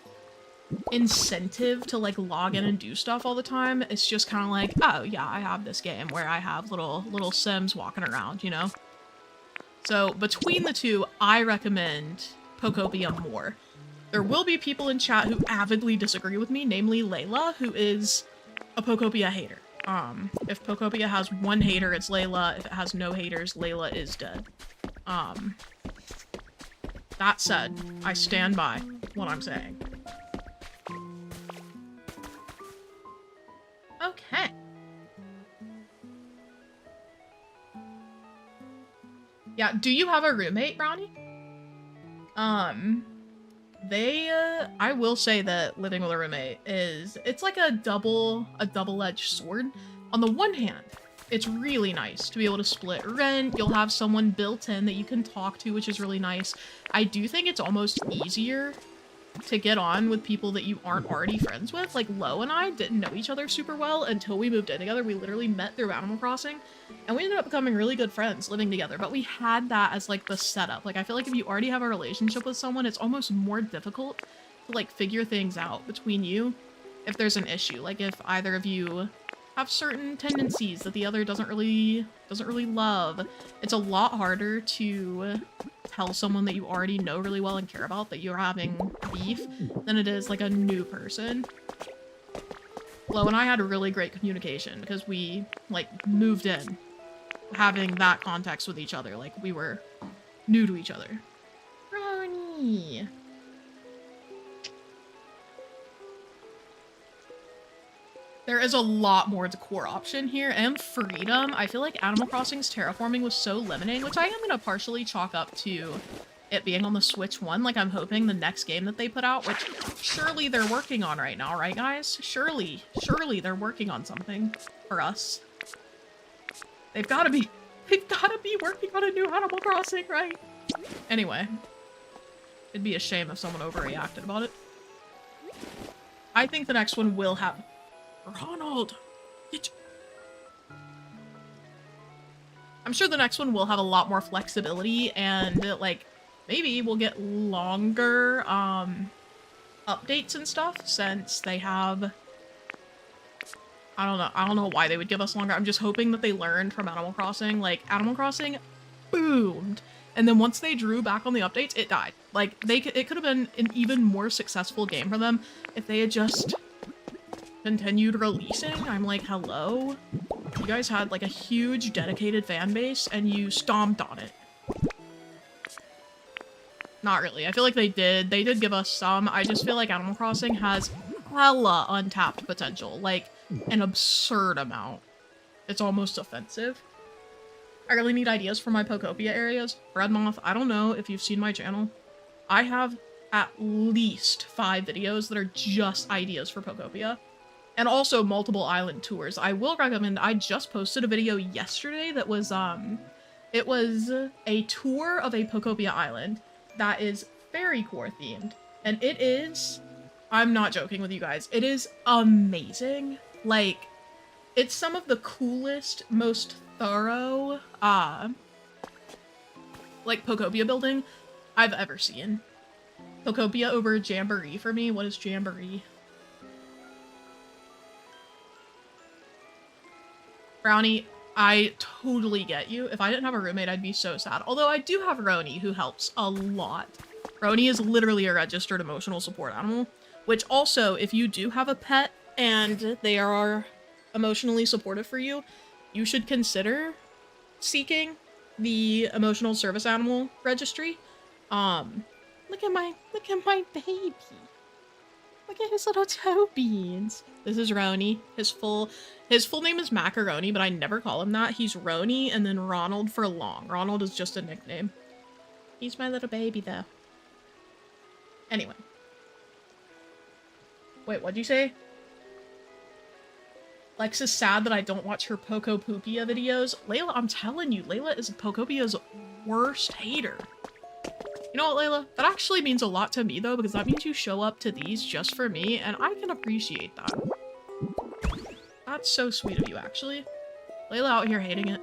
incentive to like log in and do stuff all the time. It's just kind of like, oh yeah, I have this game where I have little Sims walking around, you know? So between the two, I recommend Pokopia more. There will be people in chat who avidly disagree with me, namely Layla, who is a Pokopia hater. If Pokopia has one hater, it's Layla. If it has no haters, Layla is dead. That said, I stand by what I'm saying. Okay. Yeah, do you have a roommate, Brownie? I will say that living with a roommate it's like a double-edged sword. On the one hand, it's really nice to be able to split rent. You'll have someone built in that you can talk to, which is really nice. I do think it's almost easier to get on with people that you aren't already friends with. Like Lo and I didn't know each other super well until we moved in together. We literally met through Animal Crossing and we ended up becoming really good friends living together, but we had that as like the setup. Like I feel like if you already have a relationship with someone, it's almost more difficult to like figure things out between you if there's an issue. Like if either of you have certain tendencies that the other doesn't really love, it's a lot harder to tell someone that you already know really well and care about that you're having beef than it is like a new person. Lo and I had a really great communication because we like moved in having that context with each other. Like we were new to each other. Ronnie. There is a lot more decor option here and freedom. I feel like Animal Crossing's terraforming was so limiting, which I am going to partially chalk up to it being on the Switch 1. Like I'm hoping the next game that they put out, which surely they're working on right now, right guys? Surely they're working on something for us. They've got to be working on a new Animal Crossing, right? Anyway, it'd be a shame if someone overreacted about it. I think the next one will have... Ronald! I'm sure the next one will have a lot more flexibility and like maybe we'll get longer updates and stuff since they have, I don't know why they would give us longer. I'm just hoping that they learned from Animal Crossing. Like Animal Crossing boomed, and then once they drew back on the updates, it died. Like it could have been an even more successful game for them if they had just continued releasing. I'm like, hello? You guys had like a huge dedicated fan base and you stomped on it. Not really. I feel like they did give us some. I just feel like Animal Crossing has hella untapped potential, like an absurd amount. It's almost offensive. I really need ideas for my Pokopia areas. Red Moth, I don't know if you've seen my channel. I have at least 5 videos that are just ideas for Pokopia. And also multiple island tours. I will recommend, I just posted a video yesterday that was, it was a tour of a Pokopia island that is fairy core themed. And it is, I'm not joking with you guys, it is amazing. Like, it's some of the coolest, most thorough, like Pokopia building I've ever seen. Pokopia over Jamboree for me. What is Jamboree? Brownie, I totally get you. If I didn't have a roommate, I'd be so sad. Although I do have Roni, who helps a lot. Roni is literally a registered emotional support animal, which also, if you do have a pet and they are emotionally supportive for you, you should consider seeking the emotional service animal registry. Look at my baby. Look at his little toe beans. This is Roni. His full name is Macaroni, but I never call him that. He's Roni and then Ronald for long. Ronald is just a nickname. He's my little baby though. Anyway. Wait, what'd you say? Lex is sad that I don't watch her Pokopia videos. Layla, I'm telling you, Layla is Pokopia's worst hater. You know what, Layla? That actually means a lot to me, though, because that means you show up to these just for me, and I can appreciate that. That's so sweet of you, actually. Layla out here hating it,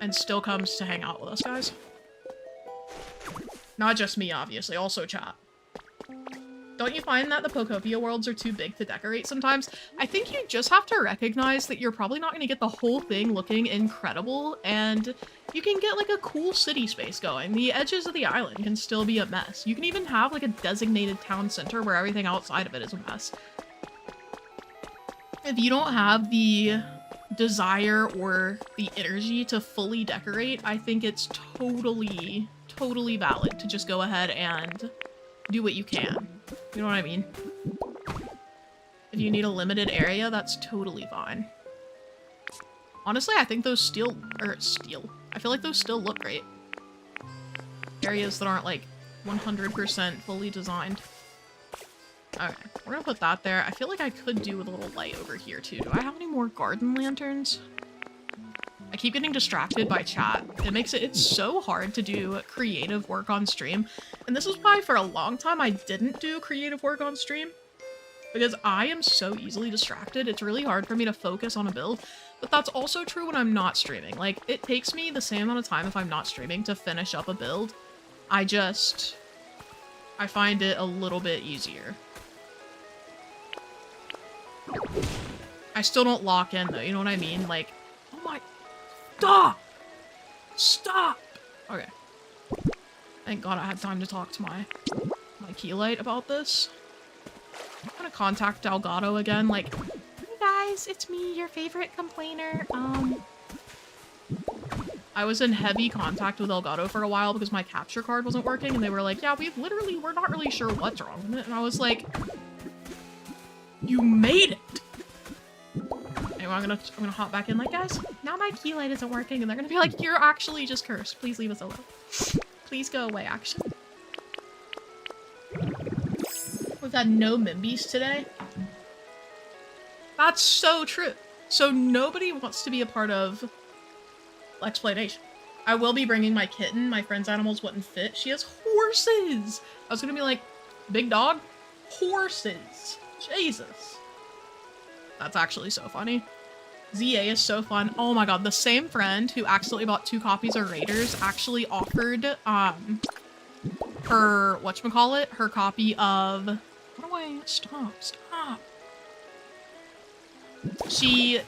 and still comes to hang out with us, guys. Not just me, obviously, also chat. Don't you find that the Pokopia worlds are too big to decorate sometimes? I think you just have to recognize that you're probably not going to get the whole thing looking incredible, and you can get like a cool city space going. The edges of the island can still be a mess. You can even have like a designated town center where everything outside of it is a mess. If you don't have the desire or the energy to fully decorate, I think it's totally valid to just go ahead and do what you can. You know what I mean? If you need a limited area, that's totally fine. Honestly, I think those I feel like those still look great. Areas that aren't like 100% fully designed. Okay, we're gonna put that there. I feel like I could do with a little light over here too. Do I have any more garden lanterns? I keep getting distracted by chat. It's so hard to do creative work on stream. And this is why for a long time I didn't do creative work on stream. Because I am so easily distracted. It's really hard for me to focus on a build. But that's also true when I'm not streaming. Like, it takes me the same amount of time if I'm not streaming to finish up a build. I find it a little bit easier. I still don't lock in though, you know what I mean? Like, oh my... Stop! Stop! Okay. Thank God I had time to talk to my Keylight about this. I'm gonna contact Delgado again, like, hey guys, it's me, your favorite complainer. I was in heavy contact with Elgato for a while because my capture card wasn't working, and they were like, yeah, we're not really sure what's wrong with it. And I was like, you made it! Anyway, I'm gonna hop back in like, guys, now my key light isn't working, and they're gonna be like, you're actually just cursed. Please leave us alone. Please go away, actually. We've had no Mimbies today. That's so true. So nobody wants to be a part of Lexploitation. I will be bringing my kitten. My friend's animals wouldn't fit. She has horses! I was gonna be like, big dog? Horses. Jesus. That's actually so funny. ZA is so fun. Oh my god, the same friend who accidentally bought 2 copies of Raiders actually offered, her, whatchamacallit, her copy of... What do I... Stop. She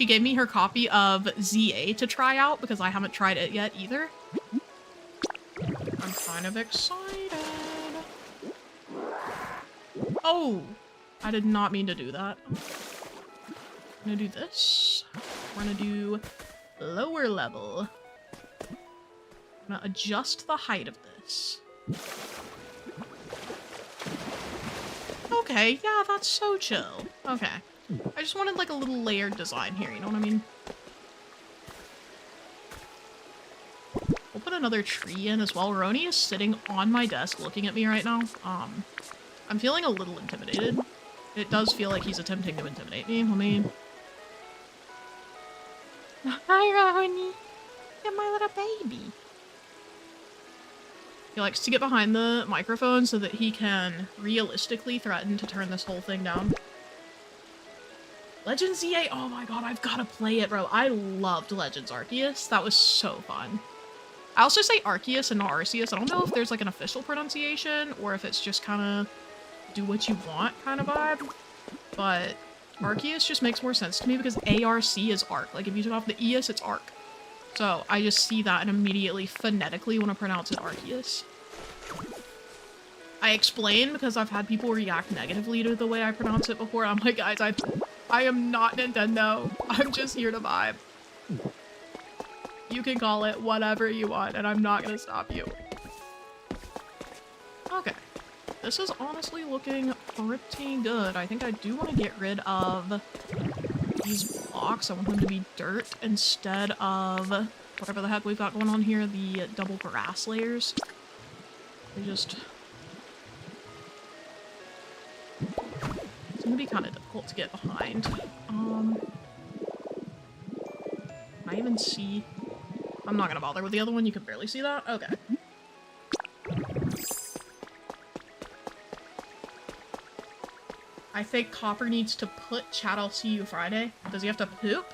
gave me her copy of ZA to try out because I haven't tried it yet either. I'm kind of excited. Oh! I did not mean to do that. I'm gonna do this. We're gonna do lower level. I'm gonna adjust the height of this. Okay, yeah, that's so chill. Okay. I just wanted like a little layered design here, you know what I mean? We'll put another tree in as well. Roni is sitting on my desk looking at me right now. I'm feeling a little intimidated. It does feel like he's attempting to intimidate me. Let me... Hi, Roni. You're my little baby. He likes to get behind the microphone so that he can realistically threaten to turn this whole thing down. Legends ZA, oh my god, I've gotta play it, bro. I loved Legends Arceus. That was so fun. I also say Arceus and not Arceus. I don't know if there's like an official pronunciation or if it's just kind of do what you want kind of vibe, but Arceus just makes more sense to me because ARC is arc. Like if you took off the ES, it's arc. So I just see that and immediately phonetically want to pronounce it Arceus. I explain because I've had people react negatively to the way I pronounce it before. I'm like, guys, I am not Nintendo. I'm just here to vibe. You can call it whatever you want, and I'm not gonna stop you. Okay. This is honestly looking pretty good. I think I do want to get rid of these blocks. I want them to be dirt instead of whatever the heck we've got going on here, the double grass layers. They just... It's gonna be kind of difficult to get behind. Can I even see? I'm not gonna bother with the other one. You can barely see that? Okay. I think Copper needs to put chat, I'll see you Friday. Does he have to poop?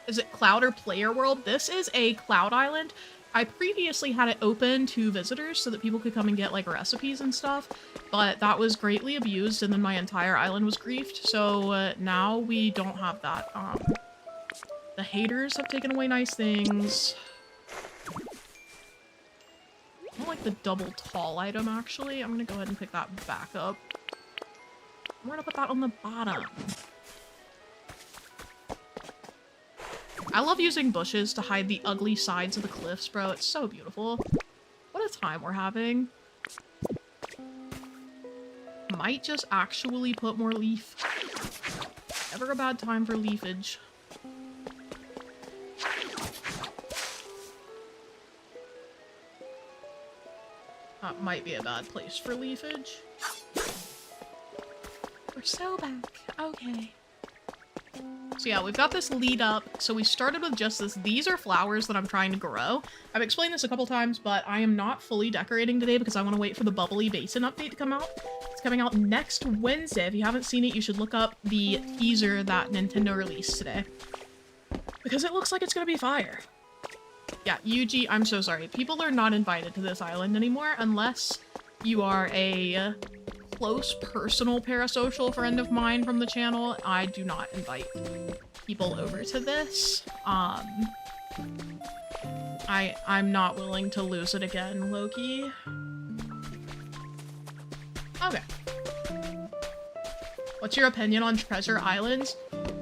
Is it Cloud or Player World? This is a Cloud Island. I previously had it open to visitors so that people could come and get like recipes and stuff, but that was greatly abused and then my entire island was griefed, so now we don't have that. The haters have taken away nice things. I don't like the double tall item actually. I'm gonna go ahead and pick that back up. I'm gonna put that on the bottom. I love using bushes to hide the ugly sides of the cliffs, bro. It's so beautiful. What a time we're having. Might just actually put more leaf. Never a bad time for leafage. That might be a bad place for leafage. We're so back. Okay. So yeah, we've got this lead up. So we started with just this. These are flowers that I'm trying to grow. I've explained this a couple times, but I am not fully decorating today because I want to wait for the Bubbly Basin update to come out. It's coming out next Wednesday. If you haven't seen it, you should look up the teaser that Nintendo released today. Because it looks like it's gonna be fire. Yeah, Yuji, I'm so sorry. People are not invited to this island anymore unless you are a close personal parasocial friend of mine from the channel. I do not invite people over to this. I'm not willing to lose it again, Loki. Okay. What's your opinion on treasure islands?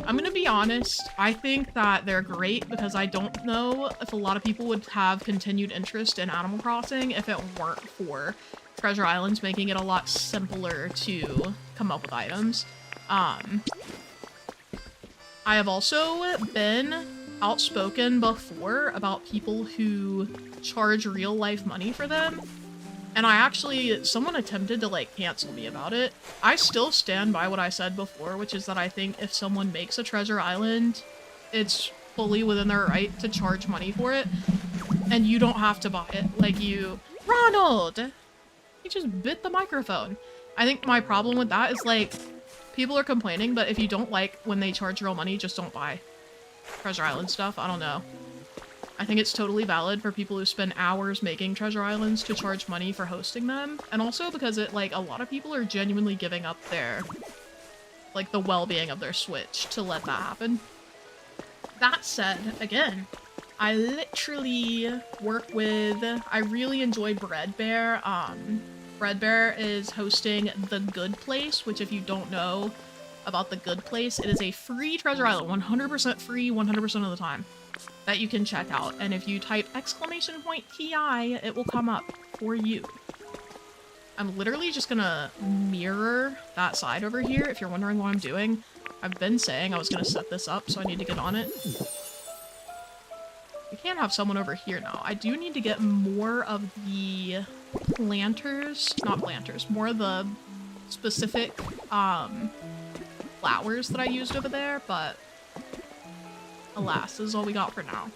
I'm gonna be honest, I think that they're great because I don't know if a lot of people would have continued interest in Animal Crossing if it weren't for treasure islands making it a lot simpler to come up with items. I have also been outspoken before about people who charge real life money for them. And someone attempted to like cancel me about it. I still stand by what I said before, which is that I think if someone makes a treasure island, it's fully within their right to charge money for it. And you don't have to buy it. Like Ronald! He just bit the microphone. I think my problem with that is like, people are complaining, but if you don't like when they charge real money, just don't buy. Treasure Island stuff. I don't know. I think it's totally valid for people who spend hours making treasure islands to charge money for hosting them. And also because it, like, a lot of people are genuinely giving up their, like, the well-being of their Switch to let that happen. That said, again, I literally work with, I really enjoy Breadbear. Breadbear is hosting The Good Place, which if you don't know about The Good Place, it is a free treasure island, 100% free, 100% of the time, that you can check out. And if you type !TI, it will come up for you. I'm literally just gonna mirror that side over here, if you're wondering what I'm doing. I've been saying I was gonna set this up, so I need to get on it. We can't have someone over here now. I do need to get more of the planters, not planters, more of the specific flowers that I used over there, but alas, this is all we got for now.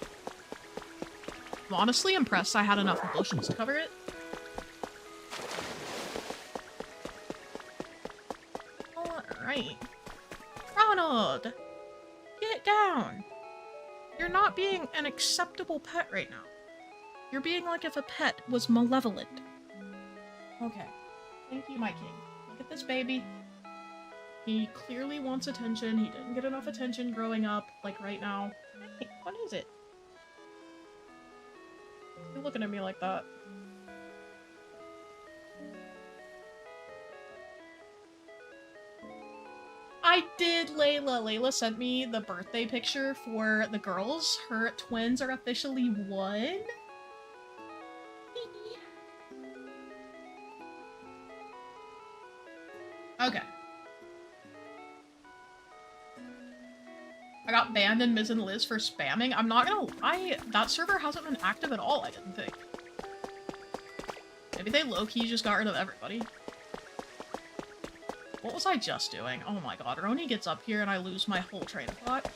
I'm honestly impressed I had enough bushes to cover it. Alright. Ronald! Get down! You're not being an acceptable pet right now. You're being like if a pet was malevolent. Okay. Thank you, my king. Look at this baby. He clearly wants attention. He didn't get enough attention growing up, like right now. Hey, what is it? You're looking at me like that. I did, Layla. Layla sent me the birthday picture for the girls. Her twins are officially 1. Okay. I got banned in Ms. and Liz for spamming. I'm not gonna lie, that server hasn't been active at all, I didn't think. Maybe they low-key just got rid of everybody. What was I just doing? Oh my god, Roni gets up here and I lose my whole train of thought.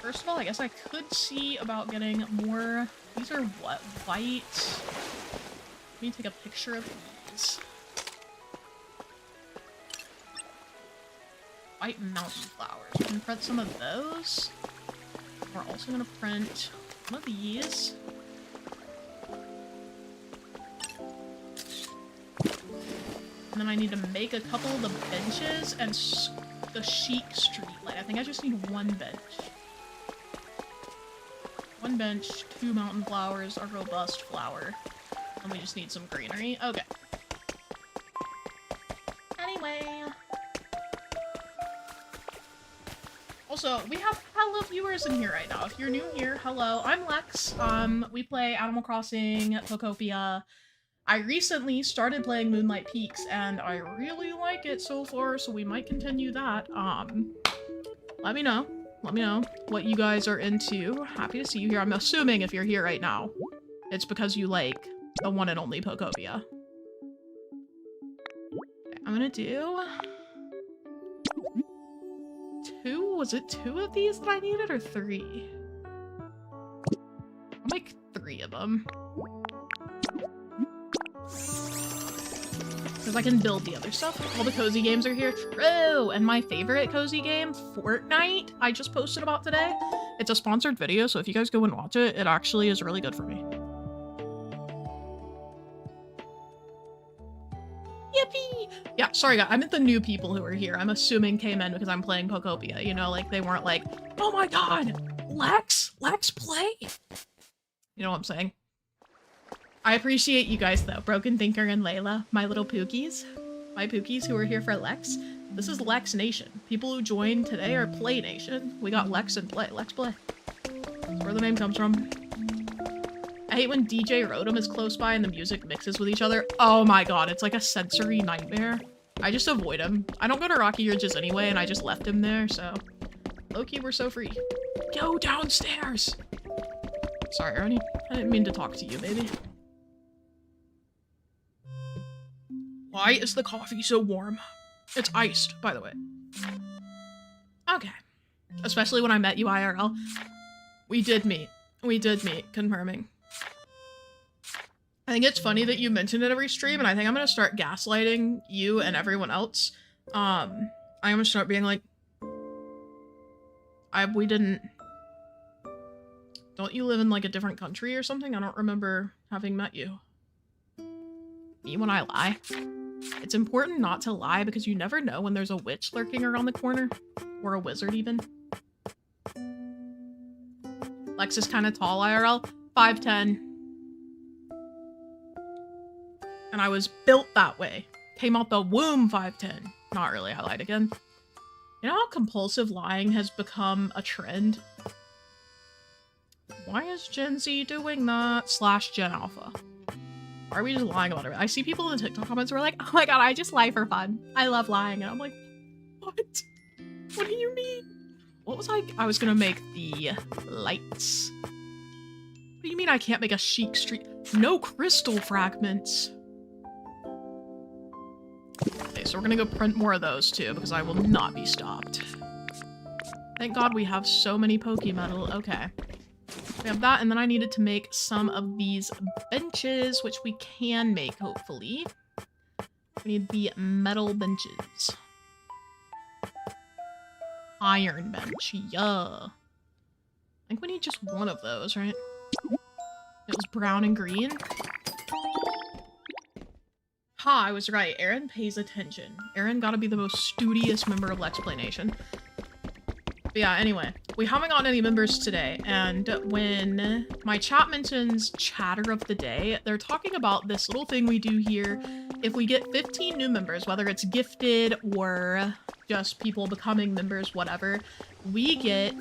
First of all, I guess I could see about getting more... These are what? White... Let me take a picture of these. White mountain flowers. We're gonna print some of those. We're also gonna print one of these. And then I need to make a couple of the benches and the chic street light. I think I just need 1 bench. 1 bench, 2 mountain flowers, a robust flower. And we just need some greenery. Okay. Anyway. Also, we have hella viewers in here right now. If you're new here, hello, I'm Lex. We play Animal Crossing, Pokopia. I recently started playing Moonlight Peaks, and I really like it so far, so we might continue that. Let me know. Let me know what you guys are into. Happy to see you here. I'm assuming if you're here right now, it's because you like the one and only Pokopia. Okay, I'm gonna do... 2? Was it 2 of these that I needed, or 3? I'll make 3 of them. Because I can build the other stuff. All the cozy games are here. True! And my favorite cozy game, Fortnite, I just posted about today. It's a sponsored video, so if you guys go and watch it, it actually is really good for me. Yippee! Yeah, sorry guys, I meant the new people who are here. I'm assuming came in because I'm playing Pokopia, you know, like they weren't like, oh my god, Lex play! You know what I'm saying? I appreciate you guys though, Broken Thinker and Layla, my little pookies. My pookies who are here for Lex. This is Lex Nation. People who joined today are Play Nation. We got Lex and Play. Lex Play. That's where the name comes from. I hate when DJ Rotom is close by and the music mixes with each other. Oh my god, it's like a sensory nightmare. I just avoid him. I don't go to Rocky Ridges anyway, and I just left him there, so... Low-key, we're so free. Go downstairs! Sorry, Arnie. I didn't mean to talk to you, baby. Why is the coffee so warm? It's iced, by the way. Okay. Especially when I met you IRL. We did meet. We did meet, confirming. I think it's funny that you mention it every stream, and I think I'm gonna start gaslighting you and everyone else. I'm gonna start being like, we didn't Don't you live in like a different country or something? I don't remember having met you. Me when I lie. It's important not to lie because you never know when there's a witch lurking around the corner. Or a wizard even. Lex is kind of tall IRL. 5'10". And I was built that way. Came out the womb 5'10". Not really, I lied again. You know how compulsive lying has become a trend? Why is Gen Z doing that? / Gen Alpha. Why are we just lying about it? I see people in the TikTok comments who are like, oh my god, I just lie for fun. I love lying. And I'm like, what? What do you mean? What was I was gonna make the lights. What do you mean I can't make a chic street? No crystal fragments. Okay, so we're gonna go print more of those too, because I will not be stopped. Thank god we have so many Pokemetal. Okay. We have that, and then I needed to make some of these benches, which we can make, hopefully. We need the metal benches. Iron bench, yeah. I think we need just one of those, right? It was brown and green. Ha, I was right. Aaron pays attention. Aaron gotta be the most studious member of Lexplanation. But yeah, anyway, we haven't gotten any members today, and when my chat mentions chatter of the day, they're talking about this little thing we do here. If we get 15 new members, whether it's gifted or just people becoming members, whatever, we get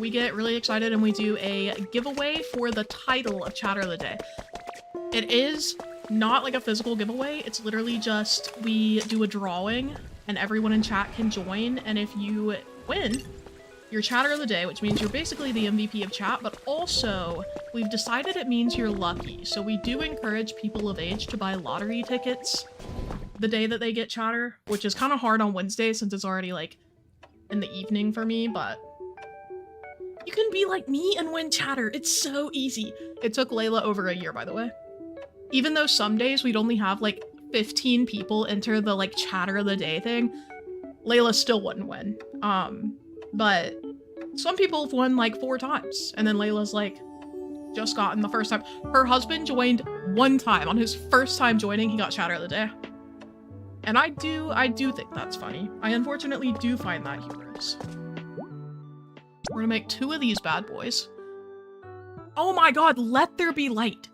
really excited and we do a giveaway for the title of chatter of the day. It is not like a physical giveaway, it's literally just we do a drawing and everyone in chat can join, and if you win, you're chatter of the day, which means you're basically the MVP of chat, but also we've decided it means you're lucky. So we do encourage people of age to buy lottery tickets the day that they get chatter, which is kind of hard on Wednesday since it's already like in the evening for me, but you can be like me and win chatter. It's so easy. It took Layla over a year, by the way. Even though some days we'd only have like 15 people enter the like chatter of the day thing, Layla still wouldn't win. But some people have won like 4 times, and then Layla's like just gotten the first time. Her husband joined 1 time. On his first time joining, he got chatter of the day. And I do think that's funny. I unfortunately do find that humorous. We're gonna make 2 of these bad boys. Oh my god, let there be light.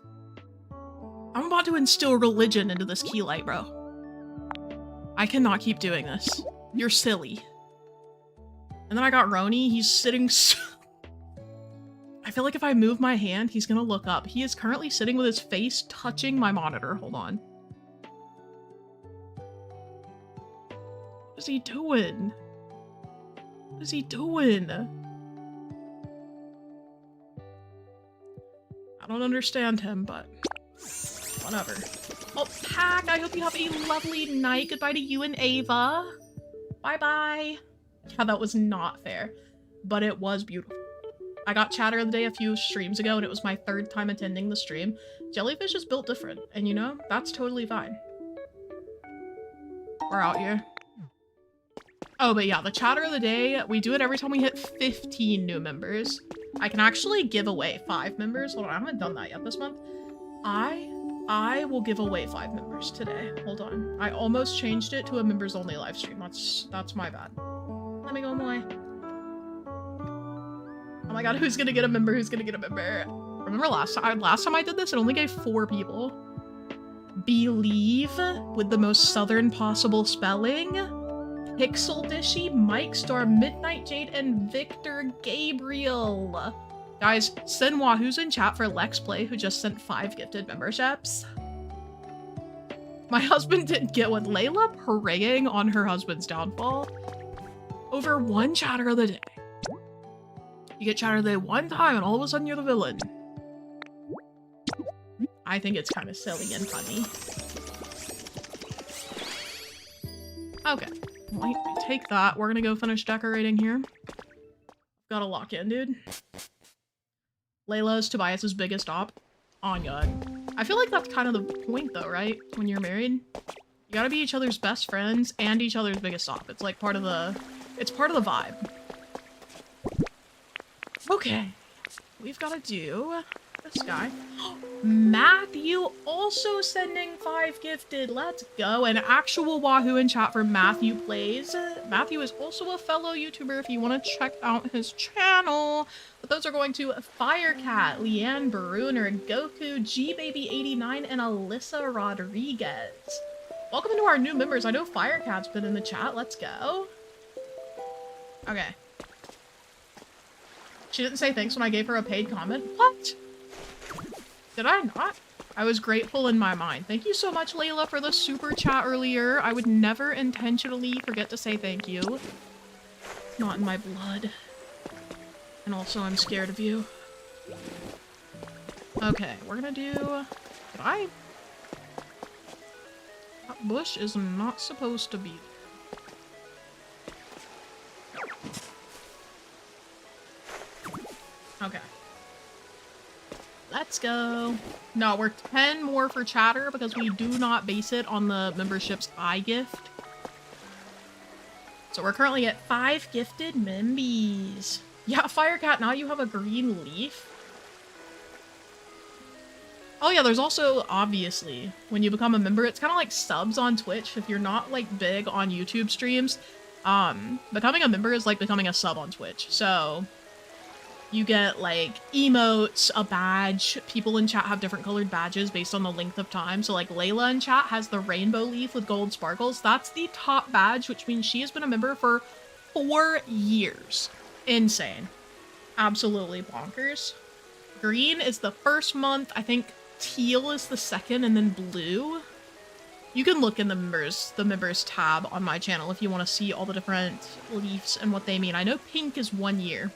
I'm about to instill religion into this key light, bro. I cannot keep doing this. You're silly. And then I got Roni. He's sitting so... I feel like if I move my hand, he's gonna look up. He is currently sitting with his face touching my monitor. Hold on. What is he doing? What is he doing? I don't understand him, but whatever. Oh, Pack, I hope you have a lovely night. Goodbye to you and Ava. Bye-bye. Yeah, that was not fair, but it was beautiful. I got chatter of the day a few streams ago, and it was my 3rd time attending the stream. Jellyfish is built different, and you know, that's totally fine. We're out here. Oh, but yeah, the chatter of the day, we do it every time we hit 15 new members. I can actually give away 5 members. Hold on, I haven't done that yet this month. I will give away 5 members today. Hold on. I almost changed it to a members only live stream. That's my bad. Let me go away. Oh my god, who's gonna get a member? Who's gonna get a member? Remember last time I did this, it only gave 4 people. Believe with the most southern possible spelling. Pixel Dishy, Mike Star, Midnight Jade, and Victor Gabriel. Guys, Senwa, who's in chat for Lex Play, who just sent 5 gifted memberships. My husband didn't get one. Layla preying on her husband's downfall over 1 chatter of the day. You get chatter of the day 1 time, and all of a sudden you're the villain. I think it's kind of silly and funny. Okay. Might take that. We're gonna go finish decorating here. Gotta lock in, dude. Layla is Tobias's biggest op. Oh god. I feel like that's kind of the point though, right? When you're married, you gotta be each other's best friends and each other's biggest op. It's like part of the vibe. Okay. we've got to do this guy. Matthew also sending 5 gifted. Let's go. An actual Wahoo in chat for Matthew Plays. Matthew is also a fellow YouTuber if you want to check out his channel. But those are going to Firecat, Leanne Bruner, Goku, GBaby89, and Alyssa Rodriguez. Welcome into our new members. I know Firecat's been in the chat. Let's go. Okay. She didn't say thanks when I gave her a paid comment. What? Did I not? I was grateful in my mind. Thank you so much, Layla, for the super chat earlier. I would never intentionally forget to say thank you. It's not in my blood. And also, I'm scared of you. Okay, we're gonna do... Did I? That bush is not supposed to be there. Okay. Let's go. No, we're 10 more for chatter because we do not base it on the membership's iGift. So we're currently at 5 gifted membies. Yeah, Firecat, now you have a green leaf. Oh yeah, there's also, obviously, when you become a member, it's kind of like subs on Twitch. If you're not, like, big on YouTube streams, becoming a member is like becoming a sub on Twitch. So... you get, like, emotes, a badge. People in chat have different colored badges based on the length of time. So, like, Layla in chat has the rainbow leaf with gold sparkles. That's the top badge, which means she has been a member for 4 years. Insane. Absolutely bonkers. Green is the first month. I think teal is the second, and then blue. You can look in the members tab on my channel if you want to see all the different leaves and what they mean. I know pink is 1 year.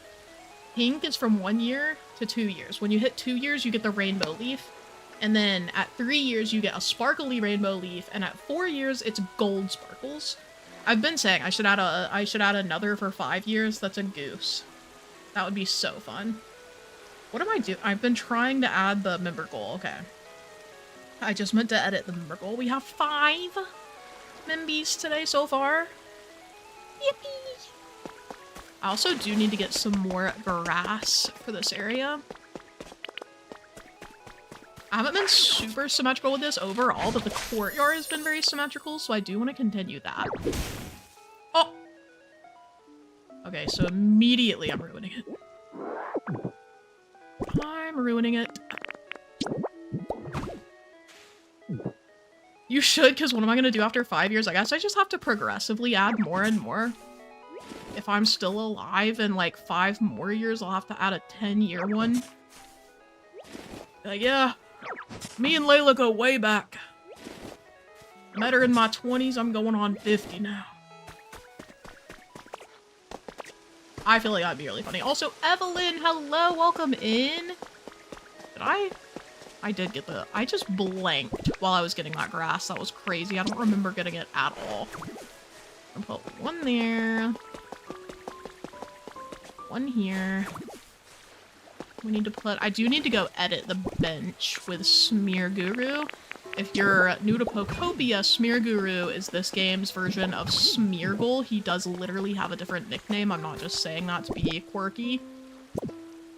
Pink is from 1 year to 2 years. When you hit 2 years, you get the rainbow leaf. And then at 3 years, you get a sparkly rainbow leaf. And at 4 years, it's gold sparkles. I've been saying I should add another for 5 years. That's a goose. That would be so fun. What am I doing? I've been trying to add the member goal. Okay. I just meant to edit the member goal. We have 5 membies today so far. Yippee! I also do need to get some more grass for this area. I haven't been super symmetrical with this overall, but the courtyard has been very symmetrical, so I do want to continue that. Oh! Okay, so immediately I'm ruining it. I'm ruining it. You should, because what am I going to do after 5 years? I guess I just have to progressively add more and more. If I'm still alive in like 5 more years, I'll have to add a 10-year one. Like, yeah, me and Layla go way back. Met her in my 20s, I'm going on 50 now. I feel like that'd be really funny. Also, Evelyn, hello, welcome in. Did I did get the, I just blanked while I was getting that grass. That was crazy. I don't remember getting it at all. I'll put 1 there. 1 here. We need to put, I do need to go edit the bench with Smear Guru. If you're new to Pokopia, Smear Guru is this game's version of Smeargle. He does literally have a different nickname. I'm not just saying that to be quirky.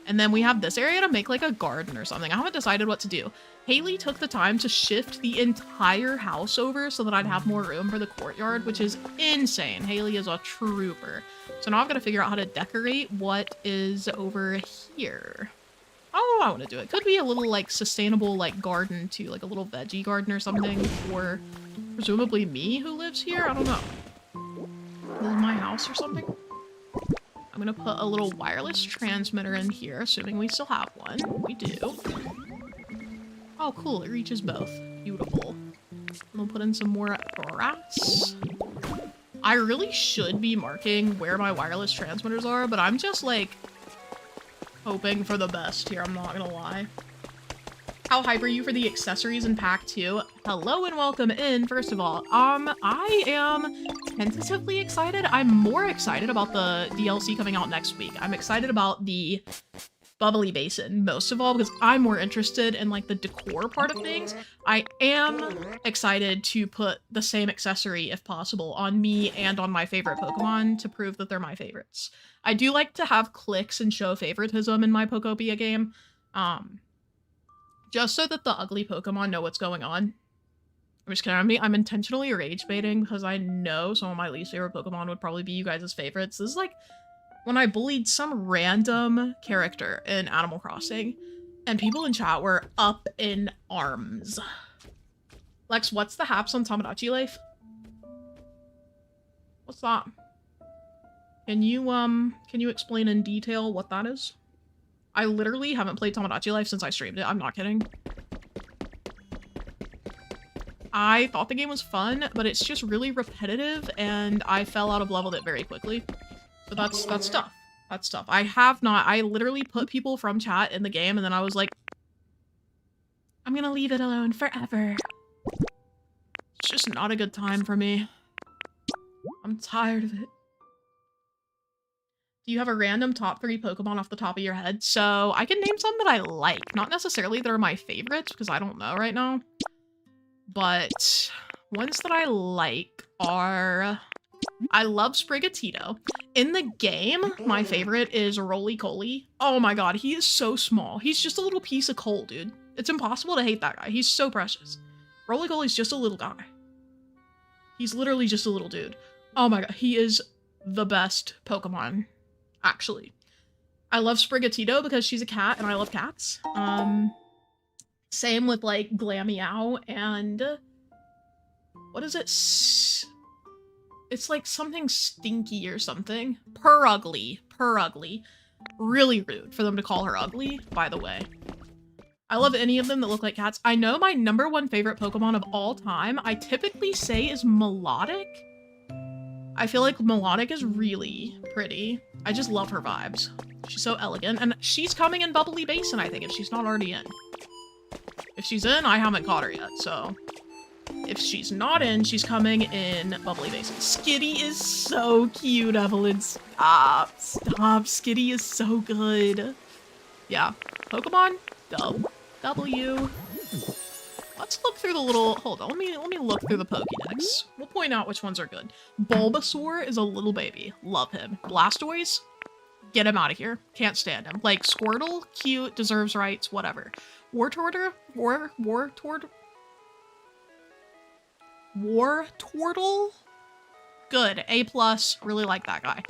And then we have this area to make like a garden or something. I haven't decided what to do. Haley took the time to shift the entire house over so that I'd have more room for the courtyard, which is insane. Haley is a trooper. So now I've got to figure out how to decorate what is over here. Oh, I want to do it. Could be a little like sustainable like garden too, like a little veggie garden or something for presumably me who lives here. I don't know. This is my house or something. I'm gonna put a little wireless transmitter in here, assuming we still have one. We do. Oh, cool. It reaches both. Beautiful. We'll put in some more grass. I really should be marking where my wireless transmitters are, but I'm just like hoping for the best here, I'm not gonna lie. How hype are you for the accessories in pack 2? Hello and welcome in, first of all. I am tentatively excited. I'm more excited about the DLC coming out next week. I'm excited about the Bubbly Basin, most of all, because I'm more interested in like the decor part of things. I am excited to put the same accessory, if possible, on me and on my favorite Pokemon to prove that they're my favorites. I do like to have clicks and show favoritism in my Pokopia game, just so that the ugly Pokemon know what's going on. I'm just kidding. I'm intentionally rage baiting because I know some of my least favorite Pokemon would probably be you guys' favorites. This is like when I bullied some random character in Animal Crossing, and people in chat were up in arms. Lex, what's the haps on Tamagotchi Life? What's that? Can you explain in detail what that is? I literally haven't played Tamagotchi Life since I streamed it. I'm not kidding. I thought the game was fun, but it's just really repetitive, and I fell out of love with it very quickly. So that's tough. That's tough. I literally put people from chat in the game, and then I was like, I'm gonna leave it alone forever. It's just not a good time for me. I'm tired of it. Do you have a random top 3 Pokemon off the top of your head? So I can name some that I like. Not necessarily that are my favorites, because I don't know right now. But ones that I like are... I love Sprigatito. In the game, my favorite is Roly-Coly. Oh my god, he is so small. He's just a little piece of coal, dude. It's impossible to hate that guy. He's so precious. Roly-Coly's just a little guy. He's literally just a little dude. Oh my god, he is the best Pokemon, actually. I love Sprigatito because she's a cat and I love cats. Same with like Glameow and... what is it? It's like something stinky or something. Purugly. Purugly. Really rude for them to call her ugly, by the way. I love any of them that look like cats. I know my #1 favorite Pokemon of all time, I typically say is Melodic. I feel like Melodic is really pretty. I just love her vibes. She's so elegant. And she's coming in Bubbly Basin, I think, if she's not already in. If she's in, I haven't caught her yet, so... if she's not in, she's coming in Bubbly Basin. Skitty is so cute, Evelyn. Stop. Stop. Skitty is so good. Yeah. Pokemon, go. W. Let's look through the little... hold on, let me look through the Pokédex. We'll point out which ones are good. Bulbasaur is a little baby. Love him. Blastoise? Get him out of here. Can't stand him. Like, Squirtle? Cute. Deserves rights. Whatever. Wartortle? Wartortle? Good. A+. Really like that guy.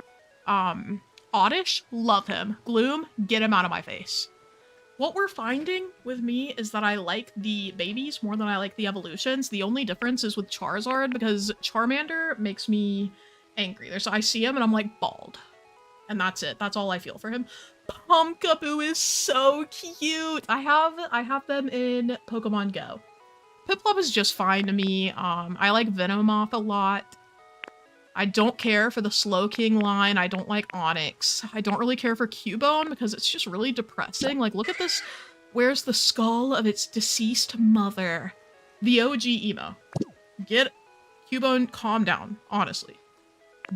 Oddish? Love him. Gloom? Get him out of my face. What we're finding with me is that I like the babies more than I like the evolutions. The only difference is with Charizard, because Charmander makes me angry. I see him and I'm like, bald. And that's it. That's all I feel for him. Pumpkaboo is so cute. I have them in Pokemon Go. Piplup is just fine to me. I like Venomoth a lot. I don't care for the Slowking line. I don't like Onix. I don't really care for Cubone because it's just really depressing. Like, look at this. Where's the skull of its deceased mother? The OG emo. Get Cubone, calm down, honestly.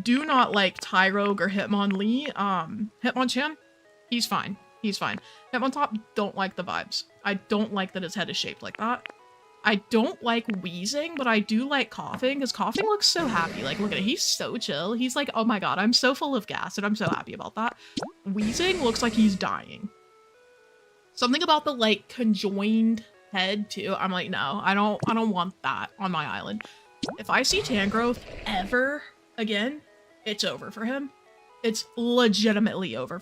Do not like Tyrogue or Hitmonlee. Hitmonchan, he's fine. He's fine. Hitmontop, don't like the vibes. I don't like that his head is shaped like that. I don't like wheezing, but I do like coughing, because coughing looks so happy. Like, look at it. He's so chill. He's like, oh my god, I'm so full of gas, and I'm so happy about that. Wheezing looks like he's dying. Something about the, like, conjoined head, too. I'm like, no, I don't want that on my island. If I see Tangrowth ever again, it's over for him. It's legitimately over.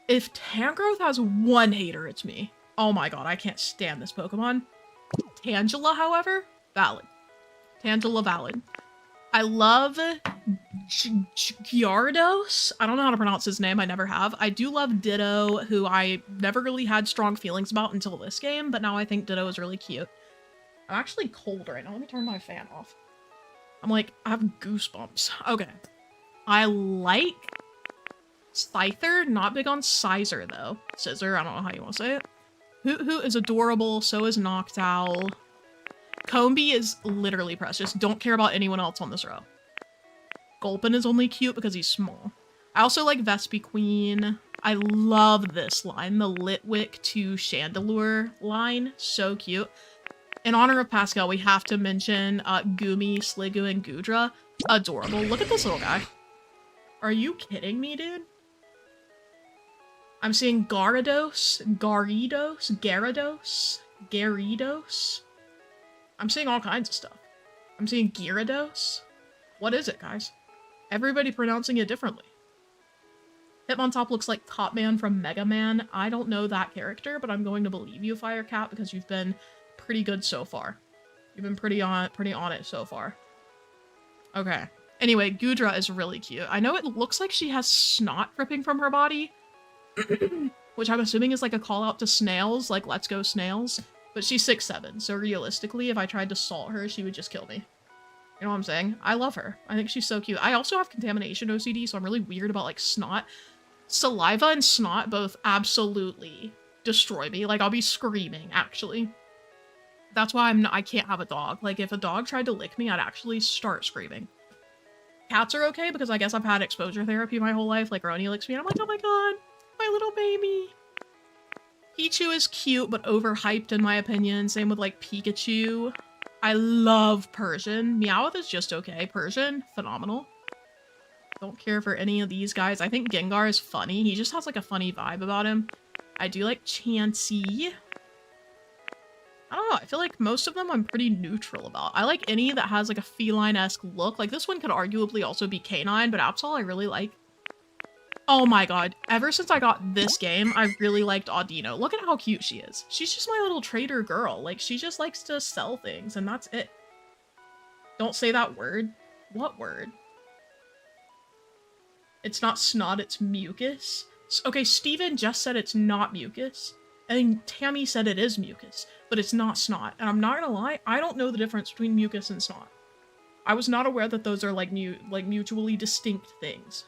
If Tangrowth has one hater, it's me. Oh my god, I can't stand this Pokemon. Tangela, however, valid. Tangela, valid. I love Gyarados. I don't know how to pronounce his name. I never have. I do love Ditto, who I never really had strong feelings about until this game, but now I think Ditto is really cute. I'm actually cold right now. Let me turn my fan off. I'm like, I have goosebumps. Okay. I like Scyther. Not big on Scizor, though. Scissor, I don't know how you want to say it. Hoot is adorable, so is Noctowl. Combee is literally precious. Don't care about anyone else on this row. Gulpin is only cute because he's small. I also like Vespiquen. I love this line, the Litwick to Chandelure line. So cute. In honor of Pascal, we have to mention Gumi, Sliggoo, and Gudra. Adorable. Look at this little guy. Are you kidding me, dude? I'm seeing Gyarados, Gyarados. I'm seeing all kinds of stuff. I'm seeing Gyarados. What is it, guys? Everybody pronouncing it differently. Hitmontop looks like Top Man from Mega Man. I don't know that character, but I'm going to believe you, Firecat, because you've been pretty good so far. You've been pretty on it so far. Okay. Anyway, Gudra is really cute. I know it looks like she has snot dripping from her body, which I'm assuming is like a call out to snails, like let's go snails. But she's 6'7", so realistically, if I tried to salt her, she would just kill me. You know what I'm saying? I love her. I think she's so cute. I also have contamination OCD, so I'm really weird about like snot. Saliva and snot both absolutely destroy me. Like I'll be screaming, actually. That's why I can't have a dog. Like if a dog tried to lick me, I'd actually start screaming. Cats are okay because I guess I've had exposure therapy my whole life. Like Roni licks me and I'm like, oh my god, my little baby. Pichu is cute but overhyped in my opinion. Same with like Pikachu. I love Persian. Meowth is just okay. Persian, phenomenal. Don't care for any of these guys. I think Gengar is funny. He just has like a funny vibe about him. I do like Chansey. I don't know, I feel like most of them I'm pretty neutral about. I like any that has like a feline-esque look. Like this one could arguably also be canine, but Absol I really like. Oh my god, ever since I got this game, I've really liked Audino. Look at how cute she is. She's just my little trader girl. Like she just likes to sell things and that's it. Don't say that word. What word? It's not snot, it's mucus. Okay, Steven just said it's not mucus. And Tammy said it is mucus, but it's not snot. And I'm not gonna lie, I don't know the difference between mucus and snot. I was not aware that those are like mutually distinct things.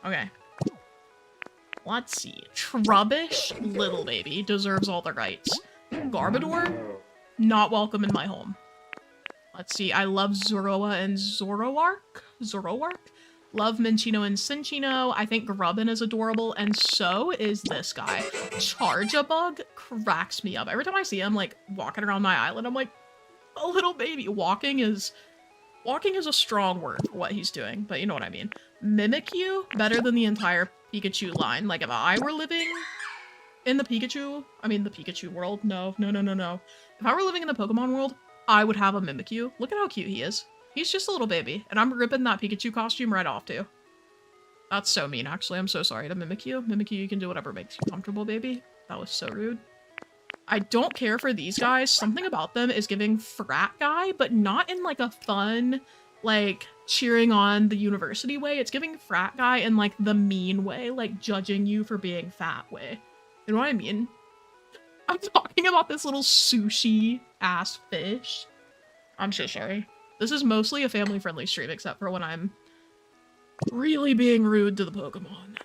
Okay. Let's see. Trubbish, little baby, deserves all the rights. Garbodor, not welcome in my home. Let's see, I love Zoroa and Zoroark. Love Minccino and Cinccino. I think Grubbin is adorable, and so is this guy. Charge-a-Bug cracks me up. Every time I see him, like, walking around my island, I'm like, a little baby. Walking is a strong word for what he's doing, but you know what I mean. Mimikyu, better than the entire Pikachu line. Like, if I were living in the Pikachu world, no. If I were living in the Pokemon world, I would have a Mimikyu. Look at how cute he is. He's just a little baby, and I'm ripping that Pikachu costume right off, too. That's so mean, actually. I'm so sorry to Mimikyu. Mimikyu, you can do whatever makes you comfortable, baby. That was so rude. I don't care for these guys. Something about them is giving frat guy, but not in, like, a fun, like, cheering on the university way. It's giving frat guy in, like, the mean way, like, judging you for being fat way. You know what I mean? I'm talking about this little sushi-ass fish. I'm so sorry. This is mostly a family-friendly stream, except for when I'm really being rude to the Pokemon.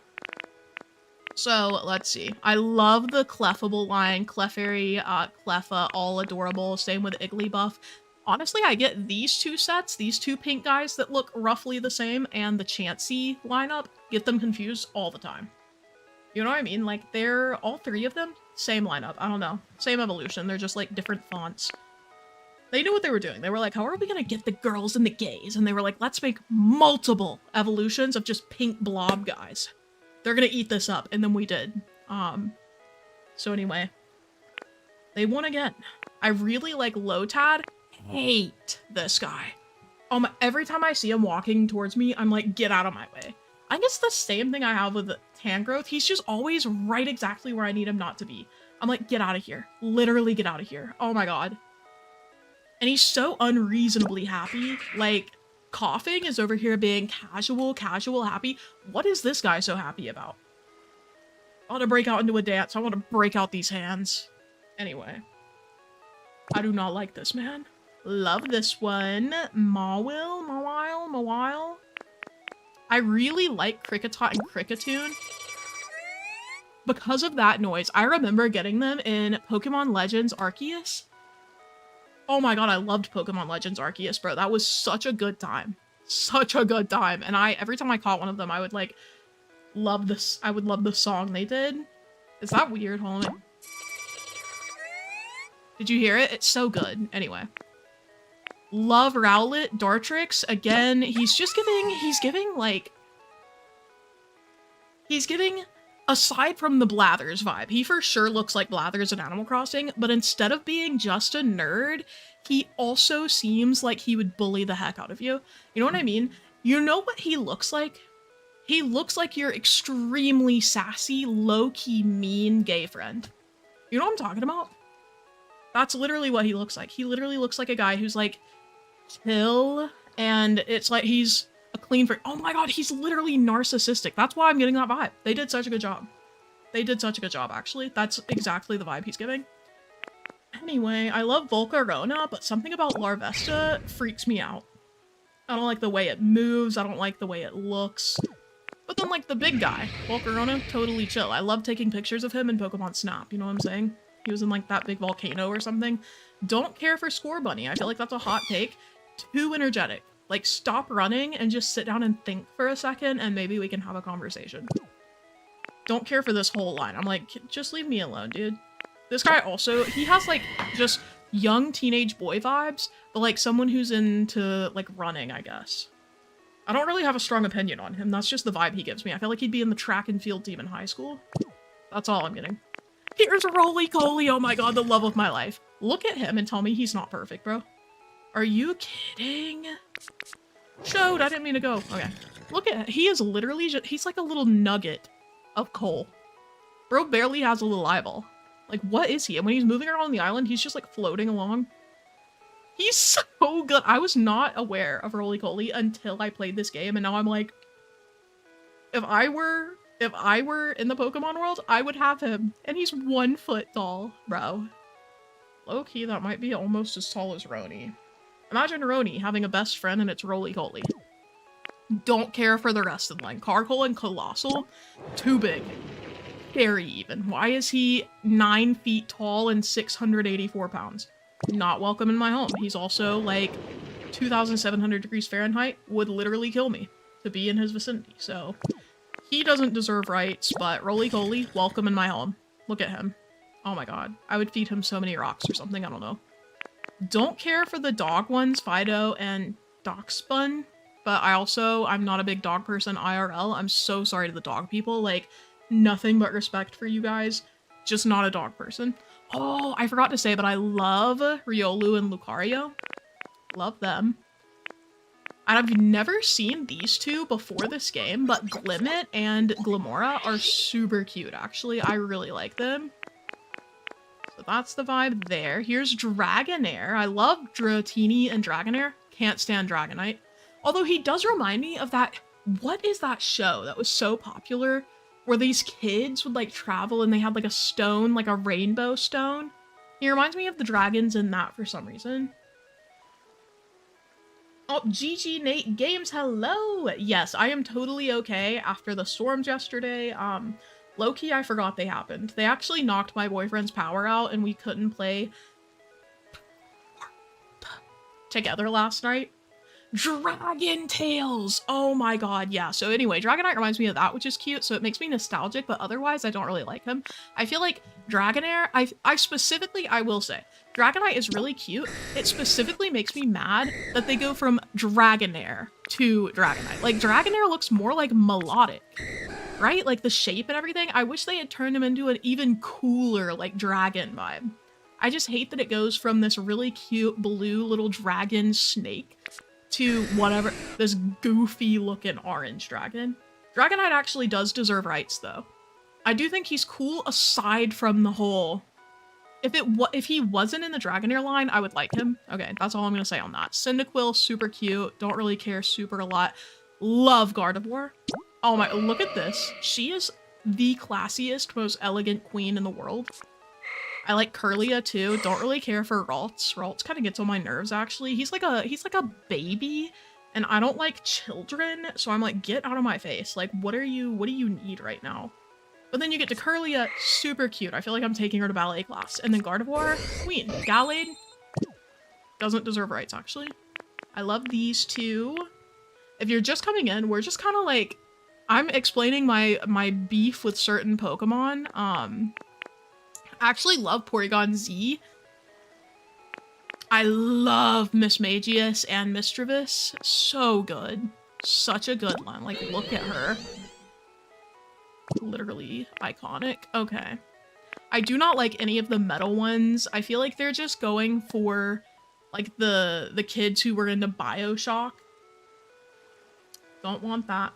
So, let's see. I love the Clefable line. Clefairy, Cleffa, all adorable. Same with Igglybuff. Honestly, I get these two sets, these two pink guys that look roughly the same, and the Chansey lineup, get them confused all the time. You know what I mean? Like, they're, all three of them, same lineup. I don't know. Same evolution. They're just, like, different fonts. They knew what they were doing. They were like, how are we gonna get the girls and the gays? And they were like, let's make multiple evolutions of just pink blob guys. They're gonna eat this up. And then we did. So anyway. They won again. I really like Lotad. Hate this guy. Every time I see him walking towards me, I'm like, get out of my way. I guess the same thing I have with Tangrowth. He's just always right exactly where I need him not to be. I'm like, get out of here. Literally get out of here. Oh my god. And he's so unreasonably happy. Like, coughing is over here being casual happy. What is this guy so happy about? I want to break out into a dance. I want to break out these hands. Anyway. I do not like this man. Love this one. Mawile. I really like Kricketot and Kricketune. Because of that noise, I remember getting them in Pokemon Legends Arceus. Oh my god, I loved Pokemon Legends Arceus, bro. That was such a good time. Such a good time. And every time I caught one of them, I would, like, Love this. I would love the song they did. Is that weird? Hold on. Did you hear it? It's so good. Anyway. Love Rowlet, Dartrix. Again, he's giving, aside from the Blathers vibe, he for sure looks like Blathers in Animal Crossing, but instead of being just a nerd, he also seems like he would bully the heck out of you. You know what I mean? You know what he looks like? He looks like your extremely sassy, low-key mean gay friend. You know what I'm talking about? That's literally what he looks like. He literally looks like a guy who's like, chill, and it's like he's a clean freak. Oh my god, he's literally narcissistic. That's why I'm getting that vibe. They did such a good job. They did such a good job, actually. That's exactly the vibe he's giving. Anyway, I love Volcarona, but something about Larvesta freaks me out. I don't like the way it moves. I don't like the way it looks. But then, like, the big guy, Volcarona, totally chill. I love taking pictures of him in Pokemon Snap, you know what I'm saying? He was in, like, that big volcano or something. Don't care for Scorbunny. I feel like that's a hot take. Too energetic. Like, stop running and just sit down and think for a second, and maybe we can have a conversation. Don't care for this whole line. I'm like, just leave me alone, dude. This guy also, he has, like, just young teenage boy vibes, but, like, someone who's into, like, running, I guess. I don't really have a strong opinion on him. That's just the vibe he gives me. I feel like he'd be in the track and field team in high school. That's all I'm getting. Here's Roly-Coly. Oh my god, the love of my life. Look at him and tell me he's not perfect, bro. Are you kidding? Showed, I didn't mean to go. Okay. Look at, he is literally just, he's like a little nugget of coal. Bro barely has a little eyeball. Like, what is he? And when he's moving around the island, he's just like floating along. He's so good. I was not aware of Roly-Coly until I played this game, and now I'm like, if I were in the Pokemon world, I would have him. And he's 1 foot tall, bro. Low-key, that might be almost as tall as Roni. Imagine Roni having a best friend and it's Roly-Coly. Don't care for the rest of the line. Carkol and Colossal, too big. Scary even. Why is he 9 feet tall and 684 pounds? Not welcome in my home. He's also like 2,700 degrees Fahrenheit, would literally kill me to be in his vicinity. So he doesn't deserve rights, but Roly-Coly, welcome in my home. Look at him. Oh my god. I would feed him so many rocks or something, I don't know. Don't care for the dog ones, Fido and Doxbun, but I'm not a big dog person IRL. I'm so sorry to the dog people. Like, nothing but respect for you guys. Just not a dog person. Oh, I forgot to say, but I love Riolu and Lucario. Love them. And I've never seen these two before this game, but Glimmet and Glimora are super cute, actually. I really like them. So that's the vibe there. Here's Dragonair. I love Dratini and Dragonair. Can't stand Dragonite. Although he does remind me of that... What is that show that was so popular? Where these kids would, like, travel and they had, like, a stone, like a rainbow stone. He reminds me of the dragons in that for some reason. Oh, GG Nate Games, hello! Yes, I am totally okay after the storms yesterday. Low-key, I forgot they happened. They actually knocked my boyfriend's power out and we couldn't play together last night. Dragon Tales! Oh my god, yeah. So anyway, Dragonite reminds me of that, which is cute, so it makes me nostalgic, but otherwise I don't really like him. I feel like Dragonair, I will say, Dragonite is really cute. It specifically makes me mad that they go from Dragonair to Dragonite. Like, Dragonair looks more like melodic, right? Like the shape and everything. I wish they had turned him into an even cooler, like, dragon vibe. I just hate that it goes from this really cute blue little dragon snake to whatever, this goofy looking orange dragon. Dragonite actually does deserve rights though. I do think he's cool aside from the whole, if he wasn't in the Dragonair line, I would like him. Okay, that's all I'm gonna say on that. Cyndaquil, super cute. Don't really care super a lot. Love Gardevoir. Oh my, look at this. She is the classiest, most elegant queen in the world. I like Curlia too. Don't really care for Ralts. Ralts kind of gets on my nerves actually. He's like a baby and I don't like children, so I'm like, get out of my face. Like, what do you need right now? But then you get to Curlia, super cute. I feel like I'm taking her to ballet class. And then Gardevoir, queen. Gallade doesn't deserve rights actually. I love these two. If you're just coming in, we're just kind of like, I'm explaining my beef with certain Pokemon. I actually love Porygon Z. I love Mismagius and Mischievous. So good. Such a good one. Like, look at her. Literally iconic. Okay. I do not like any of the metal ones. I feel like they're just going for, like, the kids who were into BioShock. Don't want that.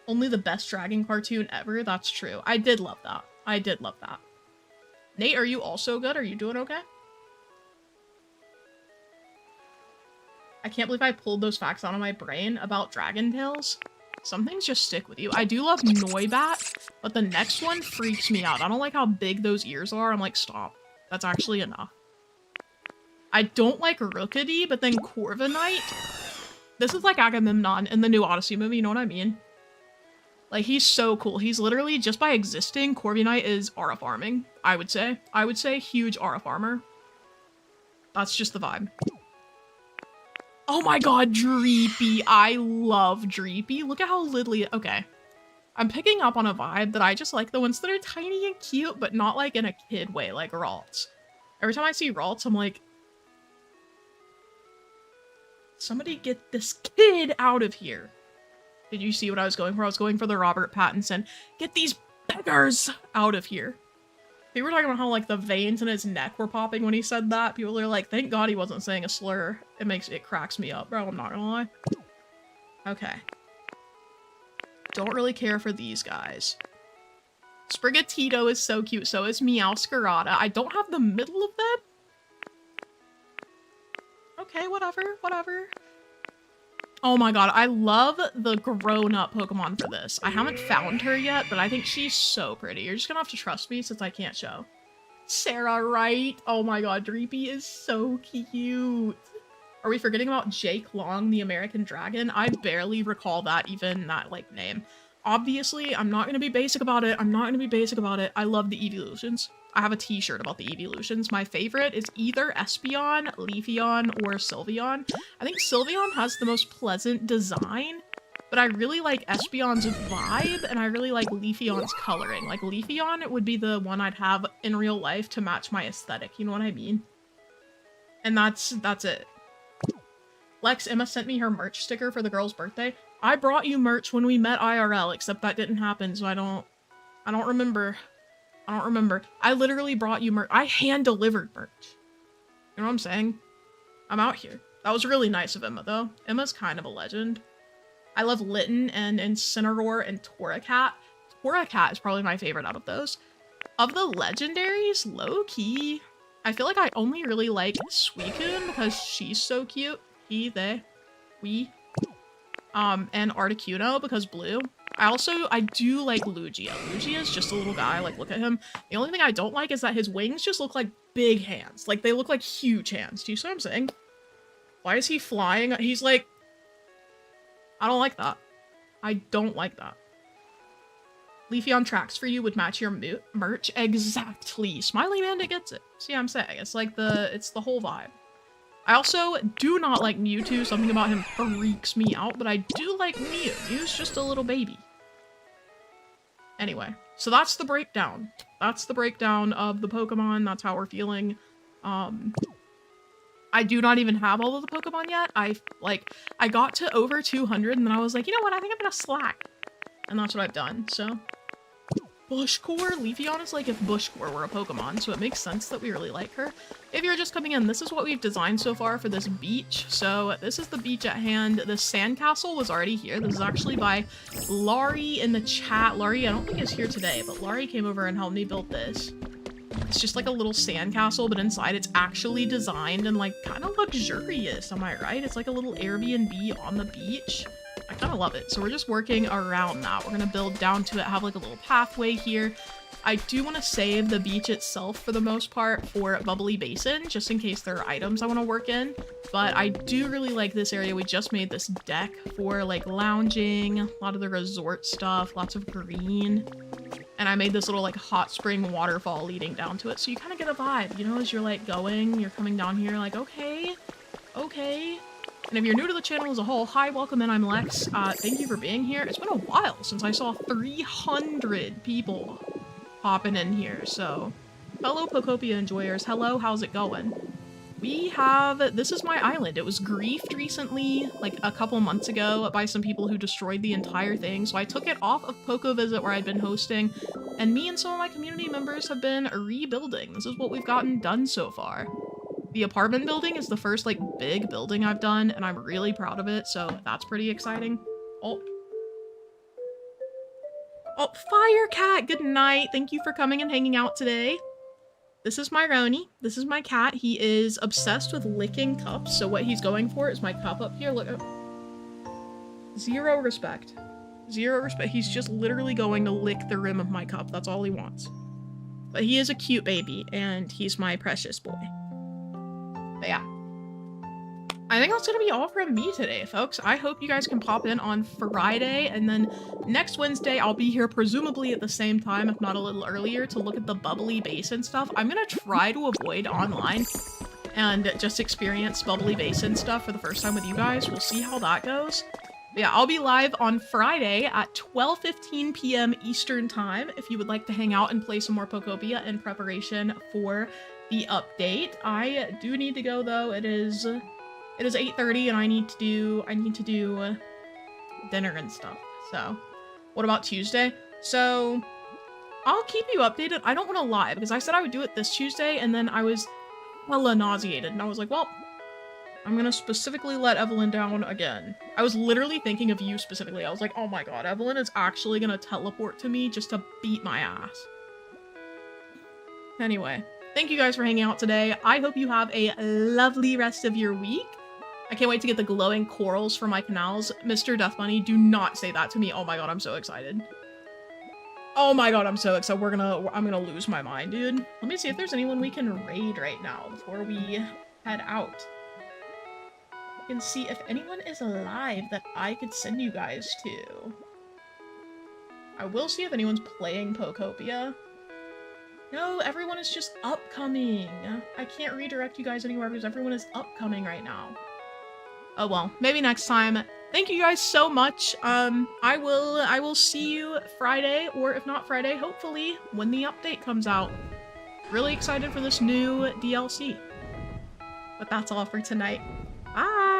Only the best dragon cartoon ever? That's true. I did love that. I did love that. Nate, are you also good? Are you doing okay? I can't believe I pulled those facts out of my brain about Dragon Tales. Some things just stick with you. I do love Noibat, but the next one freaks me out. I don't like how big those ears are. I'm like, stop. That's actually enough. I don't like Rookity, but then Corviknight. This is like Agamemnon in the new Odyssey movie, you know what I mean? Like, he's so cool. He's literally, just by existing, Corviknight is aura farming, I would say. I would say huge aura farmer. That's just the vibe. Oh my god, Dreepy. I love Dreepy. Look at how little. Okay. I'm picking up on a vibe that I just like the ones that are tiny and cute, but not like in a kid way, like Ralts. Every time I see Ralts, I'm like, somebody get this kid out of here. Did you see what I was going for? I was going for the Robert Pattinson. Get these beggars out of here. People were talking about how, like, the veins in his neck were popping when he said that. People are like, thank God he wasn't saying a slur. It cracks me up, bro. I'm not gonna lie. Okay. Don't really care for these guys. Sprigatito is so cute. So is Meowscarada. I don't have the middle of them. Okay, whatever. Whatever. Oh my god, I love the grown-up Pokemon for this. I haven't found her yet, but I think she's so pretty. You're just gonna have to trust me since I can't show. Sarah Wright. Oh my god, Dreepy is so cute. Are we forgetting about Jake Long, the American Dragon? I barely recall that, even that, like, name. Obviously, I'm not gonna be basic about it. I'm not gonna be basic about it. I love the evolutions. I have a t-shirt about the evolutions. My favorite is either Espeon, Leafeon, or Sylveon. I think Sylveon has the most pleasant design, but I really like Espeon's vibe, and I really like Leafeon's coloring. Like, Leafeon would be the one I'd have in real life to match my aesthetic, you know what I mean? And that's it. Lex, Emma sent me her merch sticker for the girl's birthday. I brought you merch when we met IRL, except that didn't happen, so I don't remember. I don't remember. I literally brought you merch. I hand-delivered merch. You know what I'm saying? I'm out here. That was really nice of Emma, though. Emma's kind of a legend. I love Litten and Incineroar and Torracat. Torracat is probably my favorite out of those. Of the legendaries, low-key, I feel like I only really like Suicune because she's so cute. He, they, we. And Articuno because blue. I do like Lugia. Lugia is just a little guy, like, look at him. The only thing I don't like is that his wings just look like big hands. Like, they look like huge hands. Do you see what I'm saying? Why is he flying? He's like... I don't like that. I don't like that. Leafeon tracks for you would match your merch. Exactly. Smiley Bandit gets it. See what I'm saying? It's like it's the whole vibe. I also do not like Mewtwo. Something about him freaks me out, but I do like Mew. Mew's just a little baby. Anyway, so that's the breakdown. That's the breakdown of the Pokemon. That's how we're feeling. I do not even have all of the Pokemon yet. I got to over 200 and then I was like, you know what? I think I'm gonna slack. And that's what I've done, so. Bushcore? Leafeon is like if Bushcore were a Pokemon, so it makes sense that we really like her. If you're just coming in, this is what we've designed so far for this beach. So this is the beach at hand. The sandcastle was already here. This is actually by Laurie in the chat. Laurie, I don't think is here today, but Laurie came over and helped me build this. It's just like a little sandcastle, but inside it's actually designed and like kind of luxurious, am I right? It's like a little Airbnb on the beach. I kind of love it. So we're just working around that. We're going to build down to it, have like a little pathway here. I do want to save the beach itself for the most part for Bubbly Basin, just in case there are items I want to work in. But I do really like this area. We just made this deck for like lounging, a lot of the resort stuff, lots of green. And I made this little like hot spring waterfall leading down to it. So you kind of get a vibe, you know, as you're like going, you're coming down here like, okay, And if you're new to the channel as a whole, hi, welcome in, I'm Lex. Thank you for being here. It's been a while since I saw 300 people popping in here, so fellow Pokopia enjoyers, hello, how's it going? This is my island. It was griefed recently, like a couple months ago, by some people who destroyed the entire thing, so I took it off of Poco Visit where I'd been hosting, and me and some of my community members have been rebuilding. This is what we've gotten done so far. The apartment building is the first, like, big building I've done, and I'm really proud of it, so that's pretty exciting. Oh, Fire Cat, good night. Thank you for coming and hanging out today. This is my Roni. This is my cat. He is obsessed with licking cups, so what he's going for is my cup up here. Look, zero respect. Zero respect. He's just literally going to lick the rim of my cup. That's all he wants. But he is a cute baby, and he's my precious boy. But yeah. I think that's gonna be all from me today, folks. I hope you guys can pop in on Friday, and then next Wednesday I'll be here presumably at the same time, if not a little earlier, to look at the bubbly basin stuff. I'm gonna try to avoid online and just experience bubbly basin stuff for the first time with you guys. We'll see how that goes. But yeah, I'll be live on Friday at 12:15 p.m. Eastern time if you would like to hang out and play some more Pokopia in preparation for the update. I do need to go though. It is 8:30 and I need to do dinner and stuff. So, what about Tuesday? So, I'll keep you updated. I don't want to lie because I said I would do it this Tuesday and then I was hella nauseated and I was like, well, I'm gonna specifically let Evelyn down again. I was literally thinking of you specifically. I was like, oh my god, Evelyn is actually gonna teleport to me just to beat my ass. Anyway, thank you guys for hanging out today. I hope you have a lovely rest of your week. I can't wait to get the glowing corals for my canals. Mr. Death Bunny, do not say that to me. Oh my god, I'm so excited. Oh my god, I'm so excited. I'm gonna lose my mind, dude. Let me see if there's anyone we can raid right now before we head out. I can see if anyone is alive that I could send you guys to. I will see if anyone's playing Pokopia. No, everyone is just upcoming. I can't redirect you guys anywhere because everyone is upcoming right now. Oh well, maybe next time. Thank you guys so much. I will see you Friday, or if not Friday, hopefully when the update comes out. Really excited for this new DLC. But that's all for tonight. Bye!